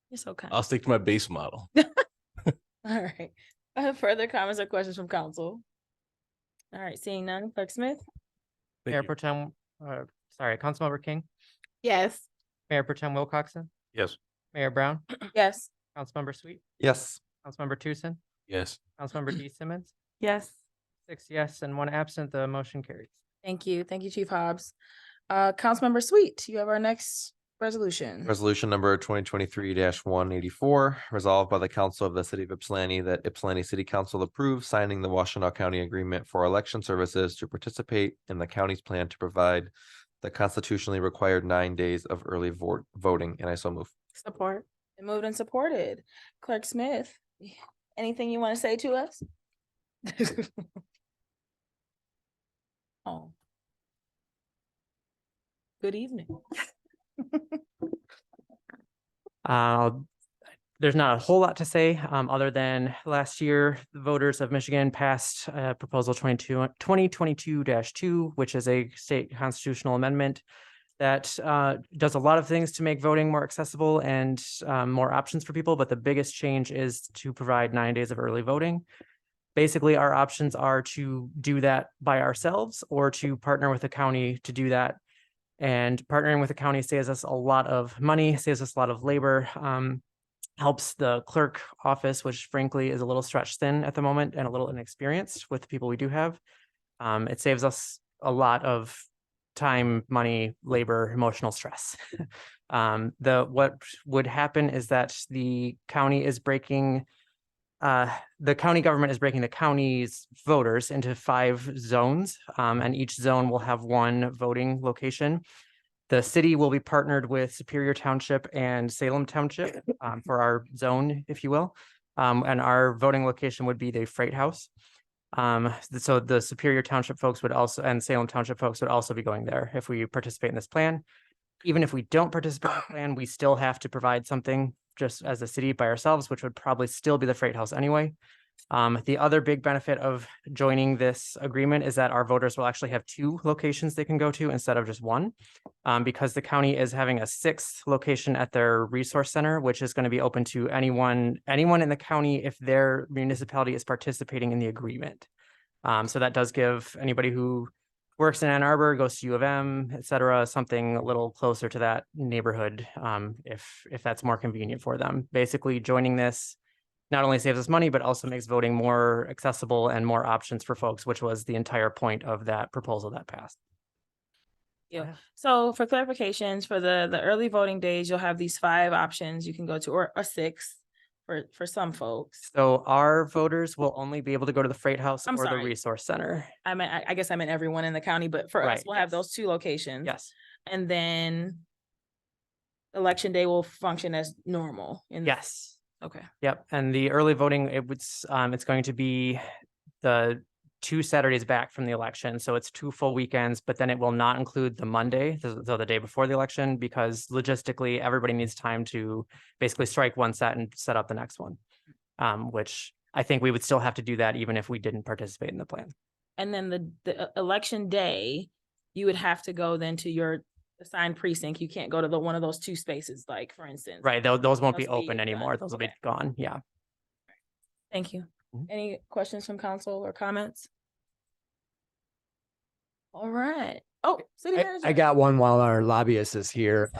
It's okay. I'll stick to my base model. All right. Further comments or questions from council? All right, seeing none, Clerk Smith? Mayor Pro Tem, Councilmember King, Yes. Mayor Pro Tem Wilcoxen, Yes. Mayor Brown, Yes. Councilmember Sweet, Yes. Councilmember Tucson, Yes. Councilmember D Simmons, Yes. 6 yes and 1 absent, the motion carries. Thank you. Thank you, Chief Hobbs. Councilmember Sweet, you have our next resolution. Resolution number 2023-184, resolved by the Council of the City of Ypsilanti that Ypsilanti City Council approves signing the Washtenaw County Agreement for election services to participate in the county's plan to provide the constitutionally required 9 days of early voting, and I so move. Support. Been moved and supported. Clerk Smith, anything you want to say to us? Oh. Good evening. There's not a whole lot to say, other than last year, the voters of Michigan passed Proposal 2022-2, which is a state constitutional amendment that does a lot of things to make voting more accessible and more options for people. But the biggest change is to provide 9 days of early voting. Basically, our options are to do that by ourselves or to partner with the county to do that. And partnering with the county saves us a lot of money, saves us a lot of labor, helps the clerk office, which frankly is a little stretched thin at the moment and a little inexperienced with the people we do have. It saves us a lot of time, money, labor, emotional stress. What would happen is that the county government is breaking the county's voters into 5 zones, and each zone will have 1 voting location. The city will be partnered with Superior Township and Salem Township for our zone, if you will. And our voting location would be the Freight House. So the Superior Township folks would also, and Salem Township folks would also be going there if we participate in this plan. Even if we don't participate in the plan, we still have to provide something just as a city by ourselves, which would probably still be the Freight House anyway. The other big benefit of joining this agreement is that our voters will actually have 2 locations they can go to instead of just 1, because the county is having a 6th location at their resource center, which is going to be open to anyone in the county if their municipality is participating in the agreement. So that does give anybody who works in Ann Arbor, goes to U of M, et cetera, something a little closer to that neighborhood, if that's more convenient for them. Basically, joining this not only saves us money, but also makes voting more accessible and more options for folks, which was the entire point of that proposal that passed. Yeah. So for clarifications, for the early voting days, you'll have these 5 options you can go to, or 6 for some folks. So our voters will only be able to go to the Freight House I'm or the sorry. resource center. I guess I meant everyone in the county, but for us, Right. we'll have those 2 locations. Yes. And then election day will function as normal. Yes. Okay. Yep. And the early voting, it's going to be the 2 Saturdays back from the election. So it's 2 full weekends, but then it will not include the Monday, so the day before the election, because logistically everybody needs time to basically strike 1 set and set up the next one. Which I think we would still have to do that even if we didn't participate in the plan. And then the election day, you would have to go then to your assigned precinct. You can't go to one of those 2 spaces, like for instance. Right. Those won't be Must be open anymore. done. Those will be Okay. gone. Yeah. Thank you. Any questions from council or comments? All right. Oh, city manager. I got one while our lobbyist is here.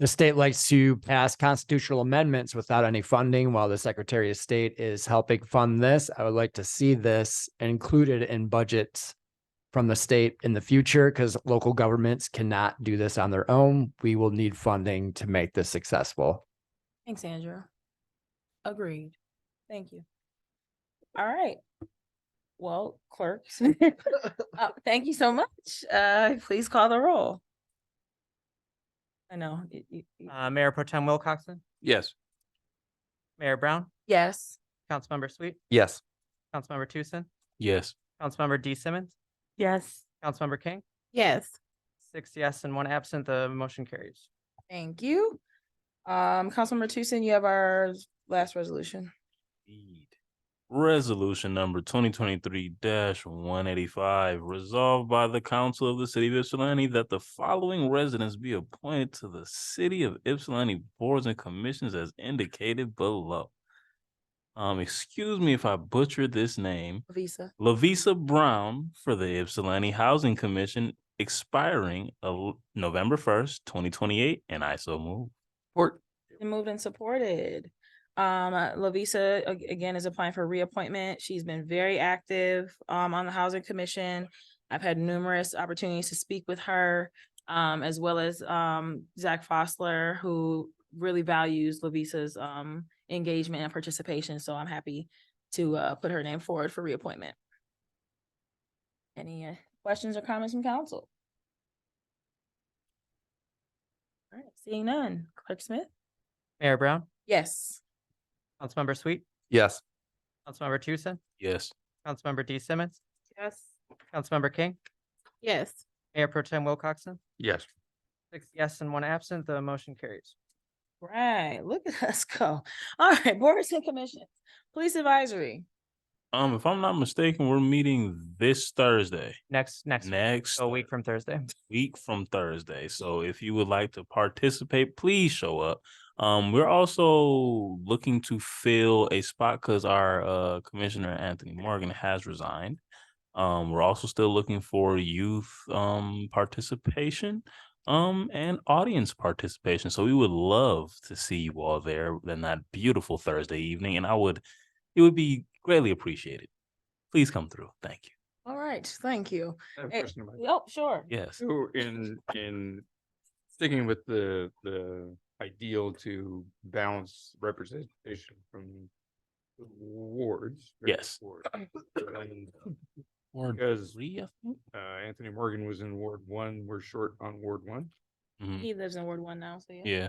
the state likes to pass constitutional amendments without any funding while the Secretary of State is helping fund this. I would like to see this included in budgets from the state in the future because local governments cannot do this on their own. We will need funding to make this successful. Thanks, Andrew. Agreed. Thank you. All right. Well, clerks, thank you so much. Please call the roll. I know. Mayor Pro Tem Wilcoxen, Yes. Mayor Brown, Yes. Councilmember Sweet, Yes. Councilmember Tucson, Yes. Councilmember D Simmons, Yes. Councilmember King, Yes. 6 yes and 1 absent. The motion carries. Thank you. Councilmember Tucson, you have our last resolution. Resolution number 2023-185, resolved by the Council of the City of Ypsilanti that the following residents be appointed to the City of Ypsilanti boards and commissions as indicated below. Excuse me if I butchered this name. Lavisa Brown for the Ypsilanti Housing Commission, expiring November 1st, 2028, and I so move. Support. Been moved and supported. Lavisa again is applying for reappointment. She's been very active on the Housing Commission. I've had numerous opportunities to speak with her, as well as Zach Fosler, who really values Lavisa's engagement and participation. So I'm happy to put her name forward for reappointment. Any questions or comments from council? All right, seeing none. Clerk Smith? Mayor Brown, Yes. Councilmember Sweet, Yes. Councilmember Tucson, Yes. Councilmember D Simmons, Yes. Councilmember King, Yes. Mayor Pro Tem Wilcoxen, Yes. 6 yes and 1 absent. The motion carries. Right, look at us go. All right, boards and commissions. Police advisory. If I'm not mistaken, we're meeting this Thursday. Next Next a week from Thursday. week from Thursday. So if you would like to participate, please show up. We're also looking to fill a spot because our Commissioner Anthony Morgan has resigned. We're also still looking for youth participation and audience participation. So we would love to see you all there on that beautiful Thursday evening, and it would be greatly appreciated. Please come through. Thank you. All right, thank you. I have a Eh, question about Oh, sure. Yes. So in sticking with the ideal to balance representation from the wards. Yes. Ward, Ward because 3, I think. Anthony Morgan was in Ward 1. We're short on Ward 1. He lives in Ward 1 now, so yeah. Yeah.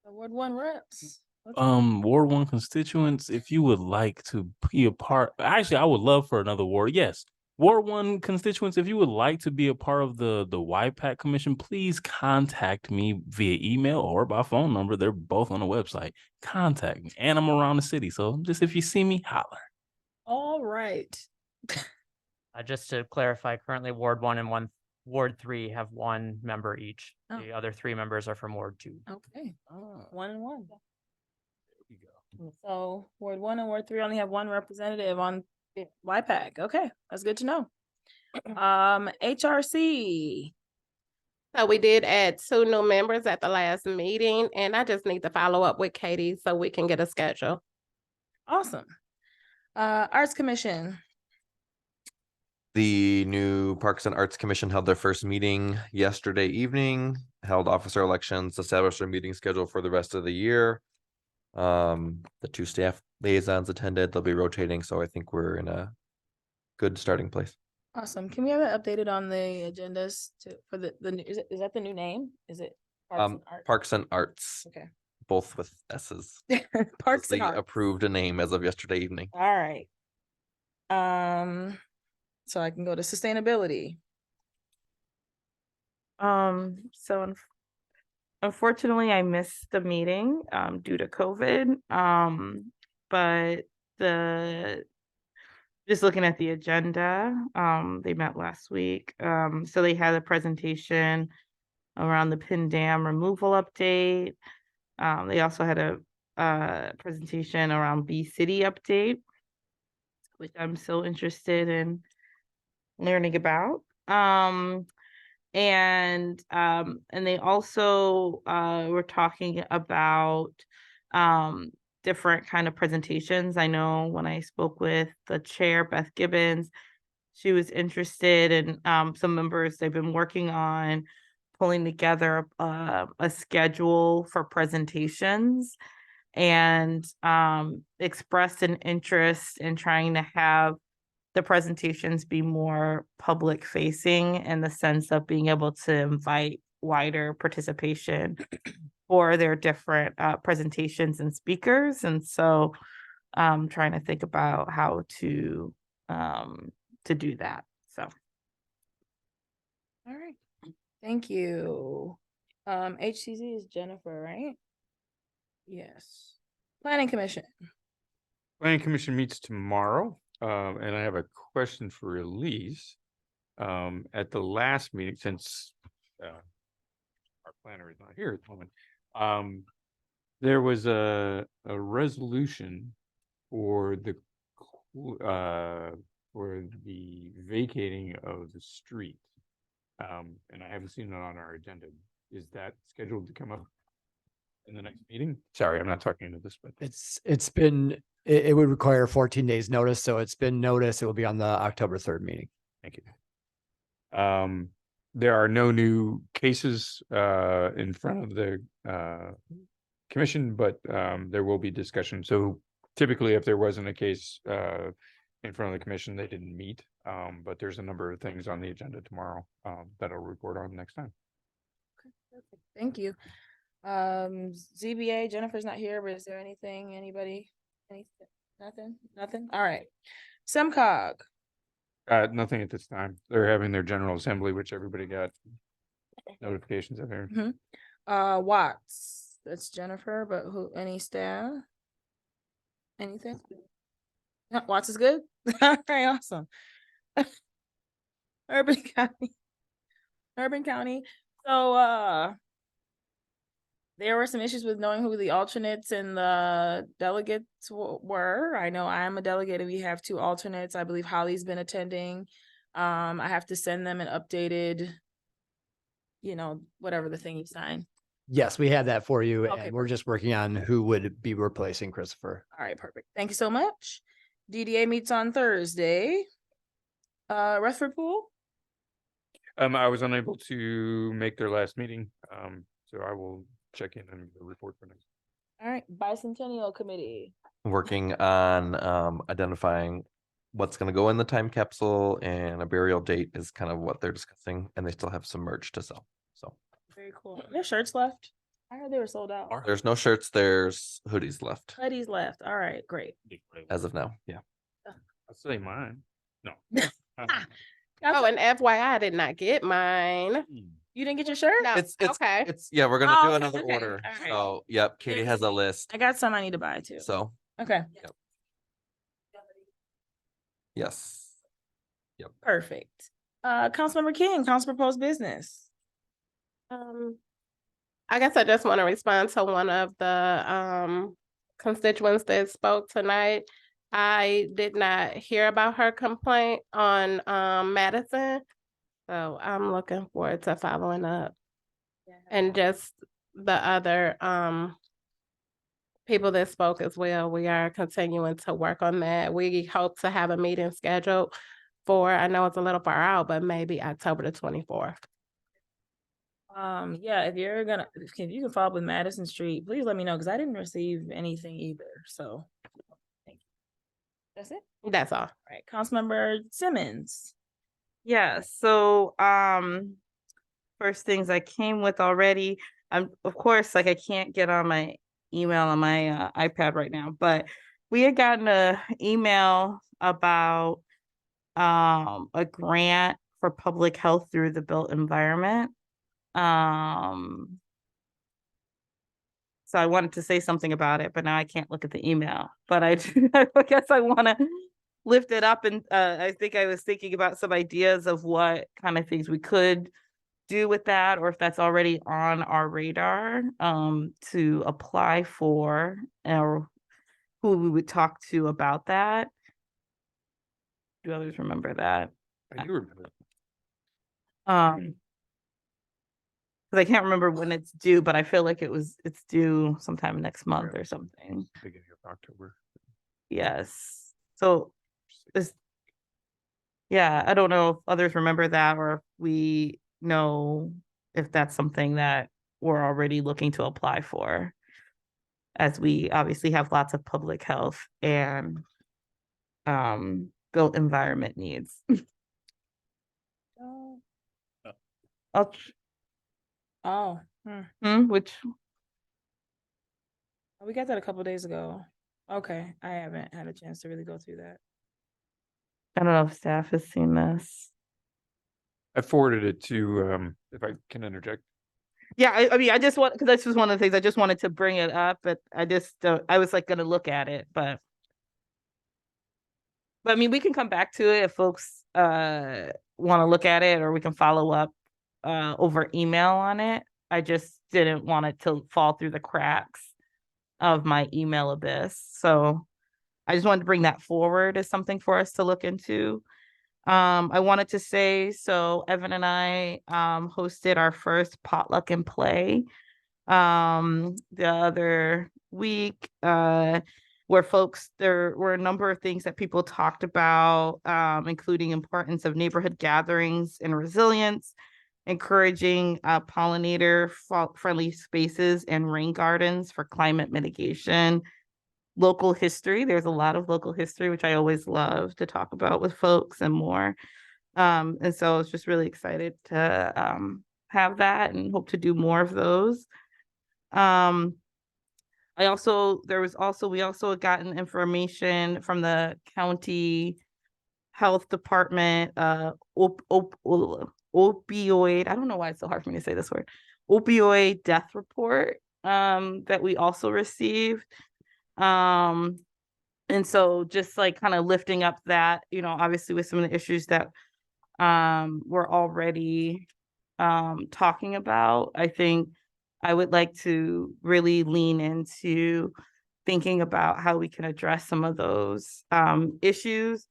The Ward 1 reps. Ward 1 constituents, if you would like to be a part, actually, I would love for another ward. Yes. Ward 1 constituents, if you would like to be a part of the YPAC commission, please contact me via email or by phone number. They're both on the website. Contact me. And I'm around the city. So just if you see me, holler. All right. Just to clarify, currently Ward 1 and Ward 3 have 1 member each. Oh. The other 3 members are from Ward 2. Okay. 1 and 1. So Ward 1 and Ward 3 only have 1 representative on YPAC. Okay, that's good to know. HRC. So we did add 2 new members at the last meeting, and I just need to follow up with Katie so we can get a schedule. Awesome. Arts Commission. The new Parks and Arts Commission held their first meeting yesterday evening, held officer elections, established their meeting schedule for the rest of the year. The 2 staff liaisons attended. They'll be rotating, so I think we're in a good starting place. Awesome. Can we have it updated on the agendas for the new, is that the new name? Is it? Parks and Arts? Parks and Arts. Okay. Both with S's. Parks and They Arts. approved a name as of yesterday evening. All right. So I can go to sustainability. So unfortunately, I missed the meeting due to COVID. But just looking at the agenda, they met last week. So they had a presentation around the Pin Dam removal update. They also had a presentation around Bee City update, which I'm so interested in learning about. and they also were talking about different kind of presentations. I know when I spoke with the chair, Beth Gibbons, she was interested in some members, they've been working on pulling together a schedule for presentations, and expressed an interest in trying to have the presentations be more public facing, in the sense of being able to invite wider participation for their different presentations and speakers. And so trying to think about how to do that. So. All right, thank you. HCZ is Jennifer, right? Yes. Planning Commission. Planning Commission meets tomorrow, and I have a question for Elise. At the last meeting, since our planner is not here at the moment, there was a resolution for the vacating of the street. And I haven't seen it on our agenda. Is that scheduled to come up in the next meeting? Sorry, I'm not talking into this, but It's been, it would require 14 days notice. So it's been noticed. It will be on the October 3rd meeting. thank you. There are no new cases in front of the commission, but there will be discussion. So typically, if there wasn't a case in front of the commission, they didn't meet. But there's a number of things on the agenda tomorrow that I'll report on next time. Perfect. Thank you. ZBA, Jennifer's not here, but is there anything, anybody, anything, nothing? All right. SEMCOG. Nothing at this time. They're having their general assembly, which everybody got notifications of here. Watts, that's Jennifer, but who, any staff? Anything? No, Watts is good? All right, awesome. Urban County. So, there were some issues with knowing who the alternates and the delegates were. I know I'm a delegate and we have 2 alternates. I believe Holly's been attending. I have to send them an updated, whatever the thing you sign. Yes, we have that for you. Okay, And we're just working on who would be replacing Christopher. All right, perfect. Thank you so much. DDA meets on Thursday. Rutherford Pool? I was unable to make their last meeting, so I will check in and report for next. All right, Bicentennial Committee. Working on identifying what's going to go in the time capsule, and a burial date is kind of what they're discussing, and they still have some merch to sell. So Very cool. There's shirts left. I heard they were sold out. there's no shirts, there's hoodies left Hoodies left. All right, great. as of now. Yeah. I'll say mine. No. Oh, and FYI, I did not get mine. You didn't get your shirt? No. It's okay. yeah, we're gonna Oh, do okay, another okay. order. All right. So yep, Katie has a list. I got some I need to buy too. So Okay. yes. Yep. Perfect. Councilmember King, council proposed business. I guess I just want to respond to one of the constituents that spoke tonight. I did not hear about her complaint on Madison. So I'm looking forward to following up. And just the other people that spoke as well, we are continuing to work on that. We hope to have a meeting scheduled for, I know it's a little far out, but maybe October the 24th. Yeah, if you can follow up with Madison Street, please let me know, because I didn't receive anything either. So thank you. That's it? That's all. All right, Councilmember Simmons. Yeah, so first things I came with already. I'm of course, like, I can't get on my email on my iPad right now, but we had gotten a email about a grant for public health through the built environment. So I wanted to say something about it, but now I can't look at the email. But I guess I want to lift it up, and I think I was thinking about some ideas of what kind of things we could do with that, or if that's already on our radar to apply for, or who we would talk to about that. Do others remember that? I do remember. Cause I can't remember when it's due, but I feel like it's due sometime next month or something. Beginning of October. Yes, so this, yeah, I don't know if others remember that or if we know if that's something that we're already looking to apply for. As we obviously have lots of public health and built environment needs. I'll Oh, which we got that a couple days ago. Okay, I haven't had a chance to really go through that. I don't know if staff has seen this. I forwarded it to, if I can interject. Yeah, I mean, I just want, because this was one of the things I just wanted to bring it up, but I just I was like gonna look at it, but I mean, we can come back to it if folks want to look at it, or we can follow up over email on it. I just didn't want it to fall through the cracks of my email abyss. So I just wanted to bring that forward as something for us to look into. I wanted to say, so Evan and I hosted our first potluck and play the other week, where folks, there were a number of things that people talked about, including importance of neighborhood gatherings and resilience, encouraging pollinator friendly spaces and rain gardens for climate mitigation, local history. There's a lot of local history, which I always love to talk about with folks and more. And so I was just really excited to have that and hope to do more of those. we also had gotten information from the county health department, opioid, I don't know why it's so hard for me to say this word, opioid death report, that we also received. And so just like kind of lifting up that, obviously with some of the issues that we're already talking about, I think I would like to really lean into thinking about how we can address some of those issues.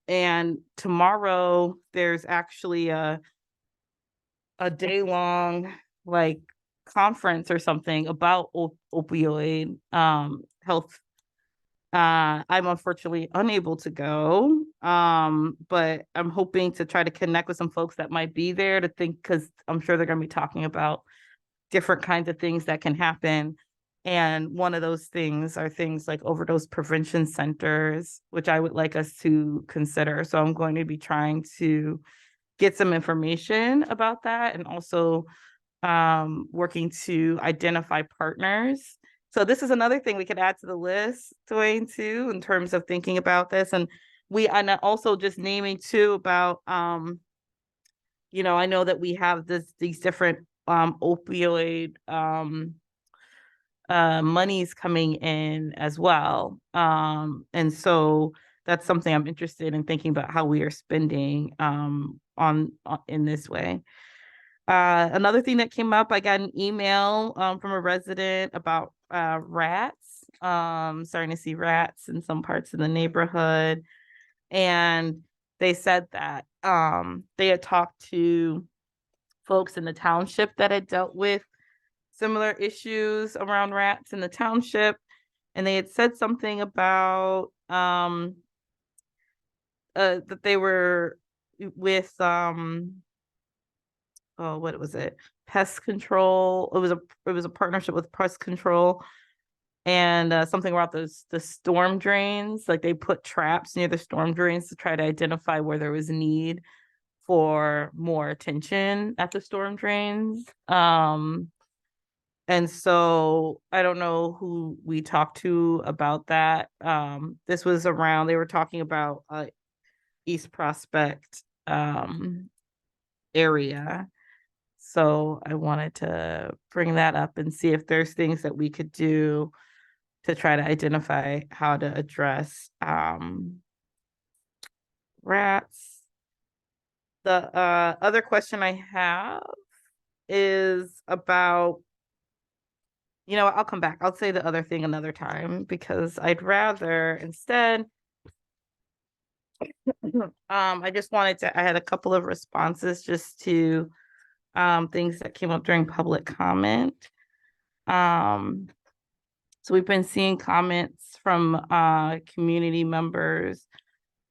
And tomorrow there's actually a day-long like conference or something about opioid health. I'm unfortunately unable to go, but I'm hoping to try to connect with some folks that might be there to think, because I'm sure they're going to be talking about different kinds of things that can happen. And one of those things are things like overdose prevention centers, which I would like us to consider. So I'm going to be trying to get some information about that, and also working to identify partners. So this is another thing we could add to the list, Dwayne, too, in terms of thinking about this. And also just naming too about, I know that we have these different opioid monies coming in as well. And so that's something I'm interested in thinking about, how we are spending in this way. Another thing that came up, I got an email from a resident about rats. Starting to see rats in some parts of the neighborhood. And they said that they had talked to folks in the township that had dealt with similar issues around rats in the township. And they had said something about that they were with what was it? Pest control. It was a partnership with pest control, and something about the storm drains. Like they put traps near the storm drains to try to identify where there was need for more attention at the storm drains. And so I don't know who we talked to about that. This was around, they were talking about East Prospect area. So I wanted to bring that up and see if there's things that we could do to try to identify how to address rats. The other question I have is about, I'll come back. I'll say the other thing another time, because I'd rather instead, I had a couple of responses just to things that came up during public comment. So we've been seeing comments from community members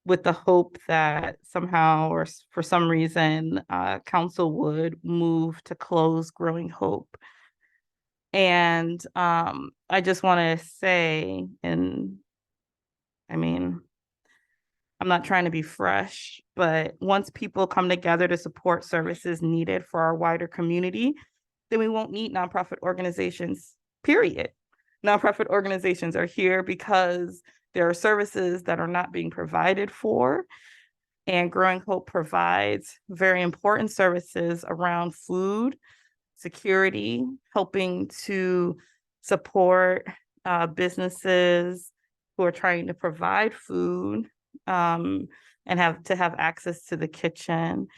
with the hope that somehow or for some reason, council would move to close Growing Hope. And I just want to say, and I mean, I'm not trying to be fresh, but once people come together to support services needed for our wider community, then we won't need nonprofit organizations, period. Nonprofit organizations are here because there are services that are not being provided for. And Growing Hope provides very important services around food, security, helping to support businesses who are trying to provide food and have access to the kitchen.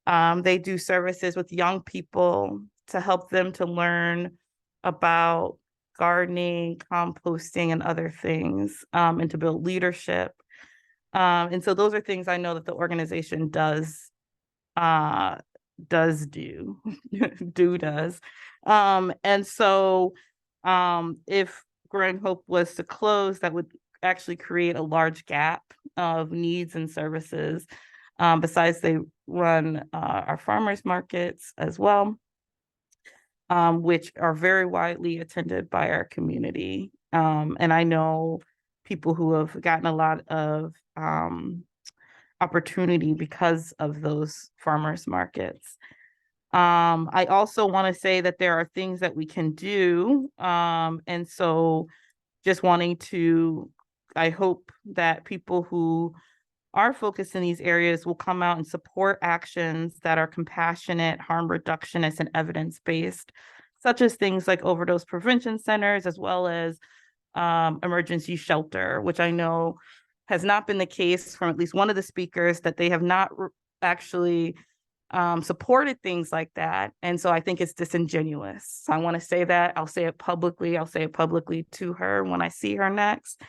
They do services with young people to help them to learn about gardening, composting, and other things, and to build leadership. And so those are things I know that the organization does do. And so if Growing Hope was to close, that would actually create a large gap of needs and services. Besides, they run our farmers markets as well, which are very widely attended by our community. And I know people who have gotten a lot of opportunity because of those farmers markets. I also want to say that there are things that we can do. And so just wanting to, I hope that people who are focused in these areas will come out and support actions that are compassionate, harm reductionist, and evidence-based, such as things like overdose prevention centers, as well as emergency shelter, which I know has not been the case from at least one of the speakers, that they have not actually supported things like that. And so I think it's disingenuous. So I want to say that. I'll say it publicly. I'll say it publicly to her when I see her next.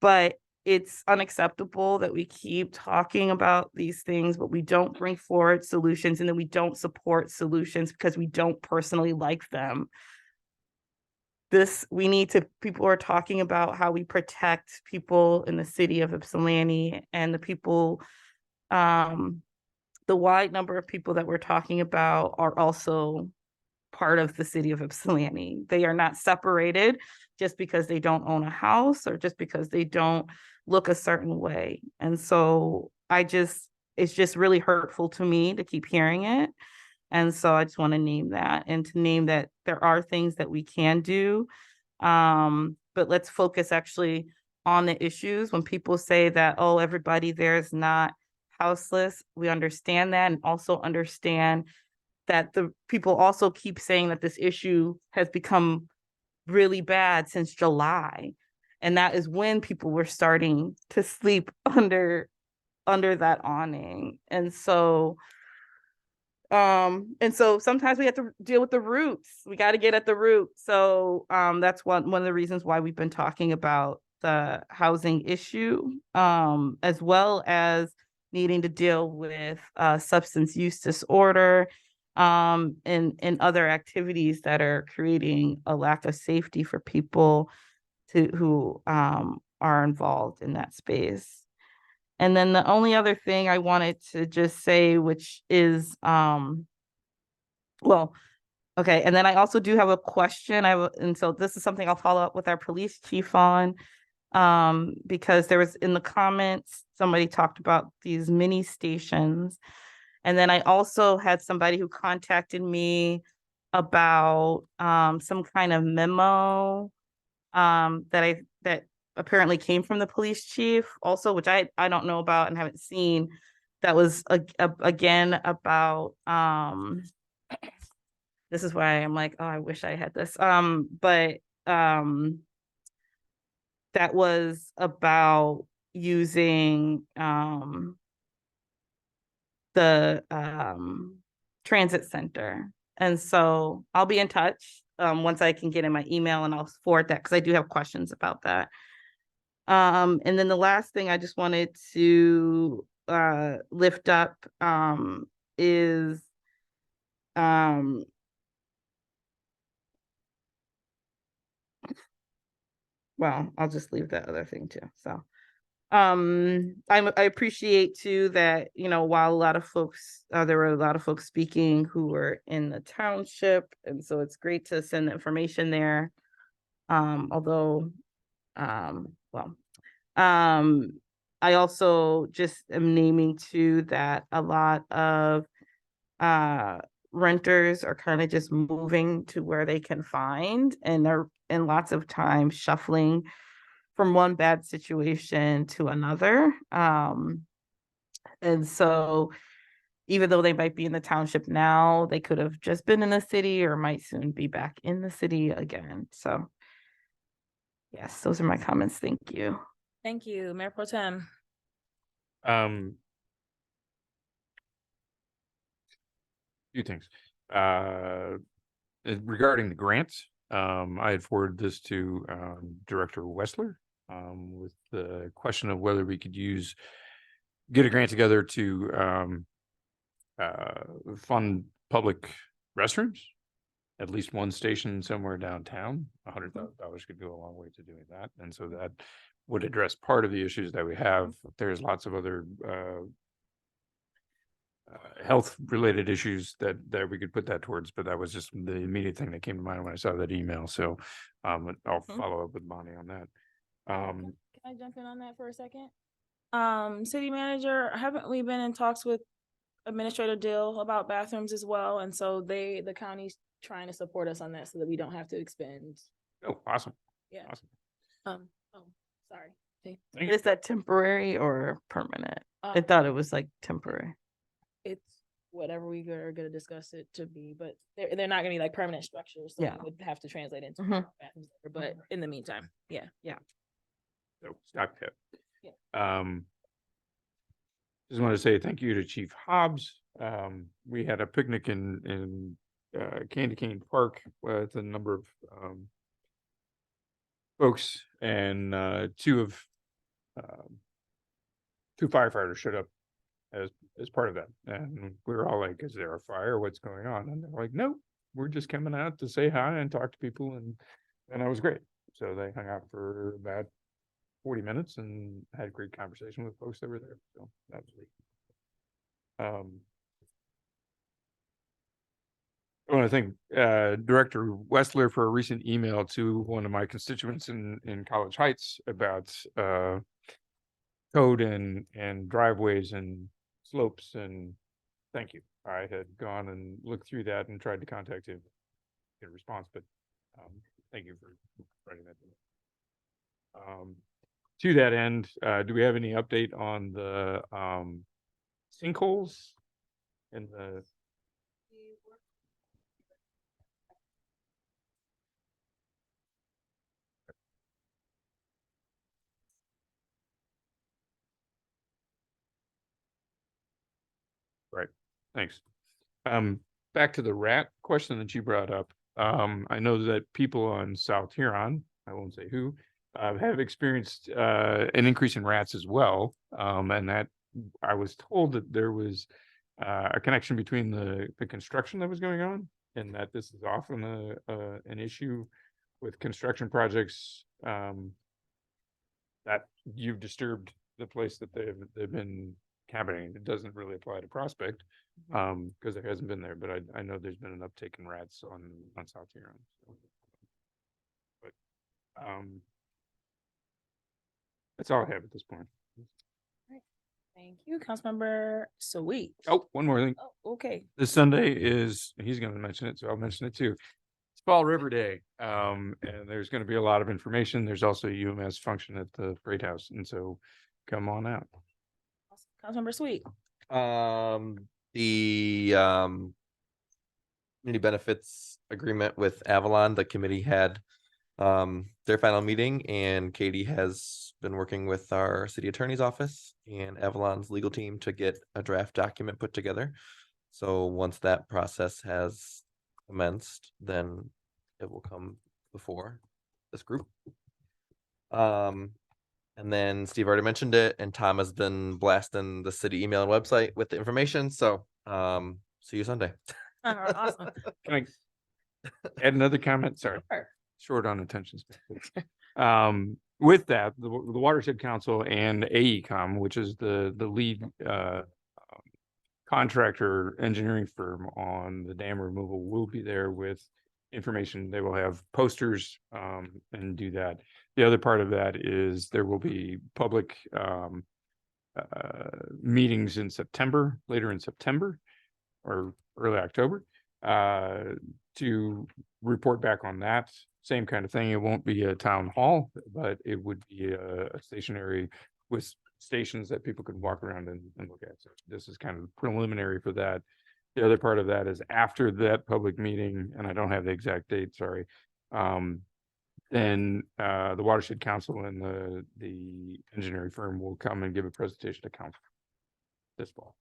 But it's unacceptable that we keep talking about these things, but we don't bring forward solutions, and then we don't support solutions because we don't personally like them. People are talking about how we protect people in the city of Ypsilanti, and the people, the wide number of people that we're talking about are also part of the city of Ypsilanti. They are not separated just because they don't own a house or just because they don't look a certain way. And so it's just really hurtful to me to keep hearing it. And so I just want to name that, and to name that there are things that we can do. But let's focus actually on the issues. When people say that, oh, everybody there is not houseless, we understand that, and also understand that the people also keep saying that this issue has become really bad since July. And that is when people were starting to sleep under that awning. And so sometimes we have to deal with the roots. We got to get at the root. So that's one of the reasons why we've been talking about the housing issue, as well as needing to deal with substance use disorder, and other activities that are creating a lack of safety for people who are involved in that space. And then the only other thing I wanted to just say, which is, and then I also do have a question. And so this is something I'll follow up with our police chief on, because there was in the comments, somebody talked about these mini stations. And then I also had somebody who contacted me about some kind of memo that apparently came from the police chief also, which I don't know about and haven't seen. That was again about this is why I'm like, oh, I wish I had this. But that was about using the transit center. And so I'll be in touch once I can get in my email, and I'll forward that because I do have questions about that. And then the last thing I just wanted to lift up is Well, I'll just leave that other thing too. So, I appreciate too that, you know, while a lot of folks, there were a lot of folks speaking who were in the township, and so it's great to send the information there. Although, well, I also just am naming too that a lot of renters are kind of just moving to where they can find, and they're in lots of times shuffling from one bad situation to another. And so even though they might be in the township now, they could have just been in the city or might soon be back in the city again. So yes, those are my comments. Thank you. Thank you, Mayor Pro Tem. Few things. Regarding the grants, I had forwarded this to Director Wessler with the question of whether we could get a grant together to fund public restrooms, at least one station somewhere downtown. $100,000 could go a long way to doing that, and so that would address part of the issues that we have. There's lots of other health related issues that we could put that towards, but that was just the immediate thing that came to mind when I saw that email. So I'll follow up with Bonnie on that. Can I jump in on that for a second? City manager, haven't we been in talks with Administrator Dill about bathrooms as well? And so the county's trying to support us on that so that we don't have to expend. Oh, awesome. Yeah. Awesome. Sorry. Is that temporary or permanent? I thought it was like temporary. It's whatever we are going to discuss it to be, but they're not going to be like permanent structures. So Yeah. we would have to translate into Mhm. bathrooms later, but in the meantime, yeah. So stock tip. Yeah. Just want to say thank you to Chief Hobbs. We had a picnic in Candy Cane Park with a number of folks, and two firefighters showed up as part of that, and we were all like, "Is there a fire? What's going on?" And they're like, "No, we're just coming out to say hi and talk to people," and that was great. So they hung out for about 40 minutes and had a great conversation with folks that were there. So that was neat. I want to thank Director Wessler for a recent email to one of my constituents in College Heights about code and driveways and slopes, and thank you. I had gone and looked through that and tried to contact him, get a response, but thank you for writing that to me. To that end, do we have any update on the sinkholes in the Right. Thanks. Back to the rat question that you brought up. I know that people on South Huron, I won't say who, have experienced an increase in rats as well. And that I was told that there was a connection between the construction that was going on, and that this is often an issue with construction projects, that you've disturbed the place that they've been cabining. It doesn't really apply to Prospect because there hasn't been there, but I know there's been an uptick in rats on South Huron. So. But that's all I have at this point. Thank you, Councilmember Sweet. Oh, one more thing. Oh, okay. This Sunday he's going to mention it, so I'll mention it too. It's Fall River Day, and there's going to be a lot of information. There's also a UMS function at the Freight House, and so come on out. Councilmember Sweet. The community benefits agreement with Avalon, the committee had their final meeting, and Katie has been working with our city attorney's office and Avalon's legal team to get a draft document put together. So once that process has commenced, then it will come before this group. And then Steve already mentioned it, and Tom has been blasting the city email and website with the information. So see you Sunday. Awesome. Can I add another comment? Sorry. Sure. Short on attention span. With that, the Watershed Council and AECom, which is the lead contractor engineering firm on the dam removal, will be there with information. They will have posters and do that. The other part of that is there will be public meetings in September, later in September or early October, to report back on that. Same kind of thing. It won't be a town hall, but it would be a stationary with stations that people could walk around and look at. So this is kind of preliminary for that. The other part of that is after that public meeting, and I don't have the exact date, sorry. Then the Watershed Council and the engineering firm will come and give a presentation to council this fall.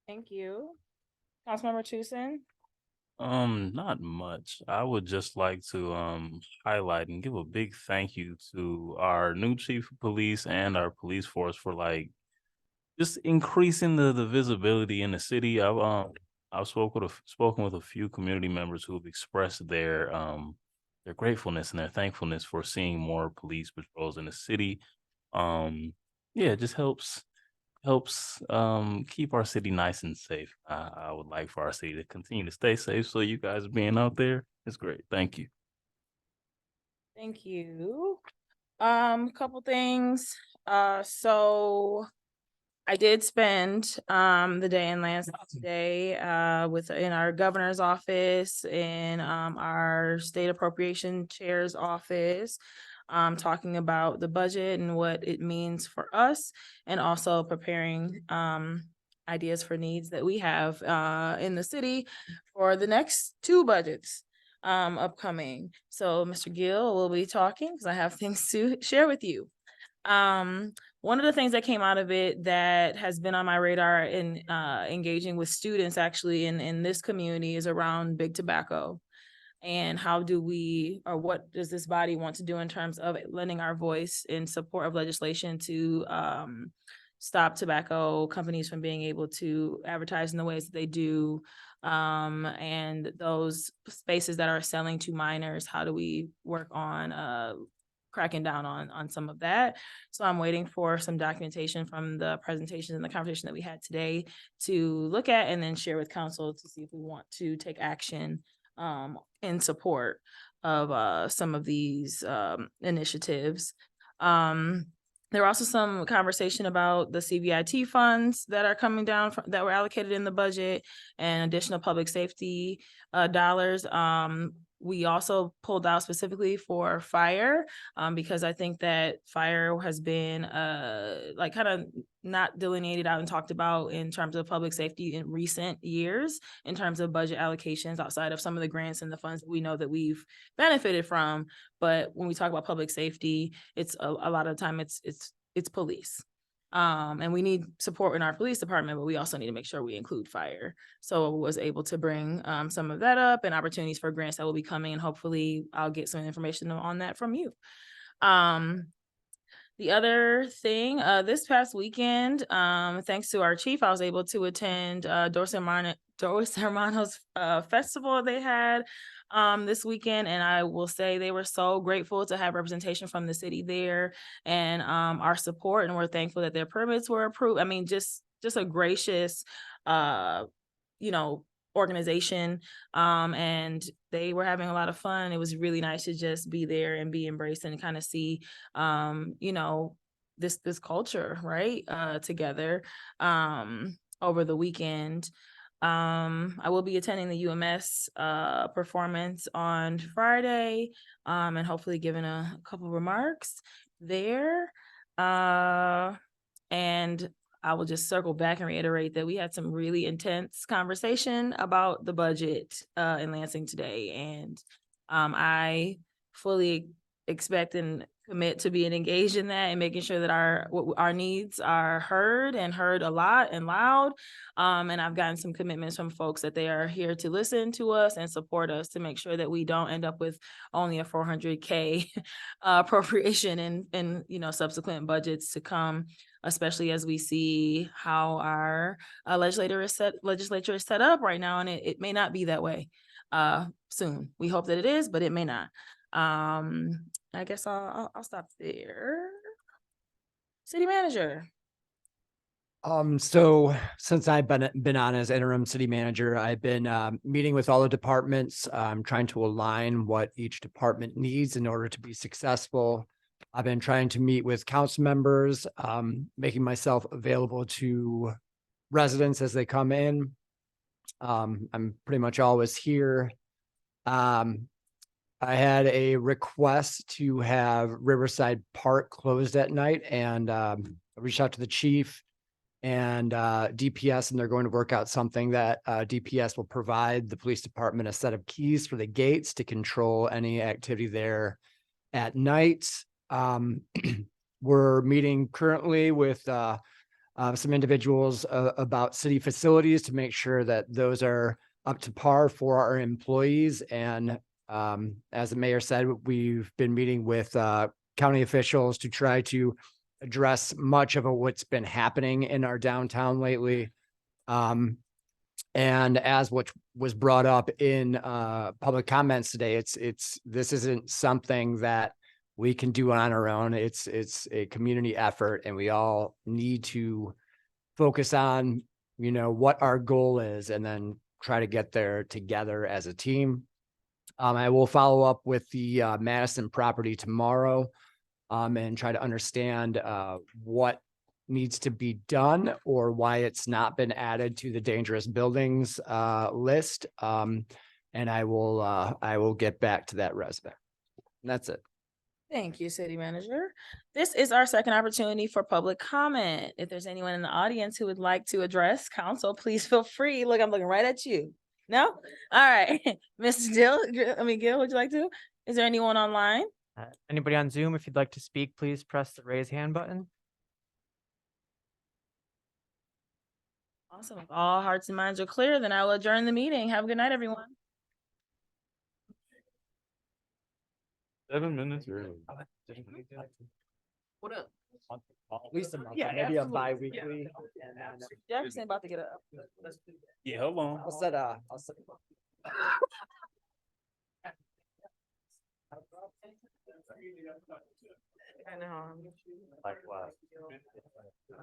Thank you. Councilmember Tucson? Not much. I would just like to highlight and give a big thank you to our new chief of police and our police force for just increasing the visibility in the city. I've spoken with a few community members who have expressed their gratefulness and their thankfulness for seeing more police patrols in the city. Yeah, it just helps keep our city nice and safe. I would like for our city to continue to stay safe. So you guys being out there is great. Thank you. Thank you. Couple things. So I did spend the day in Lansing today in our governor's office, in our state appropriation chair's office, talking about the budget and what it means for us, and also preparing ideas for needs that we have in the city for the next 2 budgets upcoming. So Mr. Gill will be talking because I have things to share with you. One of the things that came out of it that has been on my radar in engaging with students actually in this community is around big tobacco. And how do we, or what does this body want to do in terms of lending our voice in support of legislation to stop tobacco companies from being able to advertise in the ways that they do, and those spaces that are selling to minors, how do we work on cracking down on some of that? So I'm waiting for some documentation from the presentation and the conversation that we had today to look at and then share with council to see if we want to take action in support of some of these initiatives. There were also some conversation about the CVIT funds that are coming down that were allocated in the budget and additional public safety dollars. We also pulled out specifically for fire because I think that fire has been kind of not delineated out and talked about in terms of public safety in recent years, in terms of budget allocations outside of some of the grants and the funds that we know that we've benefited from. But when we talk about public safety, it's a lot of the time it's police. And we need support in our police department, but we also need to make sure we include fire. So I was able to bring some of that up and opportunities for grants that will be coming, and hopefully I'll get some information on that from you. The other thing, this past weekend, thanks to our chief, I was able to attend Dos Hermanos festival they had this weekend, and I will say they were so grateful to have representation from the city there and our support, and we're thankful that their permits were approved. I mean, just a gracious, organization, and they were having a lot of fun. It was really nice to just be there and be embraced and kind of see, this culture, right, together over the weekend. I will be attending the UMS performance on Friday, and hopefully giving a couple remarks there. And I will just circle back and reiterate that we had some really intense conversation about the budget in Lansing today. And I fully expect and commit to being engaged in that and making sure that our needs are heard a lot and loud. And I've gotten some commitments from folks that they are here to listen to us and support us to make sure that we don't end up with only a $400K appropriation in subsequent budgets to come. especially as we see how our legislature is set up right now, and it may not be that way soon. We hope that it is, but it may not. I guess I'll stop there. City manager. So since I've been on as interim city manager, I've been meeting with all the departments, trying to align what each department needs in order to be successful. I've been trying to meet with council members, making myself available to residents as they come in. I'm pretty much always here. I had a request to have Riverside Park closed at night, and I reached out to the chief and DPS, and they're going to work out something that DPS will provide the police department a set of keys for the gates to control any activity there at night. We're meeting currently with some individuals about city facilities to make sure that those are up to par for our employees. And as the mayor said, we've been meeting with county officials to try to address much of what's been happening in our downtown lately. And as what was brought up in public comments today, this isn't something that we can do on our own. It's a community effort, and we all need to focus on, what our goal is, and then try to get there together as a team. I will follow up with the Madison property tomorrow, and try to understand what needs to be done or why it's not been added to the dangerous buildings list. And I will get back to that resident. And that's it. Thank you, city manager. This is our second opportunity for public comment. If there's anyone in the audience who would like to address council, please feel free. Look, I'm looking right at you. No? All right. Mr. Gil, would you like to? Is there anyone online? Anybody on Zoom, if you'd like to speak, please press the raise hand button. Awesome. If all hearts and minds are clear, then I will adjourn the meeting. Have a good night, everyone. 7 minutes early. What up? At least a month, Yeah, maybe a absolutely. bi-weekly. Jefferson about to get up. Yeah, hold on. I'll set. I know. Likewise.